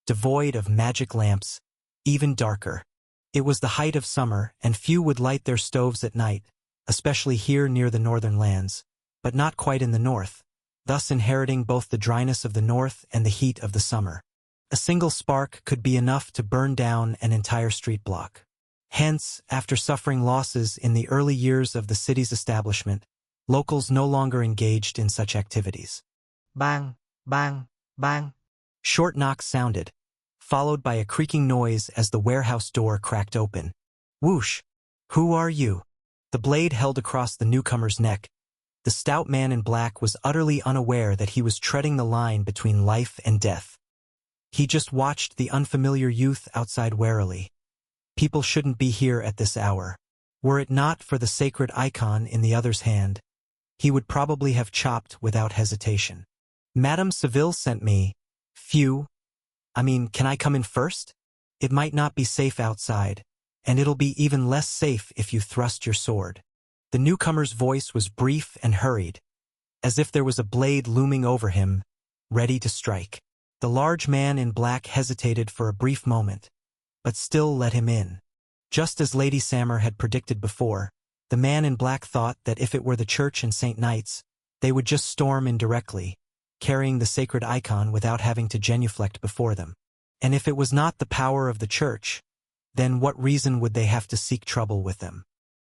devoid of magic lamps, even darker. It was the height of summer, and few would light their stoves at night, especially here near the northern lands, but not quite in the north, thus inheriting both the dryness of the north and the heat of the summer. A single spark could be enough to burn down an entire street block. Hence, after suffering losses in the early years of the city's establishment, locals no longer engaged in such activities. Bang, bang, bang. Short knocks sounded, followed by a creaking noise as the warehouse door cracked open. Whoosh! Who are you? The blade held across the newcomer's neck. The stout man in black was utterly unaware that he was treading the line between life and death. He just watched the unfamiliar youth outside warily. People shouldn't be here at this hour. Were it not for the sacred icon in the other's hand, he would probably have chopped without hesitation. Madame Seville sent me. Phew. Can I come in first? It might not be safe outside, and it'll be even less safe if you thrust your sword. The newcomer's voice was brief and hurried, as if there was a blade looming over him, ready to strike. The large man in black hesitated for a brief moment, but still let him in. Just as Lady Sammer had predicted before, the man in black thought that if it were the church and St. Knights, they would just storm in directly, carrying the sacred icon without having to genuflect before them. And if it was not the power of the church, then what reason would they have to seek trouble with them?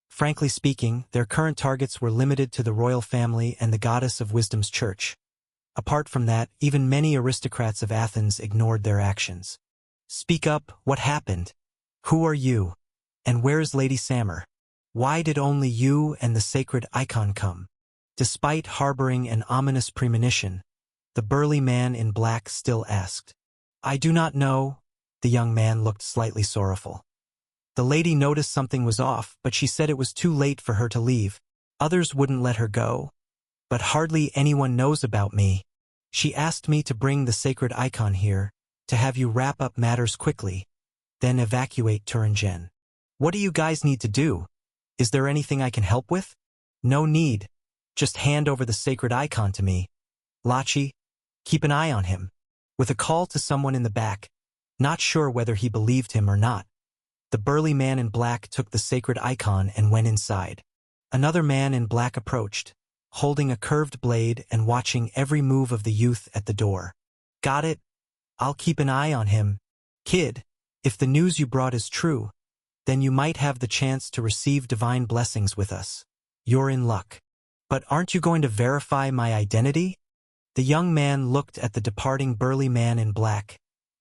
Frankly speaking, their current targets were limited to the royal family and the goddess of wisdom's church. Apart from that, even many aristocrats of Athens ignored their actions. Speak up, what happened? Who are you? And where's Lady Sammer? Why did only you and the sacred icon come? Despite harboring an ominous premonition, the burly man in black still asked. I do not know. The young man looked slightly sorrowful. The lady noticed something was off, but she said it was too late for her to leave. Others wouldn't let her go. But hardly anyone knows about me. She asked me to bring the sacred icon here, to have you wrap up matters quickly, then evacuate Turingen. What do you guys need to do? Is there anything I can help with? No need. Just hand over the sacred icon to me. Lachi, keep an eye on him. With a call to someone in the back, not sure whether he believed him or not, the burly man in black took the sacred icon and went inside. Another man in black approached, holding a curved blade and watching every move of the youth at the door. Got it? I'll keep an eye on him. Kid, if the news you brought is true, then you might have the chance to receive divine blessings with us. You're in luck. But aren't you going to verify my identity? The young man looked at the departing burly man in black,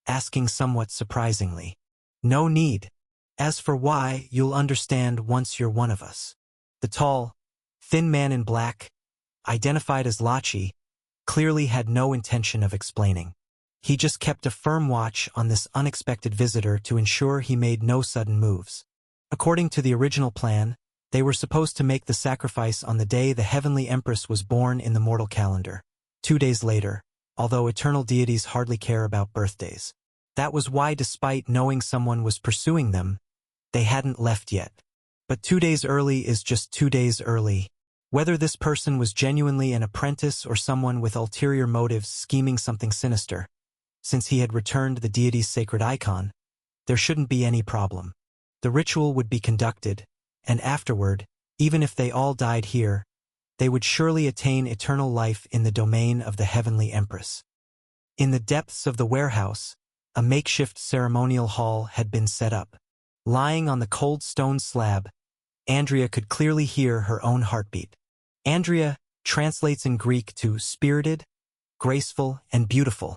asking somewhat surprisingly. No need. As for why, you'll understand once you're one of us. The tall, thin man in black, identified as Lachi, clearly had no intention of explaining. He just kept a firm watch on this unexpected visitor to ensure he made no sudden moves. According to the original plan, they were supposed to make the sacrifice on the day the heavenly empress was born in the mortal calendar. 2 days later, although eternal deities hardly care about birthdays. That was why, despite knowing someone was pursuing them, they hadn't left yet. But 2 days early is just 2 days early. Whether this person was genuinely an apprentice or someone with ulterior motives scheming something sinister, since he had returned the deity's sacred icon, there shouldn't be any problem. The ritual would be conducted, and afterward, even if they all died here, they would surely attain eternal life in the domain of the heavenly empress. In the depths of the warehouse, a makeshift ceremonial hall had been set up. Lying on the cold stone slab, Andrea could clearly hear her own heartbeat. Andrea translates in Greek to spirited, graceful, and beautiful,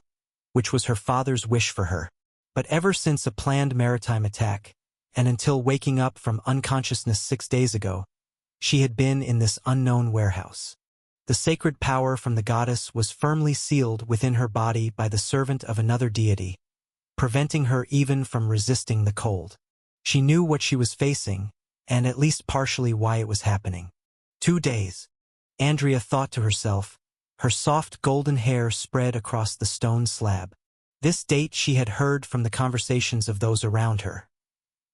which was her father's wish for her. But ever since a planned maritime attack, and until waking up from unconsciousness 6 days ago, she had been in this unknown warehouse. The sacred power from the goddess was firmly sealed within her body by the servant of another deity, preventing her even from resisting the cold. She knew what she was facing, and at least partially why it was happening. 2 days. Andrea thought to herself, her soft golden hair spread across the stone slab. This date she had heard from the conversations of those around her.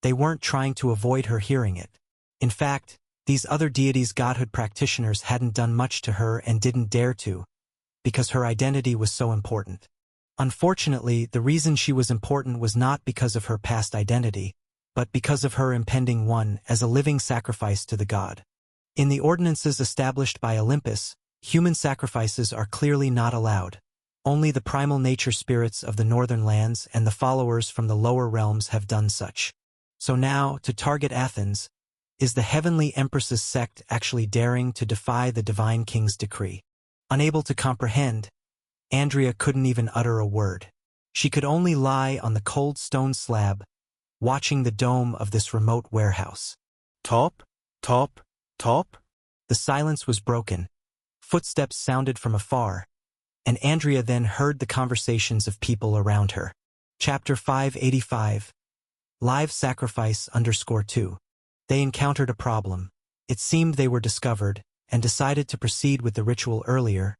They weren't trying to avoid her hearing it. In fact, these other deities' godhood practitioners hadn't done much to her and didn't dare to, because her identity was so important. Unfortunately, the reason she was important was not because of her past identity, but because of her impending one as a living sacrifice to the god. In the ordinances established by Olympus, human sacrifices are clearly not allowed. Only the primal nature spirits of the northern lands and the followers from the lower realms have done such. So now, to target Athens, is the heavenly empress's sect actually daring to defy the divine king's decree? Unable to comprehend, Andrea couldn't even utter a word. She could only lie on the cold stone slab, watching the dome of this remote warehouse. Top, top, top. The silence was broken. Footsteps sounded from afar, and Andrea then heard the conversations of people around her. Chapter 585. Live Sacrifice _2. They encountered a problem. It seemed they were discovered, and decided to proceed with the ritual earlier.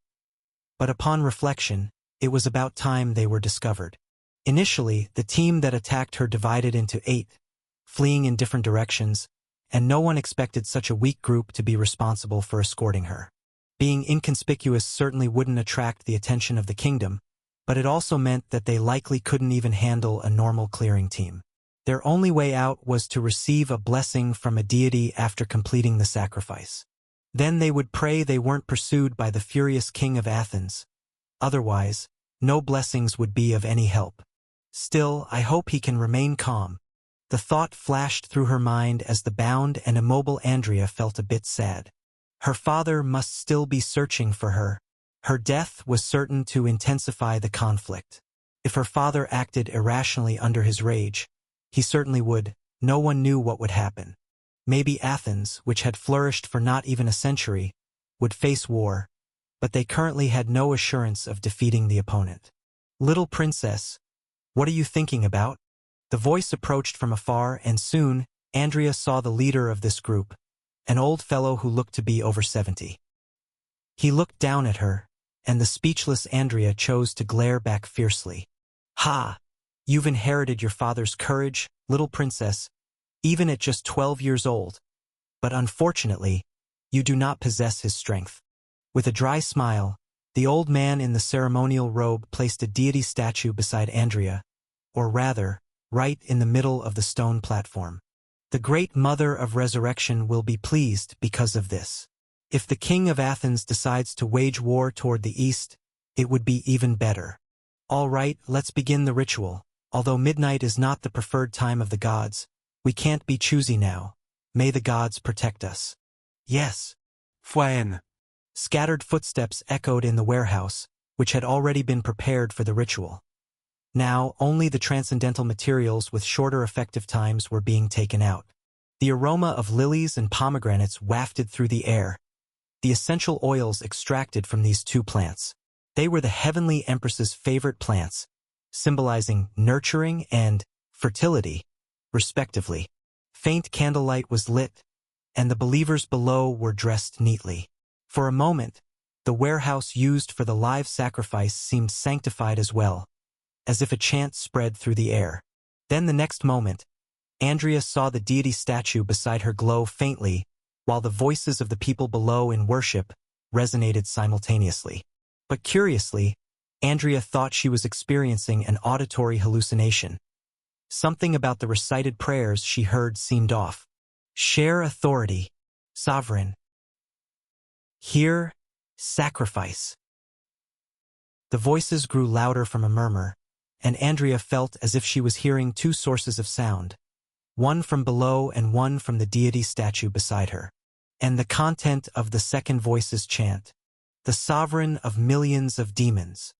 But upon reflection, it was about time they were discovered. Initially, the team that attacked her divided into 8, fleeing in different directions, and no one expected such a weak group to be responsible for escorting her. Being inconspicuous certainly wouldn't attract the attention of the kingdom, but it also meant that they likely couldn't even handle a normal clearing team. Their only way out was to receive a blessing from a deity after completing the sacrifice. Then they would pray they weren't pursued by the furious king of Athens. Otherwise, no blessings would be of any help. Still, I hope he can remain calm. The thought flashed through her mind as the bound and immobile Andrea felt a bit sad. Her father must still be searching for her. Her death was certain to intensify the conflict. If her father acted irrationally under his rage, he certainly would. No one knew what would happen. Maybe Athens, which had flourished for not even a century, would face war, but they currently had no assurance of defeating the opponent. Little princess, what are you thinking about? The voice approached from afar, and soon, Andrea saw the leader of this group, an old fellow who looked to be over 70. He looked down at her, and the speechless Andrea chose to glare back fiercely. Ha! You've inherited your father's courage, little princess, even at just 12 years old. But unfortunately, you do not possess his strength. With a dry smile, the old man in the ceremonial robe placed a deity statue beside Andrea, or rather, right in the middle of the stone platform. The great mother of resurrection will be pleased because of this. If the king of Athens decides to wage war toward the east, it would be even better. All right, let's begin the ritual. Although midnight is not the preferred time of the gods, we can't be choosy now. May the gods protect us. Yes. Fuen. Scattered footsteps echoed in the warehouse, which had already been prepared for the ritual. Now, only the transcendental materials with shorter effective times were being taken out. The aroma of lilies and pomegranates wafted through the air. The essential oils extracted from these 2 plants. They were the heavenly empress's favorite plants, symbolizing nurturing and fertility, respectively. Faint candlelight was lit, and the believers below were dressed neatly. For a moment, the warehouse used for the live sacrifice seemed sanctified as well, as if a chant spread through the air. Then the next moment, Andrea saw the deity statue beside her glow faintly, while the voices of the people below in worship resonated simultaneously. But curiously, Andrea thought she was experiencing an auditory hallucination. Something about the recited prayers she heard seemed off. Share authority, sovereign. Hear, sacrifice. The voices grew louder from a murmur, and Andrea felt as if she was hearing 2 sources of sound, one from below and one from the deity statue beside her. And the content of the second voice's chant: the sovereign of millions of demons,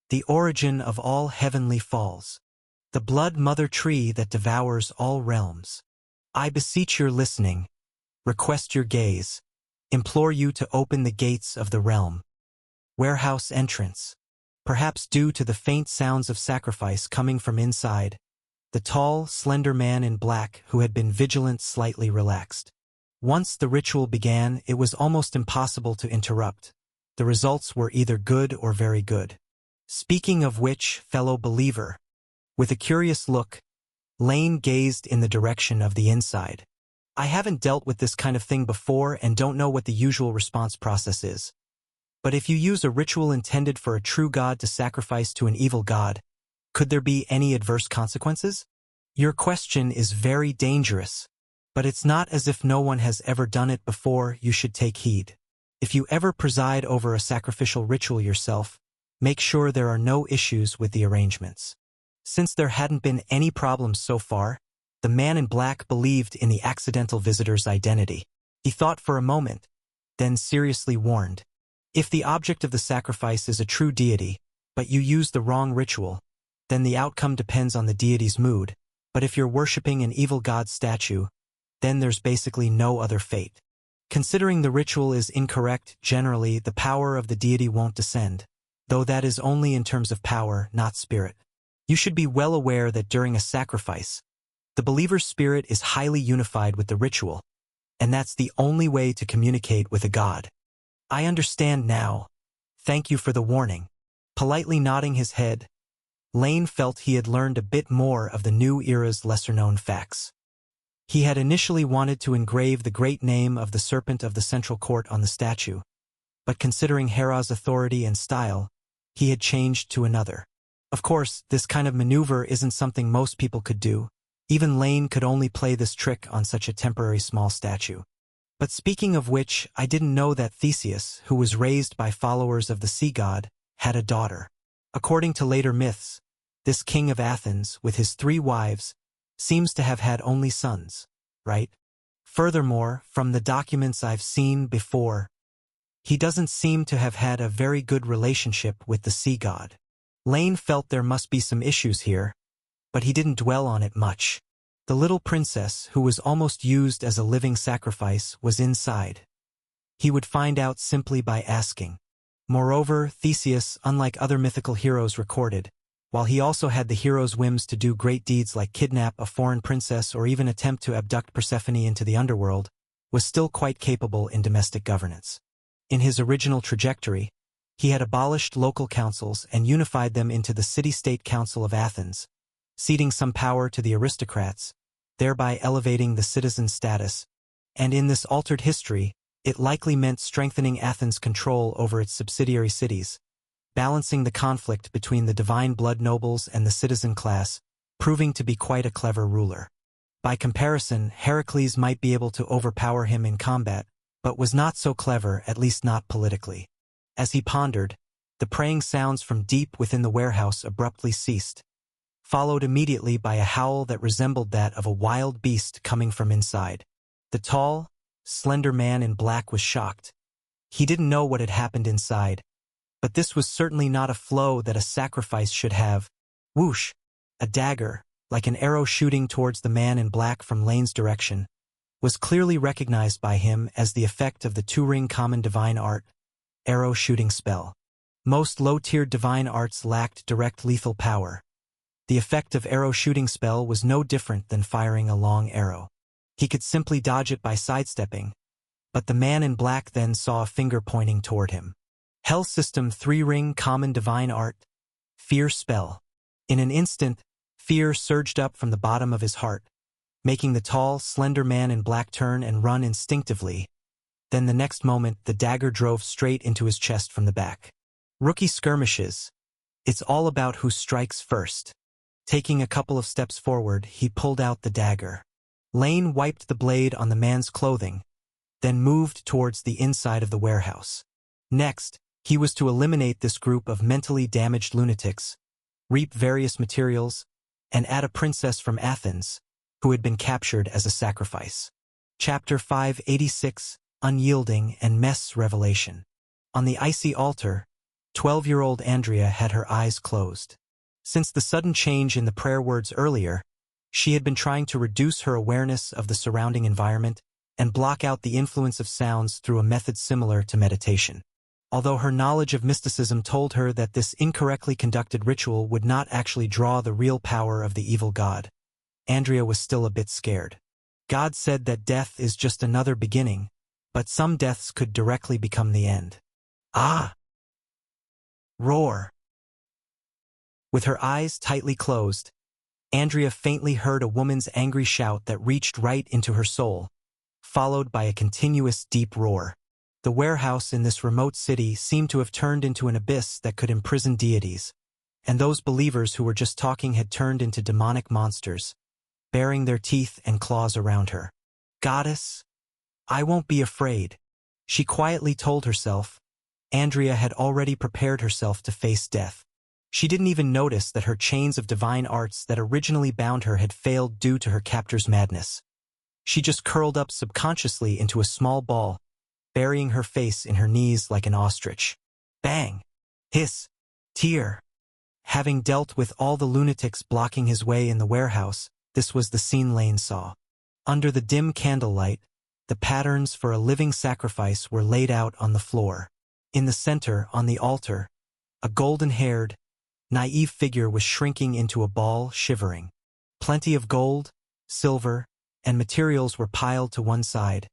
the origin of all heavenly falls, the blood mother tree that devours all realms. I beseech your listening, request your gaze, implore you to open the gates of the realm. Warehouse entrance. Perhaps due to the faint sounds of sacrifice coming from inside, the tall, slender man in black who had been vigilant slightly relaxed. Once the ritual began, it was almost impossible to interrupt. The results were either good or very good. Speaking of which, fellow believer, with a curious look, Lane gazed in the direction of the inside. I haven't dealt with this kind of thing before and don't know what the usual response process is. But if you use a ritual intended for a true god to sacrifice to an evil god, could there be any adverse consequences? Your question is very dangerous, but it's not as if no one has ever done it before. You should take heed. If you ever preside over a sacrificial ritual yourself, make sure there are no issues with the arrangements. Since there hadn't been any problems so far, the man in black believed in the accidental visitor's identity. He thought for a moment, then seriously warned. If the object of the sacrifice is a true deity, but you use the wrong ritual, then the outcome depends on the deity's mood. But if you're worshipping an evil god statue, then there's basically no other fate. Considering the ritual is incorrect, generally the power of the deity won't descend, though that is only in terms of power, not spirit. You should be well aware that during a sacrifice, the believer's spirit is highly unified with the ritual, and that's the only way to communicate with a god. I understand now. Thank you for the warning. Politely nodding his head, Lane felt he had learned a bit more of the new era's lesser-known facts. He had initially wanted to engrave the great name of the Serpent of the Central Court on the statue, but considering Hera's authority and style, he had changed to another. Of course, this kind of maneuver isn't something most people could do. Even Lane could only play this trick on such a temporary small statue. But speaking of which, I didn't know that Theseus, who was raised by followers of the sea god, had a daughter. According to later myths, this king of Athens, with his 3 wives, seems to have had only sons, right? Furthermore, from the documents I've seen before, he doesn't seem to have had a very good relationship with the sea god. Lane felt there must be some issues here, but he didn't dwell on it much. The little princess, who was almost used as a living sacrifice, was inside. He would find out simply by asking. Moreover, Theseus, unlike other mythical heroes recorded, while he also had the hero's whims to do great deeds like kidnap a foreign princess or even attempt to abduct Persephone into the underworld, was still quite capable in domestic governance. In his original trajectory, he had abolished local councils and unified them into the City-State Council of Athens, ceding some power to the aristocrats, thereby elevating the citizen's status, and in this altered history, it likely meant strengthening Athens' control over its subsidiary cities, balancing the conflict between the divine blood nobles and the citizen class, proving to be quite a clever ruler. By comparison, Heracles might be able to overpower him in combat, but was not so clever, at least not politically. As he pondered, the praying sounds from deep within the warehouse abruptly ceased, followed immediately by a howl that resembled that of a wild beast coming from inside. The tall, slender man in black was shocked. He didn't know what had happened inside, but this was certainly not a flow that a sacrifice should have. Whoosh! A dagger, like an arrow shooting towards the man in black from Lane's direction, was clearly recognized by him as the effect of the 2-ring common divine art, arrow shooting spell. Most low-tiered divine arts lacked direct lethal power. The effect of arrow shooting spell was no different than firing a long arrow. He could simply dodge it by sidestepping, but the man in black then saw a finger pointing toward him. Hell System 3-ring common divine art, fear spell. In an instant, fear surged up from the bottom of his heart, making the tall, slender man in black turn and run instinctively. Then the next moment, the dagger drove straight into his chest from the back. Rookie skirmishes. It's all about who strikes first. Taking a couple of steps forward, he pulled out the dagger. Lane wiped the blade on the man's clothing, then moved towards the inside of the warehouse. Next, he was to eliminate this group of mentally damaged lunatics, reap various materials, and add a princess from Athens, who had been captured as a sacrifice. Chapter 586, Unyielding and Mess Revelation. On the icy altar, 12-year-old Andrea had her eyes closed. Since the sudden change in the prayer words earlier, She had been trying to reduce her awareness of the surrounding environment and block out the influence of sounds through a method similar to meditation. Although her knowledge of mysticism told her that this incorrectly conducted ritual would not actually draw the real power of the evil god, Andrea was still a bit scared. God said that death is just another beginning, but some deaths could directly become the end. Ah! Roar! With her eyes tightly closed, Andrea faintly heard a woman's angry shout that reached right into her soul, followed by a continuous deep roar. The warehouse in this remote city seemed to have turned into an abyss that could imprison deities, and those believers who were just talking had turned into demonic monsters, baring their teeth and claws around her. Goddess, I won't be afraid, she quietly told herself. Andrea had already prepared herself to face death. She didn't even notice that her chains of divine arts that originally bound her had failed due to her captor's madness. She just curled up subconsciously into a small ball, burying her face in her knees like an ostrich. Bang! Hiss! Tear! Having dealt with all the lunatics blocking his way in the warehouse, this was the scene Lane saw. Under the dim candlelight, the patterns for a living sacrifice were laid out on the floor. In the center, on the altar, a golden-haired, naive figure was shrinking into a ball, shivering. Plenty of gold, silver, and materials were piled to one side,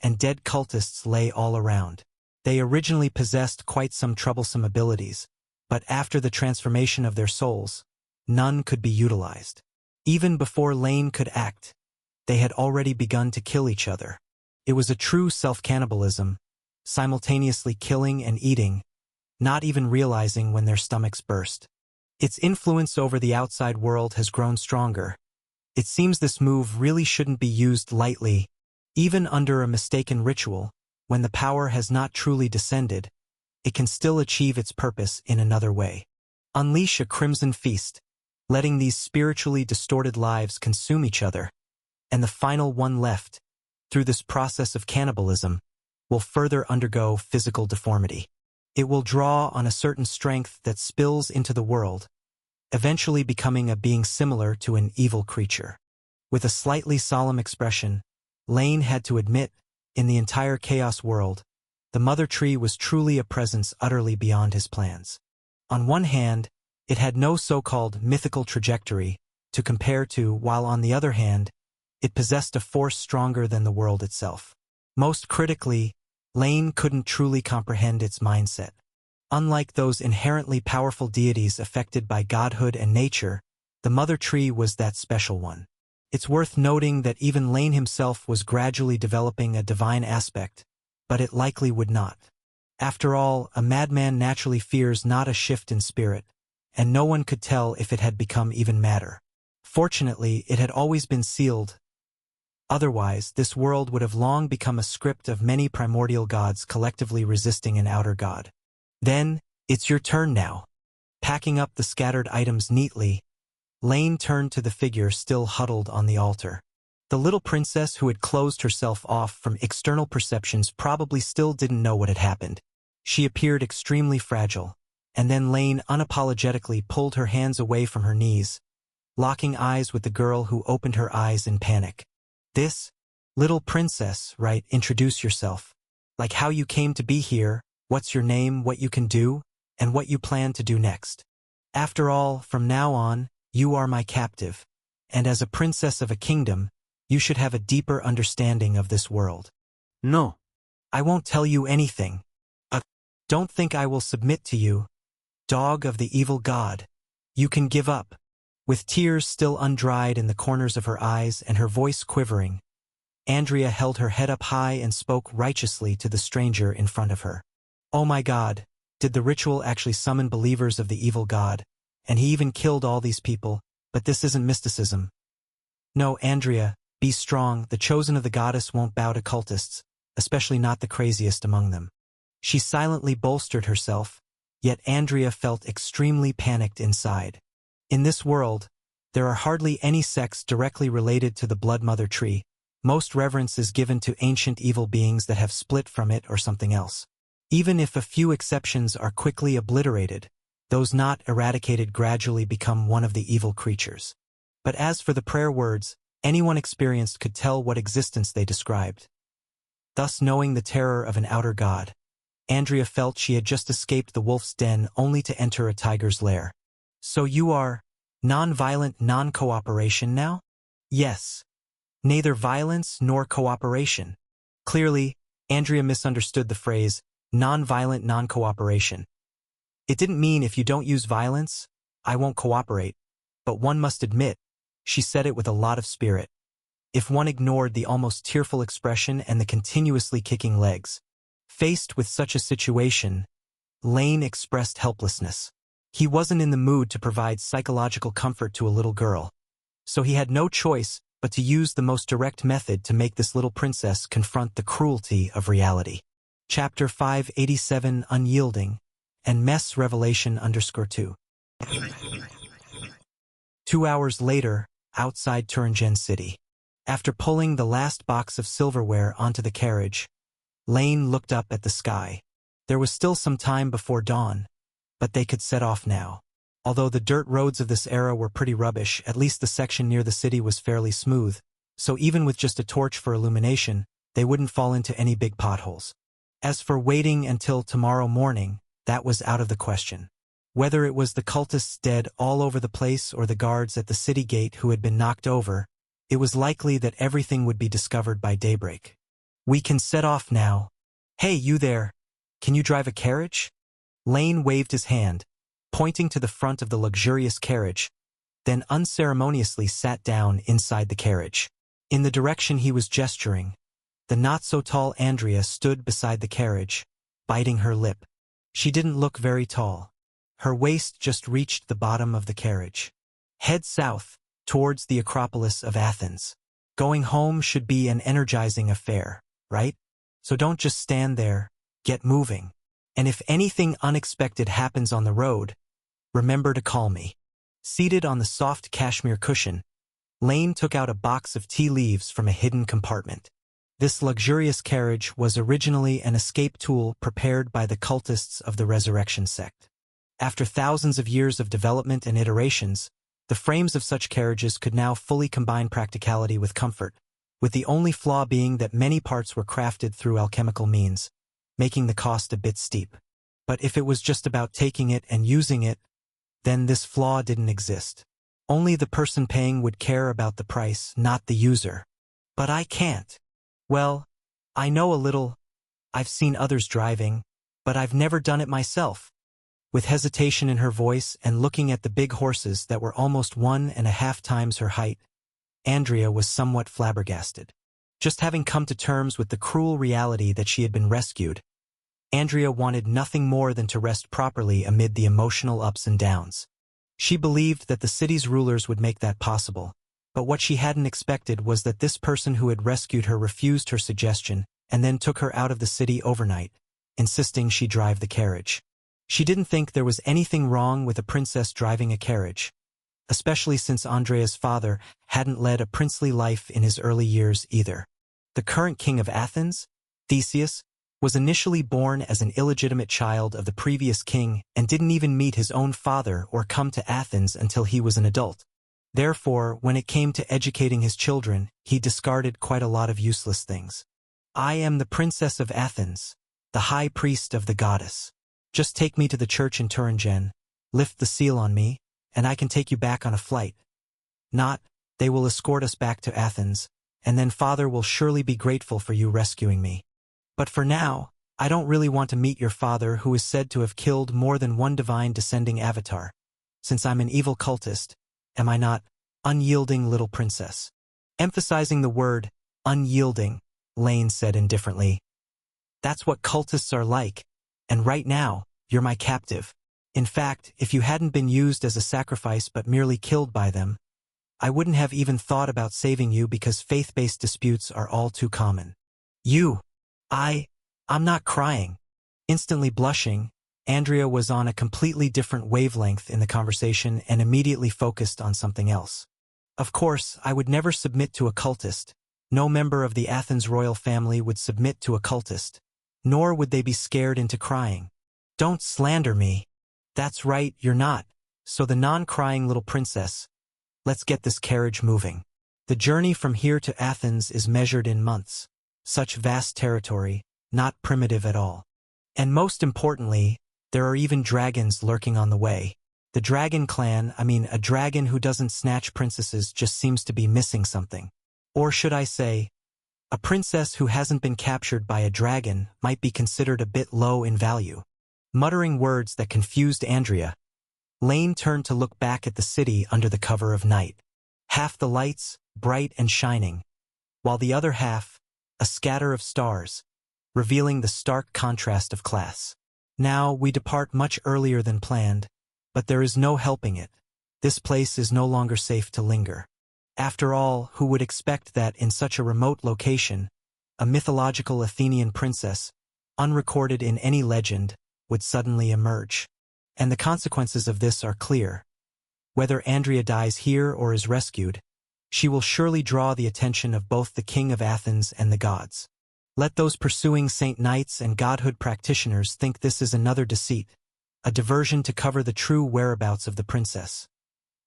and dead cultists lay all around. They originally possessed quite some troublesome abilities, but after the transformation of their souls, none could be utilized. Even before Lane could act, they had already begun to kill each other. It was a true self-cannibalism, simultaneously killing and eating, not even realizing when their stomachs burst. Its influence over the outside world has grown stronger. It seems this move really shouldn't be used lightly. Even under a mistaken ritual, when the power has not truly descended, it can still achieve its purpose in another way. Unleash a crimson feast, letting these spiritually distorted lives consume each other, and the final one left, through this process of cannibalism, will further undergo physical deformity. It will draw on a certain strength that spills into the world, eventually becoming a being similar to an evil creature. With a slightly solemn expression, Lane had to admit, in the entire chaos world, the Mother Tree was truly a presence utterly beyond his plans. On one hand, it had no so-called mythical trajectory to compare to, while on the other hand, it possessed a force stronger than the world itself. Most critically, Lane couldn't truly comprehend its mindset. Unlike those inherently powerful deities affected by godhood and nature, the Mother Tree was that special one. It's worth noting that even Lane himself was gradually developing a divine aspect, but it likely would not. After all, a madman naturally fears not a shift in spirit, and no one could tell if it had become even madder. Fortunately, it had always been sealed. Otherwise, this world would have long become a script of many primordial gods collectively resisting an outer god. Then, it's your turn now. Packing up the scattered items neatly, Lane turned to the figure still huddled on the altar. The little princess who had closed herself off from external perceptions probably still didn't know what had happened. She appeared extremely fragile, and then Lane unapologetically pulled her hands away from her knees, locking eyes with the girl who opened her eyes in panic. This, little princess, right? Introduce yourself. Like how you came to be here, what's your name, what you can do, and what you plan to do next. After all, from now on, you are my captive, and as a princess of a kingdom, you should have a deeper understanding of this world. No. I won't tell you anything. Don't think I will submit to you, dog of the evil god. You can give up. With tears still undried in the corners of her eyes and her voice quivering, Andrea held her head up high and spoke righteously to the stranger in front of her. Oh my God, did the ritual actually summon believers of the evil god? And he even killed all these people, but this isn't mysticism. No, Andrea, be strong. The chosen of the goddess won't bow to cultists, especially not the craziest among them. She silently bolstered herself, yet Andrea felt extremely panicked inside. In this world, there are hardly any sects directly related to the Blood Mother Tree. Most reverence is given to ancient evil beings that have split from it or something else. Even if a few exceptions are quickly obliterated, those not eradicated gradually become one of the evil creatures. But as for the prayer words, anyone experienced could tell what existence they described. Thus knowing the terror of an outer god, Andrea felt she had just escaped the wolf's den only to enter a tiger's lair. So you are non-violent non-cooperation now? Yes. Neither violence nor cooperation. Clearly, Andrea misunderstood the phrase non-violent non-cooperation. It didn't mean if you don't use violence, I won't cooperate. But one must admit, she said it with a lot of spirit. If one ignored the almost tearful expression and the continuously kicking legs. Faced with such a situation, Lane expressed helplessness. He wasn't in the mood to provide psychological comfort to a little girl. So he had no choice but to use the most direct method to make this little princess confront the cruelty of reality. Chapter 587 Unyielding and Mess Revelation _2. 2 hours later, outside Turingen City. After pulling the last box of silverware onto the carriage, Lane looked up at the sky. There was still some time before dawn, but they could set off now. Although the dirt roads of this era were pretty rubbish, at least the section near the city was fairly smooth, so even with just a torch for illumination, they wouldn't fall into any big potholes. As for waiting until tomorrow morning, that was out of the question. Whether it was the cultists dead all over the place or the guards at the city gate who had been knocked over, it was likely that everything would be discovered by daybreak. We can set off now. Hey, you there. Can you drive a carriage? Lane waved his hand, pointing to the front of the luxurious carriage, then unceremoniously sat down inside the carriage. In the direction he was gesturing, the not-so-tall Andrea stood beside the carriage, biting her lip. She didn't look very tall. Her waist just reached the bottom of the carriage. Head south, towards the Acropolis of Athens. Going home should be an energizing affair, right? So don't just stand there, get moving. And if anything unexpected happens on the road, remember to call me. Seated on the soft cashmere cushion, Lane took out a box of tea leaves from a hidden compartment. This luxurious carriage was originally an escape tool prepared by the cultists of the Resurrection sect. After thousands of years of development and iterations, the frames of such carriages could now fully combine practicality with comfort, with the only flaw being that many parts were crafted through alchemical means, making the cost a bit steep. But if it was just about taking it and using it, then this flaw didn't exist. Only the person paying would care about the price, not the user. But I can't. Well, I know a little. I've seen others driving, but I've never done it myself. With hesitation in her voice and looking at the big horses that were almost 1.5 times her height, Andrea was somewhat flabbergasted. Just having come to terms with the cruel reality that she had been rescued, Andrea wanted nothing more than to rest properly amid the emotional ups and downs. She believed that the city's rulers would make that possible, but what she hadn't expected was that this person who had rescued her refused her suggestion and then took her out of the city overnight, insisting she drive the carriage. She didn't think there was anything wrong with a princess driving a carriage, especially since Andrea's father hadn't led a princely life in his early years either. The current king of Athens, Theseus, was initially born as an illegitimate child of the previous king and didn't even meet his own father or come to Athens until he was an adult. Therefore, when it came to educating his children, he discarded quite a lot of useless things. I am the princess of Athens, the high priest of the goddess. Just take me to the church in Turingen, lift the seal on me, and I can take you back on a flight. Not, they will escort us back to Athens, and then father will surely be grateful for you rescuing me. But for now, I don't really want to meet your father who is said to have killed more than one divine descending avatar. Since I'm an evil cultist, am I not, unyielding little princess? Emphasizing the word, unyielding, Lane said indifferently. That's what cultists are like, and right now, you're my captive. In fact, if you hadn't been used as a sacrifice but merely killed by them, I wouldn't have even thought about saving you because faith-based disputes are all too common. I'm not crying. Instantly blushing, Andrea was on a completely different wavelength in the conversation and immediately focused on something else. Of course, I would never submit to a cultist. No member of the Athens royal family would submit to a cultist, nor would they be scared into crying. Don't slander me. That's right, you're not. So the non-crying little princess, Let's get this carriage moving. The journey from here to Athens is measured in months. Such vast territory, not primitive at all. And most importantly, there are even dragons lurking on the way. The dragon clan, a dragon who doesn't snatch princesses just seems to be missing something. Or should I say, a princess who hasn't been captured by a dragon might be considered a bit low in value. Muttering words that confused Andrea, Lane turned to look back at the city under the cover of night. Half the lights, bright and shining, while the other half, a scatter of stars, revealing the stark contrast of class. Now we depart much earlier than planned, but there is no helping it. This place is no longer safe to linger. After all, who would expect that in such a remote location, a mythological Athenian princess, unrecorded in any legend, would suddenly emerge? And the consequences of this are clear. Whether Andrea dies here or is rescued, she will surely draw the attention of both the king of Athens and the gods. Let those pursuing Saint Knights and godhood practitioners think this is another deceit, a diversion to cover the true whereabouts of the princess.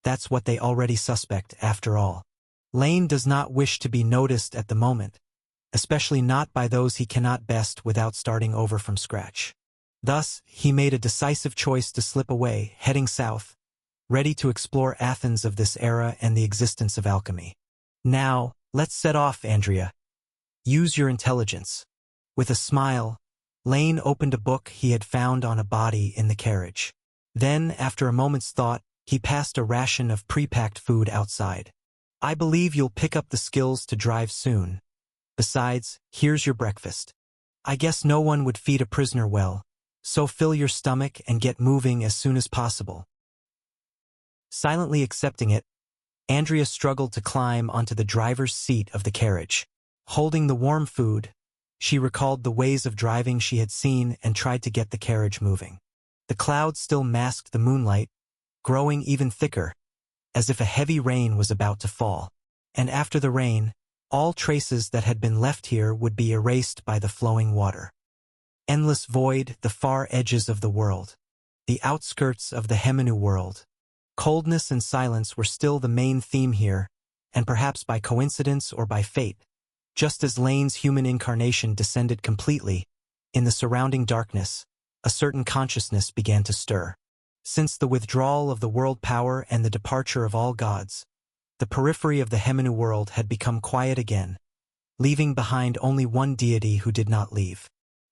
That's what they already suspect, after all. Lane does not wish to be noticed at the moment, especially not by those he cannot best without starting over from scratch. Thus, he made a decisive choice to slip away, heading south, ready to explore Athens of this era and the existence of alchemy. Now, let's set off, Andrea. Use your intelligence. With a smile, Lane opened a book he had found on a body in the carriage. Then, after a moment's thought, he passed a ration of pre-packed food outside. I believe you'll pick up the skills to drive soon. Besides, here's your breakfast. I guess no one would feed a prisoner well, so fill your stomach and get moving as soon as possible. Silently accepting it, Andrea struggled to climb onto the driver's seat of the carriage. Holding the warm food, she recalled the ways of driving she had seen and tried to get the carriage moving. The clouds still masked the moonlight, growing even thicker, as if a heavy rain was about to fall. And after the rain, all traces that had been left here would be erased by the flowing water. Endless void, the far edges of the world, the outskirts of the Hemenu world. Coldness and silence were still the main theme here, and perhaps by coincidence or by fate, just as Lane's human incarnation descended completely, in the surrounding darkness, a certain consciousness began to stir. Since the withdrawal of the world power and the departure of all gods, the periphery of the Hemenu world had become quiet again, leaving behind only one deity who did not leave.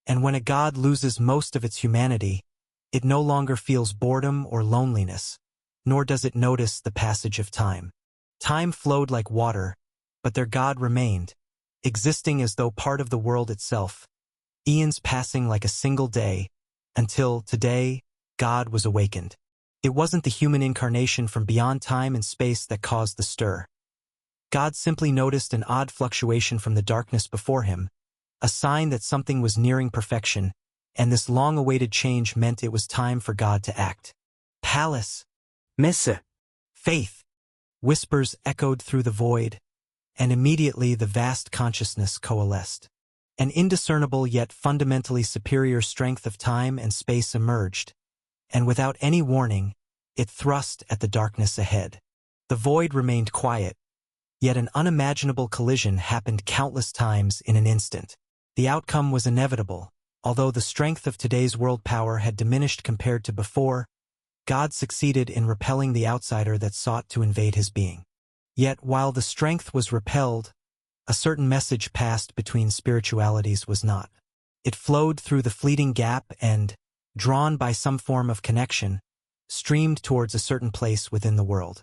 And when a god loses most of its humanity, it no longer feels boredom or loneliness, nor does it notice the passage of time. Time flowed like water, but their god remained, existing as though part of the world itself, eons passing like a single day, until, today, God was awakened. It wasn't the human incarnation from beyond time and space that caused the stir. God simply noticed an odd fluctuation from the darkness before him, a sign that something was nearing perfection, and this long-awaited change meant it was time for God to act. Pallas, Messe, faith, whispers echoed through the void, and immediately the vast consciousness coalesced. An indiscernible yet fundamentally superior strength of time and space emerged, and without any warning, it thrust at the darkness ahead. The void remained quiet, yet an unimaginable collision happened countless times in an instant. The outcome was inevitable. Although the strength of today's world power had diminished compared to before, God succeeded in repelling the outsider that sought to invade his being. Yet while the strength was repelled, a certain message passed between spiritualities was not. It flowed through the fleeting gap and, drawn by some form of connection, streamed towards a certain place within the world.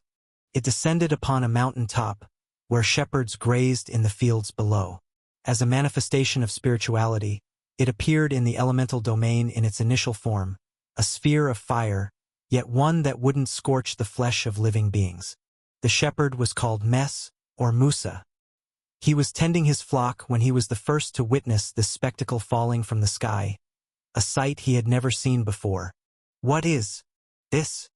It descended upon a mountain top, where shepherds grazed in the fields below. As a manifestation of spirituality, it appeared in the elemental domain in its initial form, a sphere of fire, yet one that wouldn't scorch the flesh of living beings. The shepherd was called Mes, or Musa. He was tending his flock when he was the first to witness this spectacle falling from the sky, a sight he had never seen before. What is this?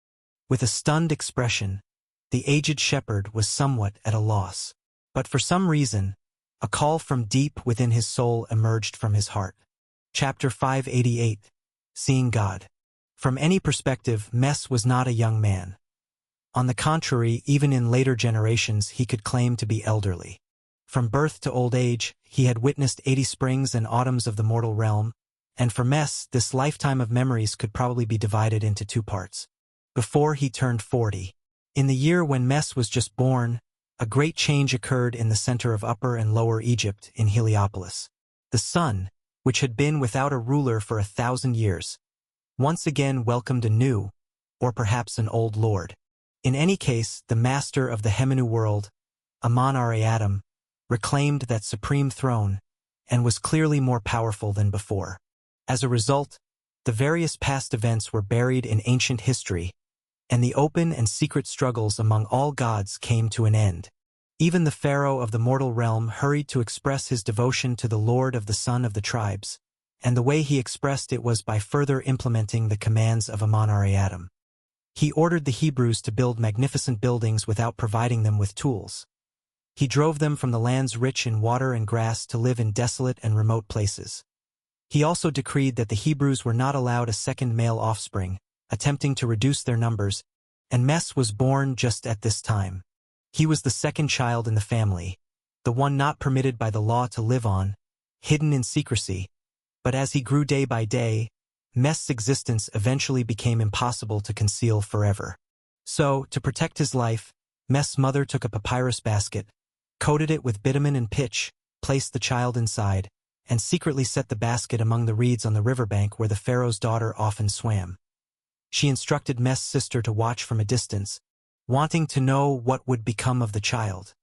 With a stunned expression, the aged shepherd was somewhat at a loss. But for some reason, a call from deep within his soul emerged from his heart. Chapter 588, Seeing God. From any perspective, Mes was not a young man. On the contrary, even in later generations he could claim to be elderly. From birth to old age, he had witnessed 80 springs and autumns of the mortal realm, and for Mess, this lifetime of memories could probably be divided into two parts. Before he turned 40. In the year when Mess was just born, a great change occurred in the center of Upper and Lower Egypt in Heliopolis. The sun, which had been without a ruler for 1,000 years, once again welcomed a new, or perhaps an old lord. In any case, the master of the Hemenu world, Amun-Ra-Adam, reclaimed that supreme throne and was clearly more powerful than before. As a result, the various past events were buried in ancient history, and the open and secret struggles among all gods came to an end. Even the pharaoh of the mortal realm hurried to express his devotion to the Lord of the Son of the Tribes, and the way he expressed it was by further implementing the commands of Amun-Ra-Adam. He ordered the Hebrews to build magnificent buildings without providing them with tools. He drove them from the lands rich in water and grass to live in desolate and remote places. He also decreed that the Hebrews were not allowed a second male offspring, attempting to reduce their numbers, and Mess was born just at this time. He was the second child in the family, the one not permitted by the law to live on, hidden in secrecy, but as he grew day by day, Mess's existence eventually became impossible to conceal forever. So, to protect his life, Mess's mother took a papyrus basket, coated it with bitumen and pitch, placed the child inside, and secretly set the basket among the reeds on the riverbank where the pharaoh's daughter often swam. She instructed Mess's sister to watch from a distance, wanting to know what would become of the child.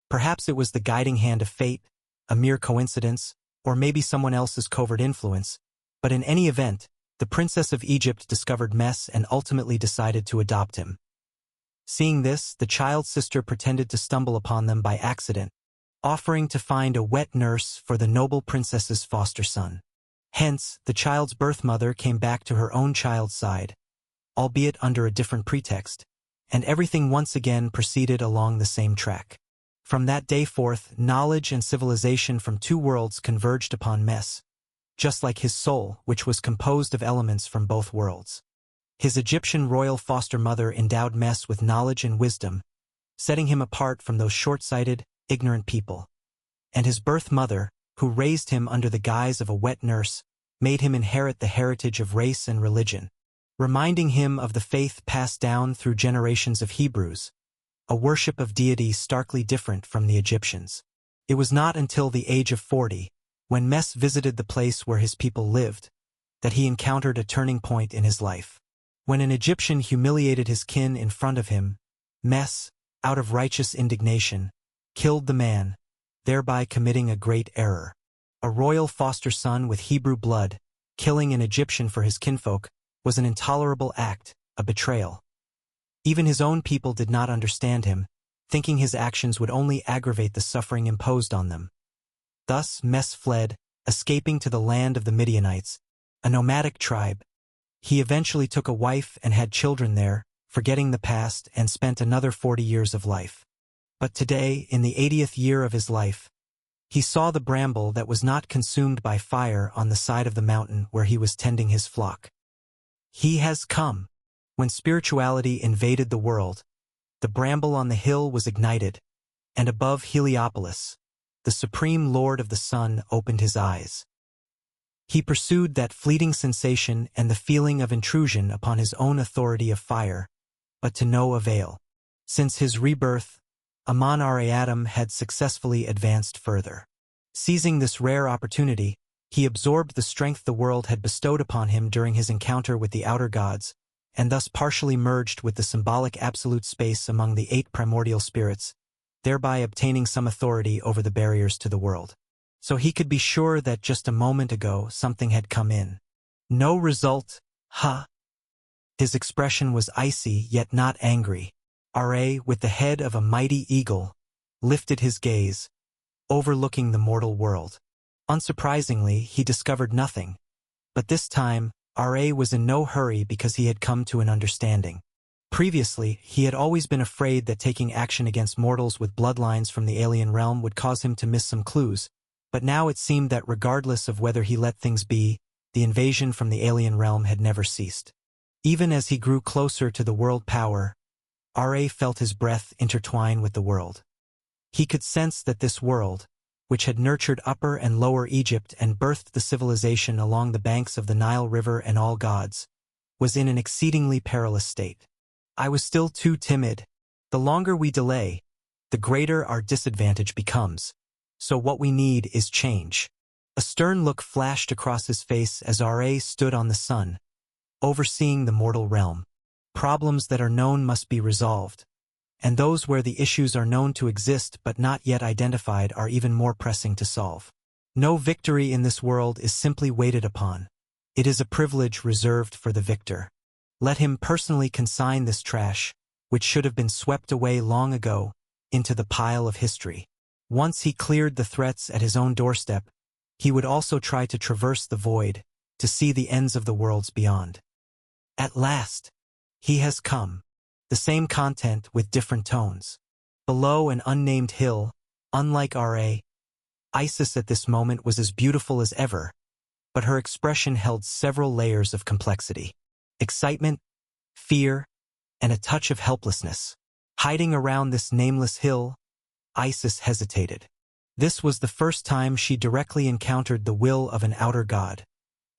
Perhaps it was the guiding hand of fate, a mere coincidence, or maybe someone else's covert influence, but in any event, the princess of Egypt discovered Mess and ultimately decided to adopt him. Seeing this, the child's sister pretended to stumble upon them by accident, offering to find a wet nurse for the noble princess's foster son. Hence, the child's birth mother came back to her own child's side, albeit under a different pretext, and everything once again proceeded along the same track. From that day forth, knowledge and civilization from two worlds converged upon Mess, just like his soul, which was composed of elements from both worlds. His Egyptian royal foster mother endowed Mess with knowledge and wisdom, setting him apart from those short-sighted, ignorant people. And his birth mother, who raised him under the guise of a wet nurse, made him inherit the heritage of race and religion, reminding him of the faith passed down through generations of Hebrews, a worship of deity starkly different from the Egyptians. It was not until the age of 40, when Mess visited the place where his people lived, that he encountered a turning point in his life. When an Egyptian humiliated his kin in front of him, Mess, out of righteous indignation, killed the man, thereby committing a great error. A royal foster son with Hebrew blood, killing an Egyptian for his kinfolk, was an intolerable act, a betrayal. Even his own people did not understand him, thinking his actions would only aggravate the suffering imposed on them. Thus Mess fled, escaping to the land of the Midianites, a nomadic tribe. He eventually took a wife and had children there, forgetting the past, and spent another 40 years of life. But today, in the 80th year of his life, he saw the bramble that was not consumed by fire on the side of the mountain where he was tending his flock. He has come. When spirituality invaded the world, the bramble on the hill was ignited, and above Heliopolis, the supreme lord of the sun opened his eyes. He pursued that fleeting sensation and the feeling of intrusion upon his own authority of fire, but to no avail. Since his rebirth, Amun-Ra-Adam had successfully advanced further. Seizing this rare opportunity, he absorbed the strength the world had bestowed upon him during his encounter with the outer gods, and thus partially merged with the symbolic absolute space among the 8 primordial spirits, thereby obtaining some authority over the barriers to the world. So he could be sure that just a moment ago something had come in. No result, huh? His expression was icy yet not angry. Ra, with the head of a mighty eagle, lifted his gaze, overlooking the mortal world. Unsurprisingly, he discovered nothing. But this time, Ra was in no hurry because he had come to an understanding. Previously, he had always been afraid that taking action against mortals with bloodlines from the alien realm would cause him to miss some clues, but now it seemed that regardless of whether he let things be, the invasion from the alien realm had never ceased. Even as he grew closer to the world power, Ra felt his breath intertwine with the world. He could sense that this world, which had nurtured Upper and Lower Egypt and birthed the civilization along the banks of the Nile River and all gods, was in an exceedingly perilous state. I was still too timid. The longer we delay, the greater our disadvantage becomes. So what we need is change. A stern look flashed across his face as Ra stood on the sun, overseeing the mortal realm. Problems that are known must be resolved, and those where the issues are known to exist but not yet identified are even more pressing to solve. No victory in this world is simply waited upon. It is a privilege reserved for the victor. Let him personally consign this trash, which should have been swept away long ago, into the pile of history. Once he cleared the threats at his own doorstep, he would also try to traverse the void, to see the ends of the worlds beyond. At last, he has come. The same content with different tones. Below an unnamed hill, unlike Ra, Isis at this moment was as beautiful as ever, but her expression held several layers of complexity. Excitement, fear, and a touch of helplessness. Hiding around this nameless hill, Isis hesitated. This was the first time she directly encountered the will of an outer god,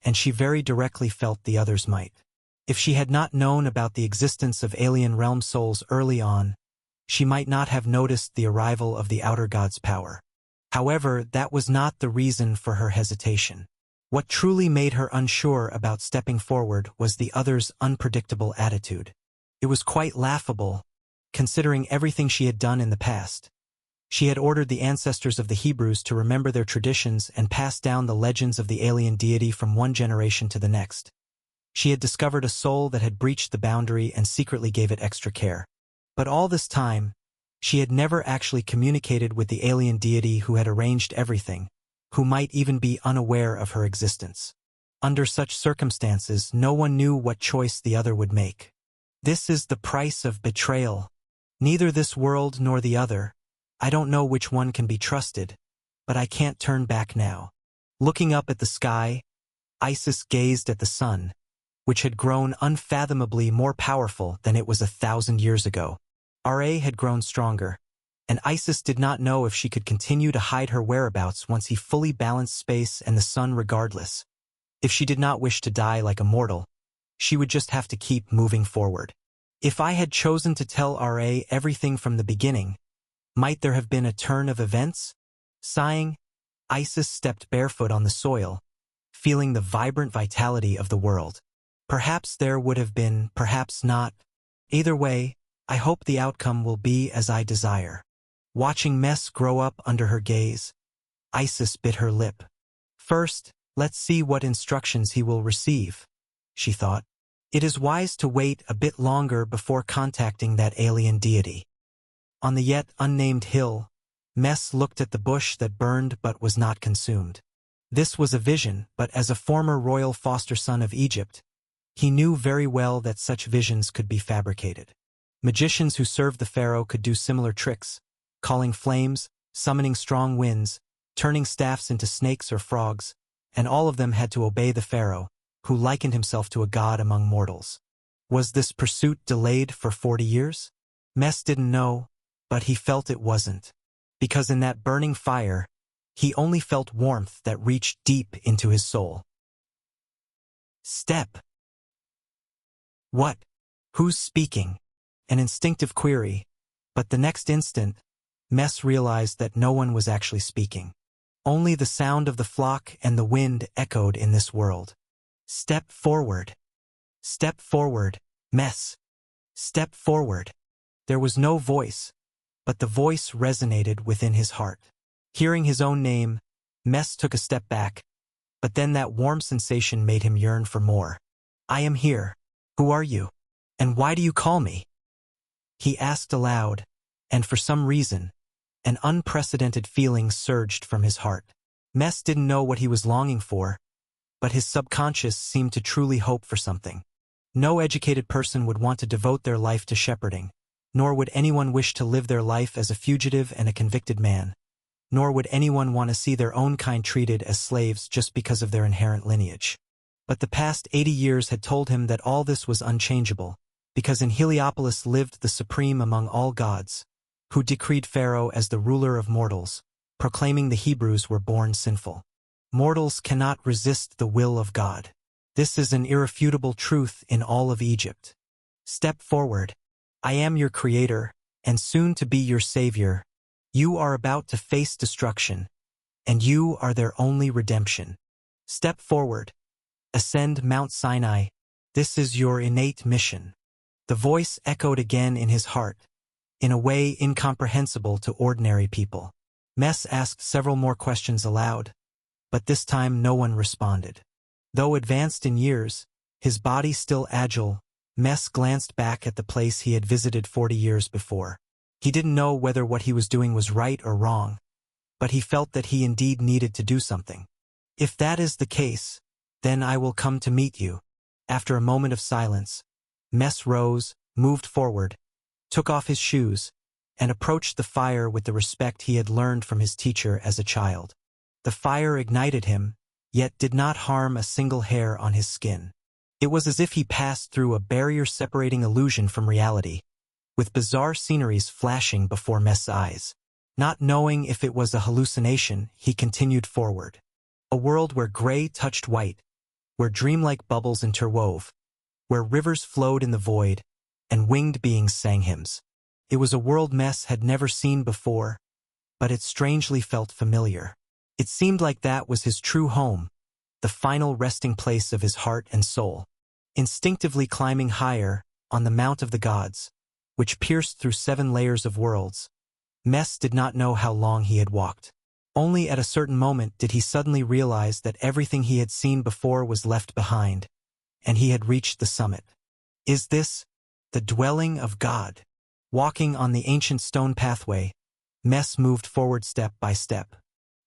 and she very directly felt the others might. If she had not known about the existence of alien realm souls early on, she might not have noticed the arrival of the outer god's power. However, that was not the reason for her hesitation. What truly made her unsure about stepping forward was the others' unpredictable attitude. It was quite laughable, considering everything she had done in the past. She had ordered the ancestors of the Hebrews to remember their traditions and pass down the legends of the alien deity from one generation to the next. She had discovered a soul that had breached the boundary and secretly gave it extra care. But all this time, she had never actually communicated with the alien deity who had arranged everything, who might even be unaware of her existence. Under such circumstances, no one knew what choice the other would make. This is the price of betrayal. Neither this world nor the other. I don't know which one can be trusted, but I can't turn back now. Looking up at the sky, Isis gazed at the sun, which had grown unfathomably more powerful than it was 1,000 years ago. Ra had grown stronger, and Isis did not know if she could continue to hide her whereabouts once he fully balanced space and the sun regardless. If she did not wish to die like a mortal, she would just have to keep moving forward. If I had chosen to tell Ra everything from the beginning, might there have been a turn of events? Sighing, Isis stepped barefoot on the soil, feeling the vibrant vitality of the world. Perhaps there would have been, perhaps not. Either way, I hope the outcome will be as I desire. Watching Mes grow up under her gaze, Isis bit her lip. First, let's see what instructions he will receive, she thought. It is wise to wait a bit longer before contacting that alien deity. On the yet unnamed hill, Mes looked at the bush that burned but was not consumed. This was a vision, but as a former royal foster son of Egypt, he knew very well that such visions could be fabricated. Magicians who served the pharaoh could do similar tricks, calling flames, summoning strong winds, turning staffs into snakes or frogs, and all of them had to obey the pharaoh, who likened himself to a god among mortals. Was this pursuit delayed for 40 years? Mes didn't know, but he felt it wasn't. Because in that burning fire, he only felt warmth that reached deep into his soul. Step. What? Who's speaking? An instinctive query, but the next instant, Mes realized that no one was actually speaking. Only the sound of the flock and the wind echoed in this world. Step forward. Step forward, Mes. Step forward. There was no voice, but the voice resonated within his heart. Hearing his own name, Mes took a step back, but then that warm sensation made him yearn for more. I am here. Who are you? And why do you call me? He asked aloud, and for some reason, an unprecedented feeling surged from his heart. Mes didn't know what he was longing for, but his subconscious seemed to truly hope for something. No educated person would want to devote their life to shepherding, nor would anyone wish to live their life as a fugitive and a convicted man, nor would anyone want to see their own kind treated as slaves just because of their inherent lineage. But the past 80 years had told him that all this was unchangeable, because in Heliopolis lived the supreme among all gods, who decreed Pharaoh as the ruler of mortals, proclaiming the Hebrews were born sinful. Mortals cannot resist the will of God. This is an irrefutable truth in all of Egypt. Step forward. I am your creator, and soon to be your savior. You are about to face destruction, and you are their only redemption. Step forward. Ascend Mount Sinai. This is your innate mission. The voice echoed again in his heart, in a way incomprehensible to ordinary people. Mes asked several more questions aloud, but this time no one responded. Though advanced in years, his body still agile, Mes glanced back at the place he had visited 40 years before. He didn't know whether what he was doing was right or wrong, but he felt that he indeed needed to do something. If that is the case, then I will come to meet you. After a moment of silence, Mes rose, moved forward, took off his shoes, and approached the fire with the respect he had learned from his teacher as a child. The fire ignited him, yet did not harm a single hair on his skin. It was as if he passed through a barrier-separating illusion from reality, with bizarre sceneries flashing before Mes' eyes. Not knowing if it was a hallucination, he continued forward. A world where gray touched white, where dreamlike bubbles interwove, where rivers flowed in the void, and winged beings sang hymns. It was a world Mes had never seen before, but it strangely felt familiar. It seemed like that was his true home, the final resting place of his heart and soul. Instinctively climbing higher, on the Mount of the Gods, which pierced through 7 layers of worlds, Mes did not know how long he had walked. Only at a certain moment did he suddenly realize that everything he had seen before was left behind, and he had reached the summit. Is this the dwelling of God? Walking on the ancient stone pathway, Mes moved forward step by step.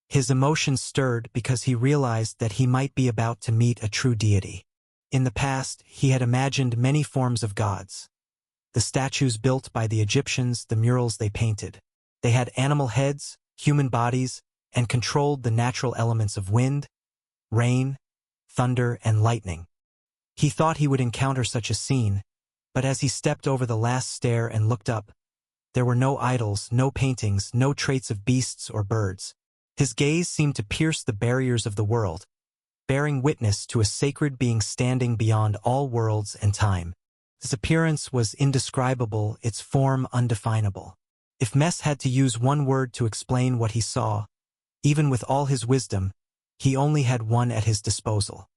His emotions stirred because he realized that he might be about to meet a true deity. In the past, he had imagined many forms of gods. The statues built by the Egyptians, the murals they painted. They had animal heads, human bodies, and controlled the natural elements of wind, rain, thunder, and lightning. He thought he would encounter such a scene, but as he stepped over the last stair and looked up, there were no idols, no paintings, no traits of beasts or birds. His gaze seemed to pierce the barriers of the world, bearing witness to a sacred being standing beyond all worlds and time. His appearance was indescribable, its form undefinable. If Mes had to use one word to explain what he saw, even with all his wisdom, he only had one at his disposal.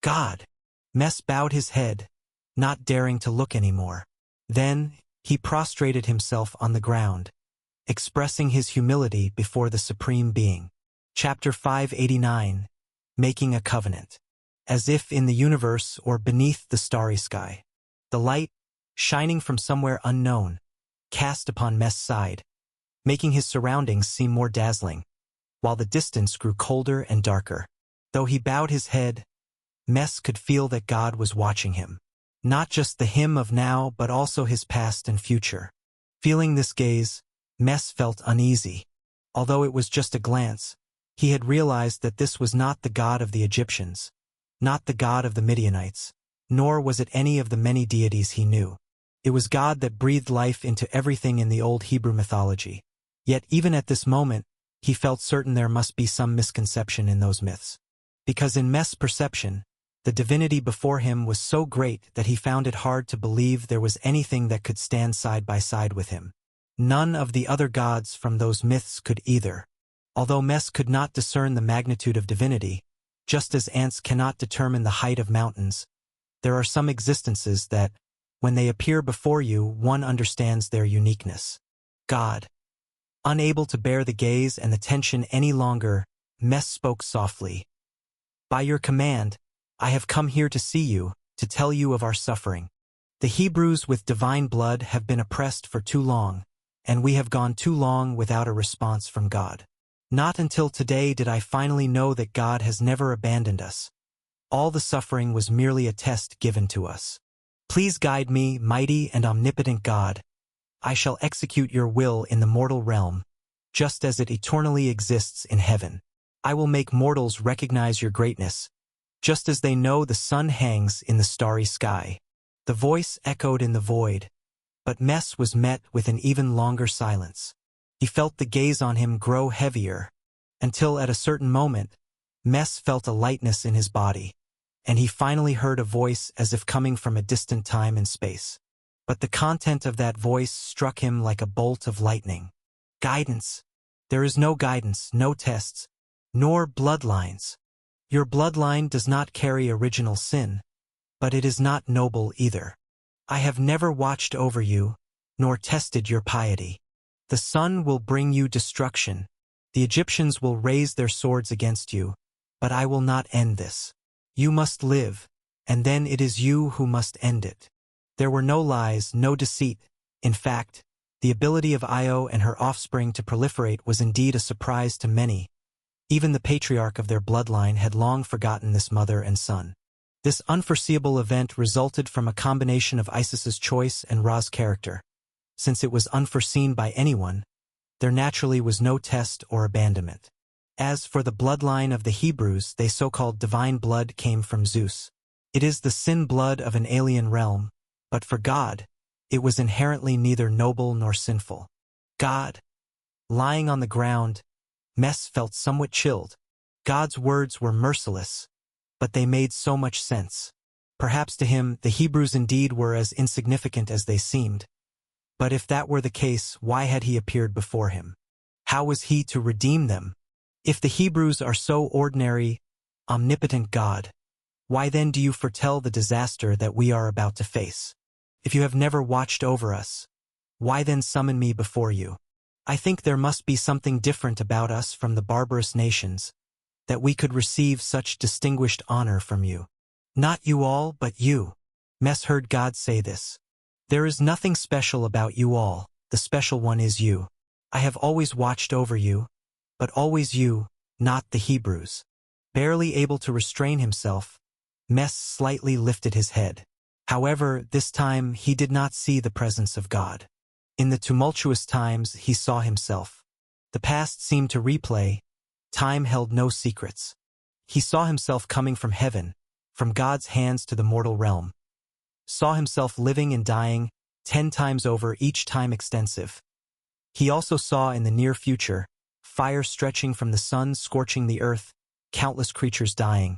God! Mes bowed his head, not daring to look anymore. Then, he prostrated himself on the ground, expressing his humility before the Supreme Being. Chapter 589, Making a Covenant. As if in the universe or beneath the starry sky, the light, shining from somewhere unknown, cast upon Mes' side, making his surroundings seem more dazzling, while the distance grew colder and darker. Though he bowed his head, Mes could feel that God was watching him. Not just the him of now, but also his past and future. Feeling this gaze, Mes felt uneasy. Although it was just a glance, he had realized that this was not the God of the Egyptians, not the God of the Midianites, nor was it any of the many deities he knew. It was God that breathed life into everything in the old Hebrew mythology. Yet even at this moment, he felt certain there must be some misconception in those myths. Because in Mes' perception, the divinity before him was so great that he found it hard to believe there was anything that could stand side by side with him. None of the other gods from those myths could either. Although Mes could not discern the magnitude of divinity, just as ants cannot determine the height of mountains, there are some existences that, when they appear before you, one understands their uniqueness. God. Unable to bear the gaze and the tension any longer, Mes spoke softly. By your command, I have come here to see you, to tell you of our suffering. The Hebrews with divine blood have been oppressed for too long, and we have gone too long without a response from God. Not until today did I finally know that God has never abandoned us. All the suffering was merely a test given to us. Please guide me, mighty and omnipotent God. I shall execute your will in the mortal realm, just as it eternally exists in heaven. I will make mortals recognize your greatness, just as they know the sun hangs in the starry sky. The voice echoed in the void, but Mes was met with an even longer silence. He felt the gaze on him grow heavier, until at a certain moment, Mes felt a lightness in his body, and he finally heard a voice as if coming from a distant time and space. But the content of that voice struck him like a bolt of lightning. Guidance. There is no guidance, no tests, nor bloodlines. Your bloodline does not carry original sin, but it is not noble either. I have never watched over you, nor tested your piety. The sun will bring you destruction. The Egyptians will raise their swords against you, but I will not end this. You must live, and then it is you who must end it. There were no lies, no deceit. In fact, the ability of Io and her offspring to proliferate was indeed a surprise to many. Even the patriarch of their bloodline had long forgotten this mother and son. This unforeseeable event resulted from a combination of Isis's choice and Ra's character. Since it was unforeseen by anyone, there naturally was no test or abandonment. As for the bloodline of the Hebrews, they so-called divine blood came from Zeus. It is the sin blood of an alien realm, but for God, it was inherently neither noble nor sinful. God. Lying on the ground, Mes felt somewhat chilled. God's words were merciless, but they made so much sense. Perhaps to him, the Hebrews indeed were as insignificant as they seemed. But if that were the case, why had he appeared before him? How was he to redeem them? If the Hebrews are so ordinary, omnipotent God, why then do you foretell the disaster that we are about to face? If you have never watched over us, why then summon me before you? I think there must be something different about us from the barbarous nations, that we could receive such distinguished honor from you. Not you all, but you. Mes heard God say this. There is nothing special about you all, the special one is you. I have always watched over you, but always you, not the Hebrews. Barely able to restrain himself, Mes slightly lifted his head. However, this time he did not see the presence of God. In the tumultuous times he saw himself. The past seemed to replay. Time held no secrets. He saw himself coming from heaven, from God's hands to the mortal realm. Saw himself living and dying, 10 times over, each time extensive. He also saw in the near future, fire stretching from the sun scorching the earth, countless creatures dying.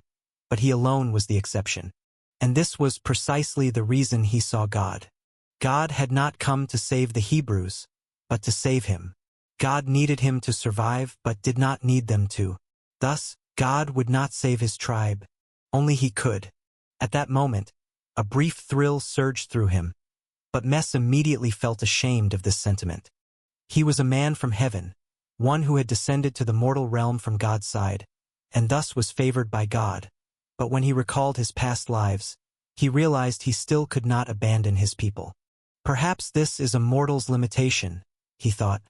But he alone was the exception. And this was precisely the reason he saw God. God had not come to save the Hebrews, but to save him. God needed him to survive, but did not need them to. Thus, God would not save his tribe. Only he could. At that moment, a brief thrill surged through him. But Mes immediately felt ashamed of this sentiment. He was a man from heaven, one who had descended to the mortal realm from God's side, and thus was favored by God. But when he recalled his past lives, he realized he still could not abandon his people. Perhaps this is a mortal's limitation, he thought.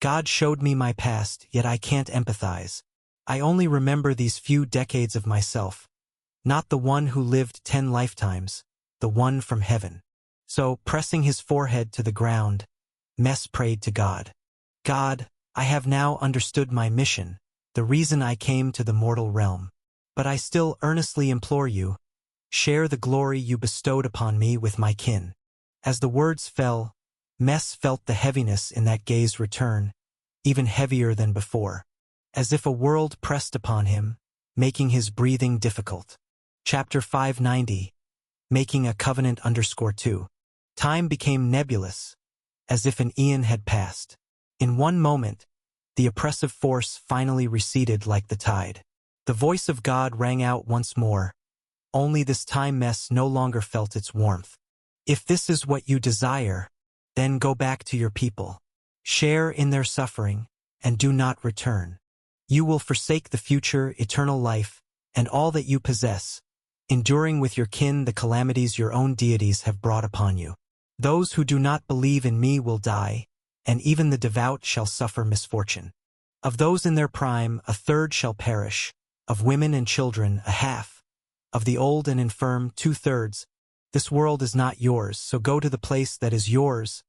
God showed me my past, yet I can't empathize. I only remember these few decades of myself. Not the one who lived 10 lifetimes, the one from heaven. So, pressing his forehead to the ground, Mes prayed to God. God, I have now understood my mission, the reason I came to the mortal realm. But I still earnestly implore you, share the glory you bestowed upon me with my kin. As the words fell, Mes felt the heaviness in that gaze return, even heavier than before, as if a world pressed upon him, making his breathing difficult. Chapter 590, Making a Covenant _2. Time became nebulous, as if an eon had passed. In one moment, the oppressive force finally receded like the tide. The voice of God rang out once more, only this time Mes no longer felt its warmth. If this is what you desire, then go back to your people. Share in their suffering, and do not return. You will forsake the future, eternal life, and all that you possess, enduring with your kin the calamities your own deities have brought upon you. Those who do not believe in me will die, and even the devout shall suffer misfortune. Of those in their prime, 1/3 shall perish, of women and children, 1/2, of the old and infirm, 2/3. This world is not yours, so go to the place that is yours.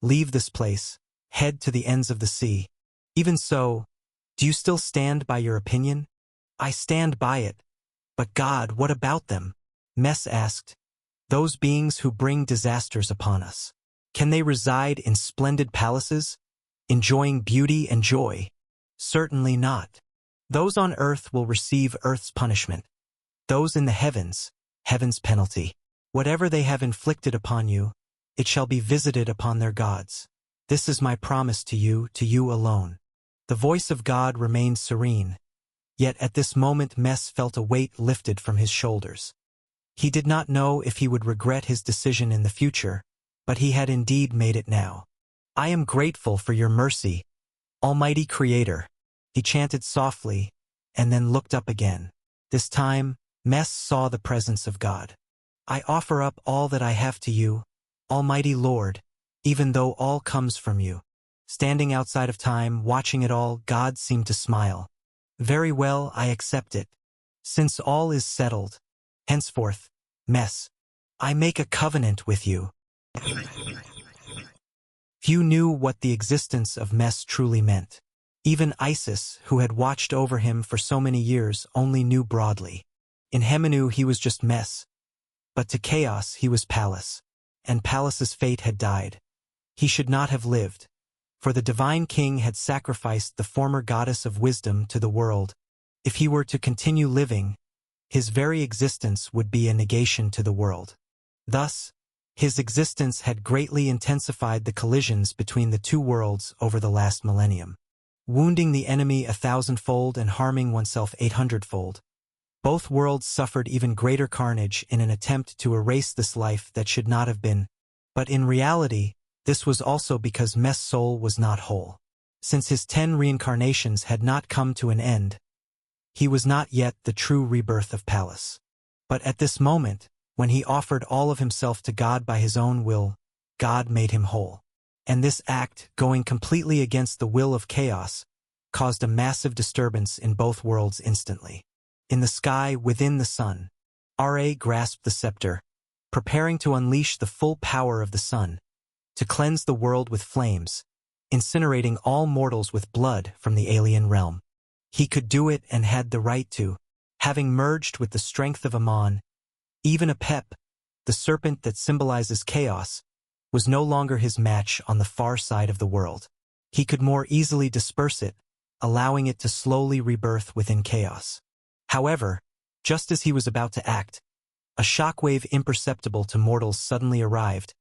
Leave this place, head to the ends of the sea. Even so, do you still stand by your opinion? I stand by it. But God, what about them? Mes asked. those beings who bring disasters upon us. Can they reside in splendid palaces, enjoying beauty and joy? Certainly not. Those on earth will receive earth's punishment. Those in the heavens, heaven's penalty. Whatever they have inflicted upon you, it shall be visited upon their gods. This is my promise to you alone. The voice of God remained serene, yet at this moment Mes felt a weight lifted from his shoulders. He did not know if he would regret his decision in the future, but he had indeed made it now. I am grateful for your mercy, Almighty Creator, he chanted softly, and then looked up again. This time, Mes saw the presence of God. I offer up all that I have to you, Almighty Lord, even though all comes from you. Standing outside of time, watching it all, God seemed to smile. Very well, I accept it. Since all is settled, henceforth, Mes, I make a covenant with you. Few knew what the existence of Mes truly meant. Even Isis, who had watched over him for so many years, only knew broadly. In Hemenu he was just Mes, but to Chaos he was Pallas, and Pallas's fate had died. He should not have lived, for the divine king had sacrificed the former goddess of wisdom to the world. If he were to continue living, his very existence would be a negation to the world. Thus, his existence had greatly intensified the collisions between the two worlds over the last millennium, wounding the enemy 1,000-fold and harming oneself 800-fold. Both worlds suffered even greater carnage in an attempt to erase this life that should not have been, but in reality, this was also because Mes' soul was not whole. Since his 10 reincarnations had not come to an end, he was not yet the true rebirth of Pallas. But at this moment, when he offered all of himself to God by his own will, God made him whole. And this act, going completely against the will of Chaos, caused a massive disturbance in both worlds instantly. In the sky within the sun, Ra grasped the scepter, preparing to unleash the full power of the sun, to cleanse the world with flames, incinerating all mortals with blood from the alien realm. He could do it and had the right to, having merged with the strength of Amun. Even Apep, the serpent that symbolizes chaos, was no longer his match on the far side of the world. He could more easily disperse it, allowing it to slowly rebirth within chaos. However, just as he was about to act, a shockwave imperceptible to mortals suddenly arrived,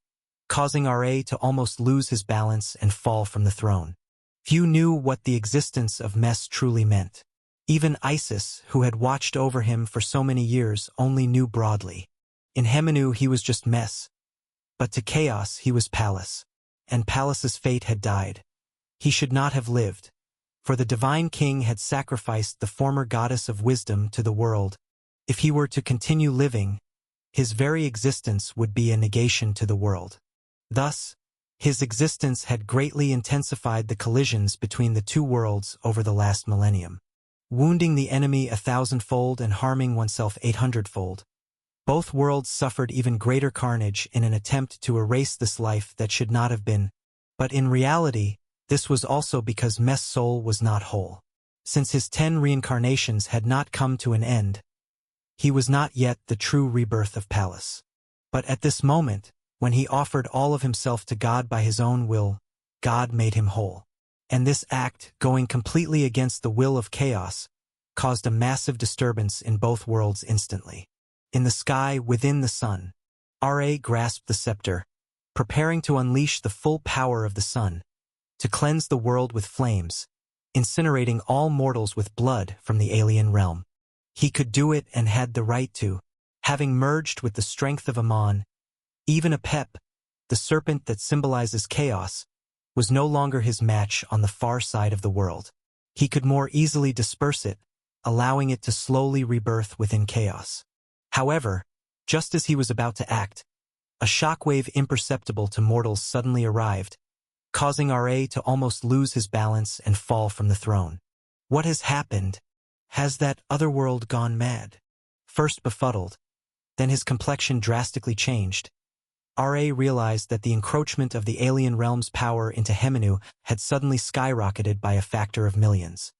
causing Ra to almost lose his balance and fall from the throne. Few knew what the existence of Mes truly meant. Even Isis, who had watched over him for so many years, only knew broadly. In Hemenu he was just Mes, but to Chaos he was Pallas, and Pallas's fate had died. He should not have lived, for the divine king had sacrificed the former goddess of wisdom to the world. If he were to continue living, his very existence would be a negation to the world. Thus, his existence had greatly intensified the collisions between the two worlds over the last millennium, wounding the enemy 1,000-fold and harming oneself 800-fold. Both worlds suffered even greater carnage in an attempt to erase this life that should not have been, but in reality, this was also because Mes' soul was not whole. Since his 10 reincarnations had not come to an end, he was not yet the true rebirth of Pallas. But at this moment, when he offered all of himself to God by his own will, God made him whole. And this act, going completely against the will of Chaos, caused a massive disturbance in both worlds instantly. In the sky within the sun, Ra grasped the scepter, preparing to unleash the full power of the sun, to cleanse the world with flames, incinerating all mortals with blood from the alien realm. He could do it and had the right to, having merged with the strength of Amun. Even Apep, the serpent that symbolizes chaos, was no longer his match on the far side of the world. He could more easily disperse it, allowing it to slowly rebirth within chaos. However, just as he was about to act, a shockwave imperceptible to mortals suddenly arrived, causing Ra to almost lose his balance and fall from the throne. What has happened? Has that other world gone mad? First befuddled, then his complexion drastically changed. Ra realized that the encroachment of the alien realm's power into Hemenu had suddenly skyrocketed by a factor of millions.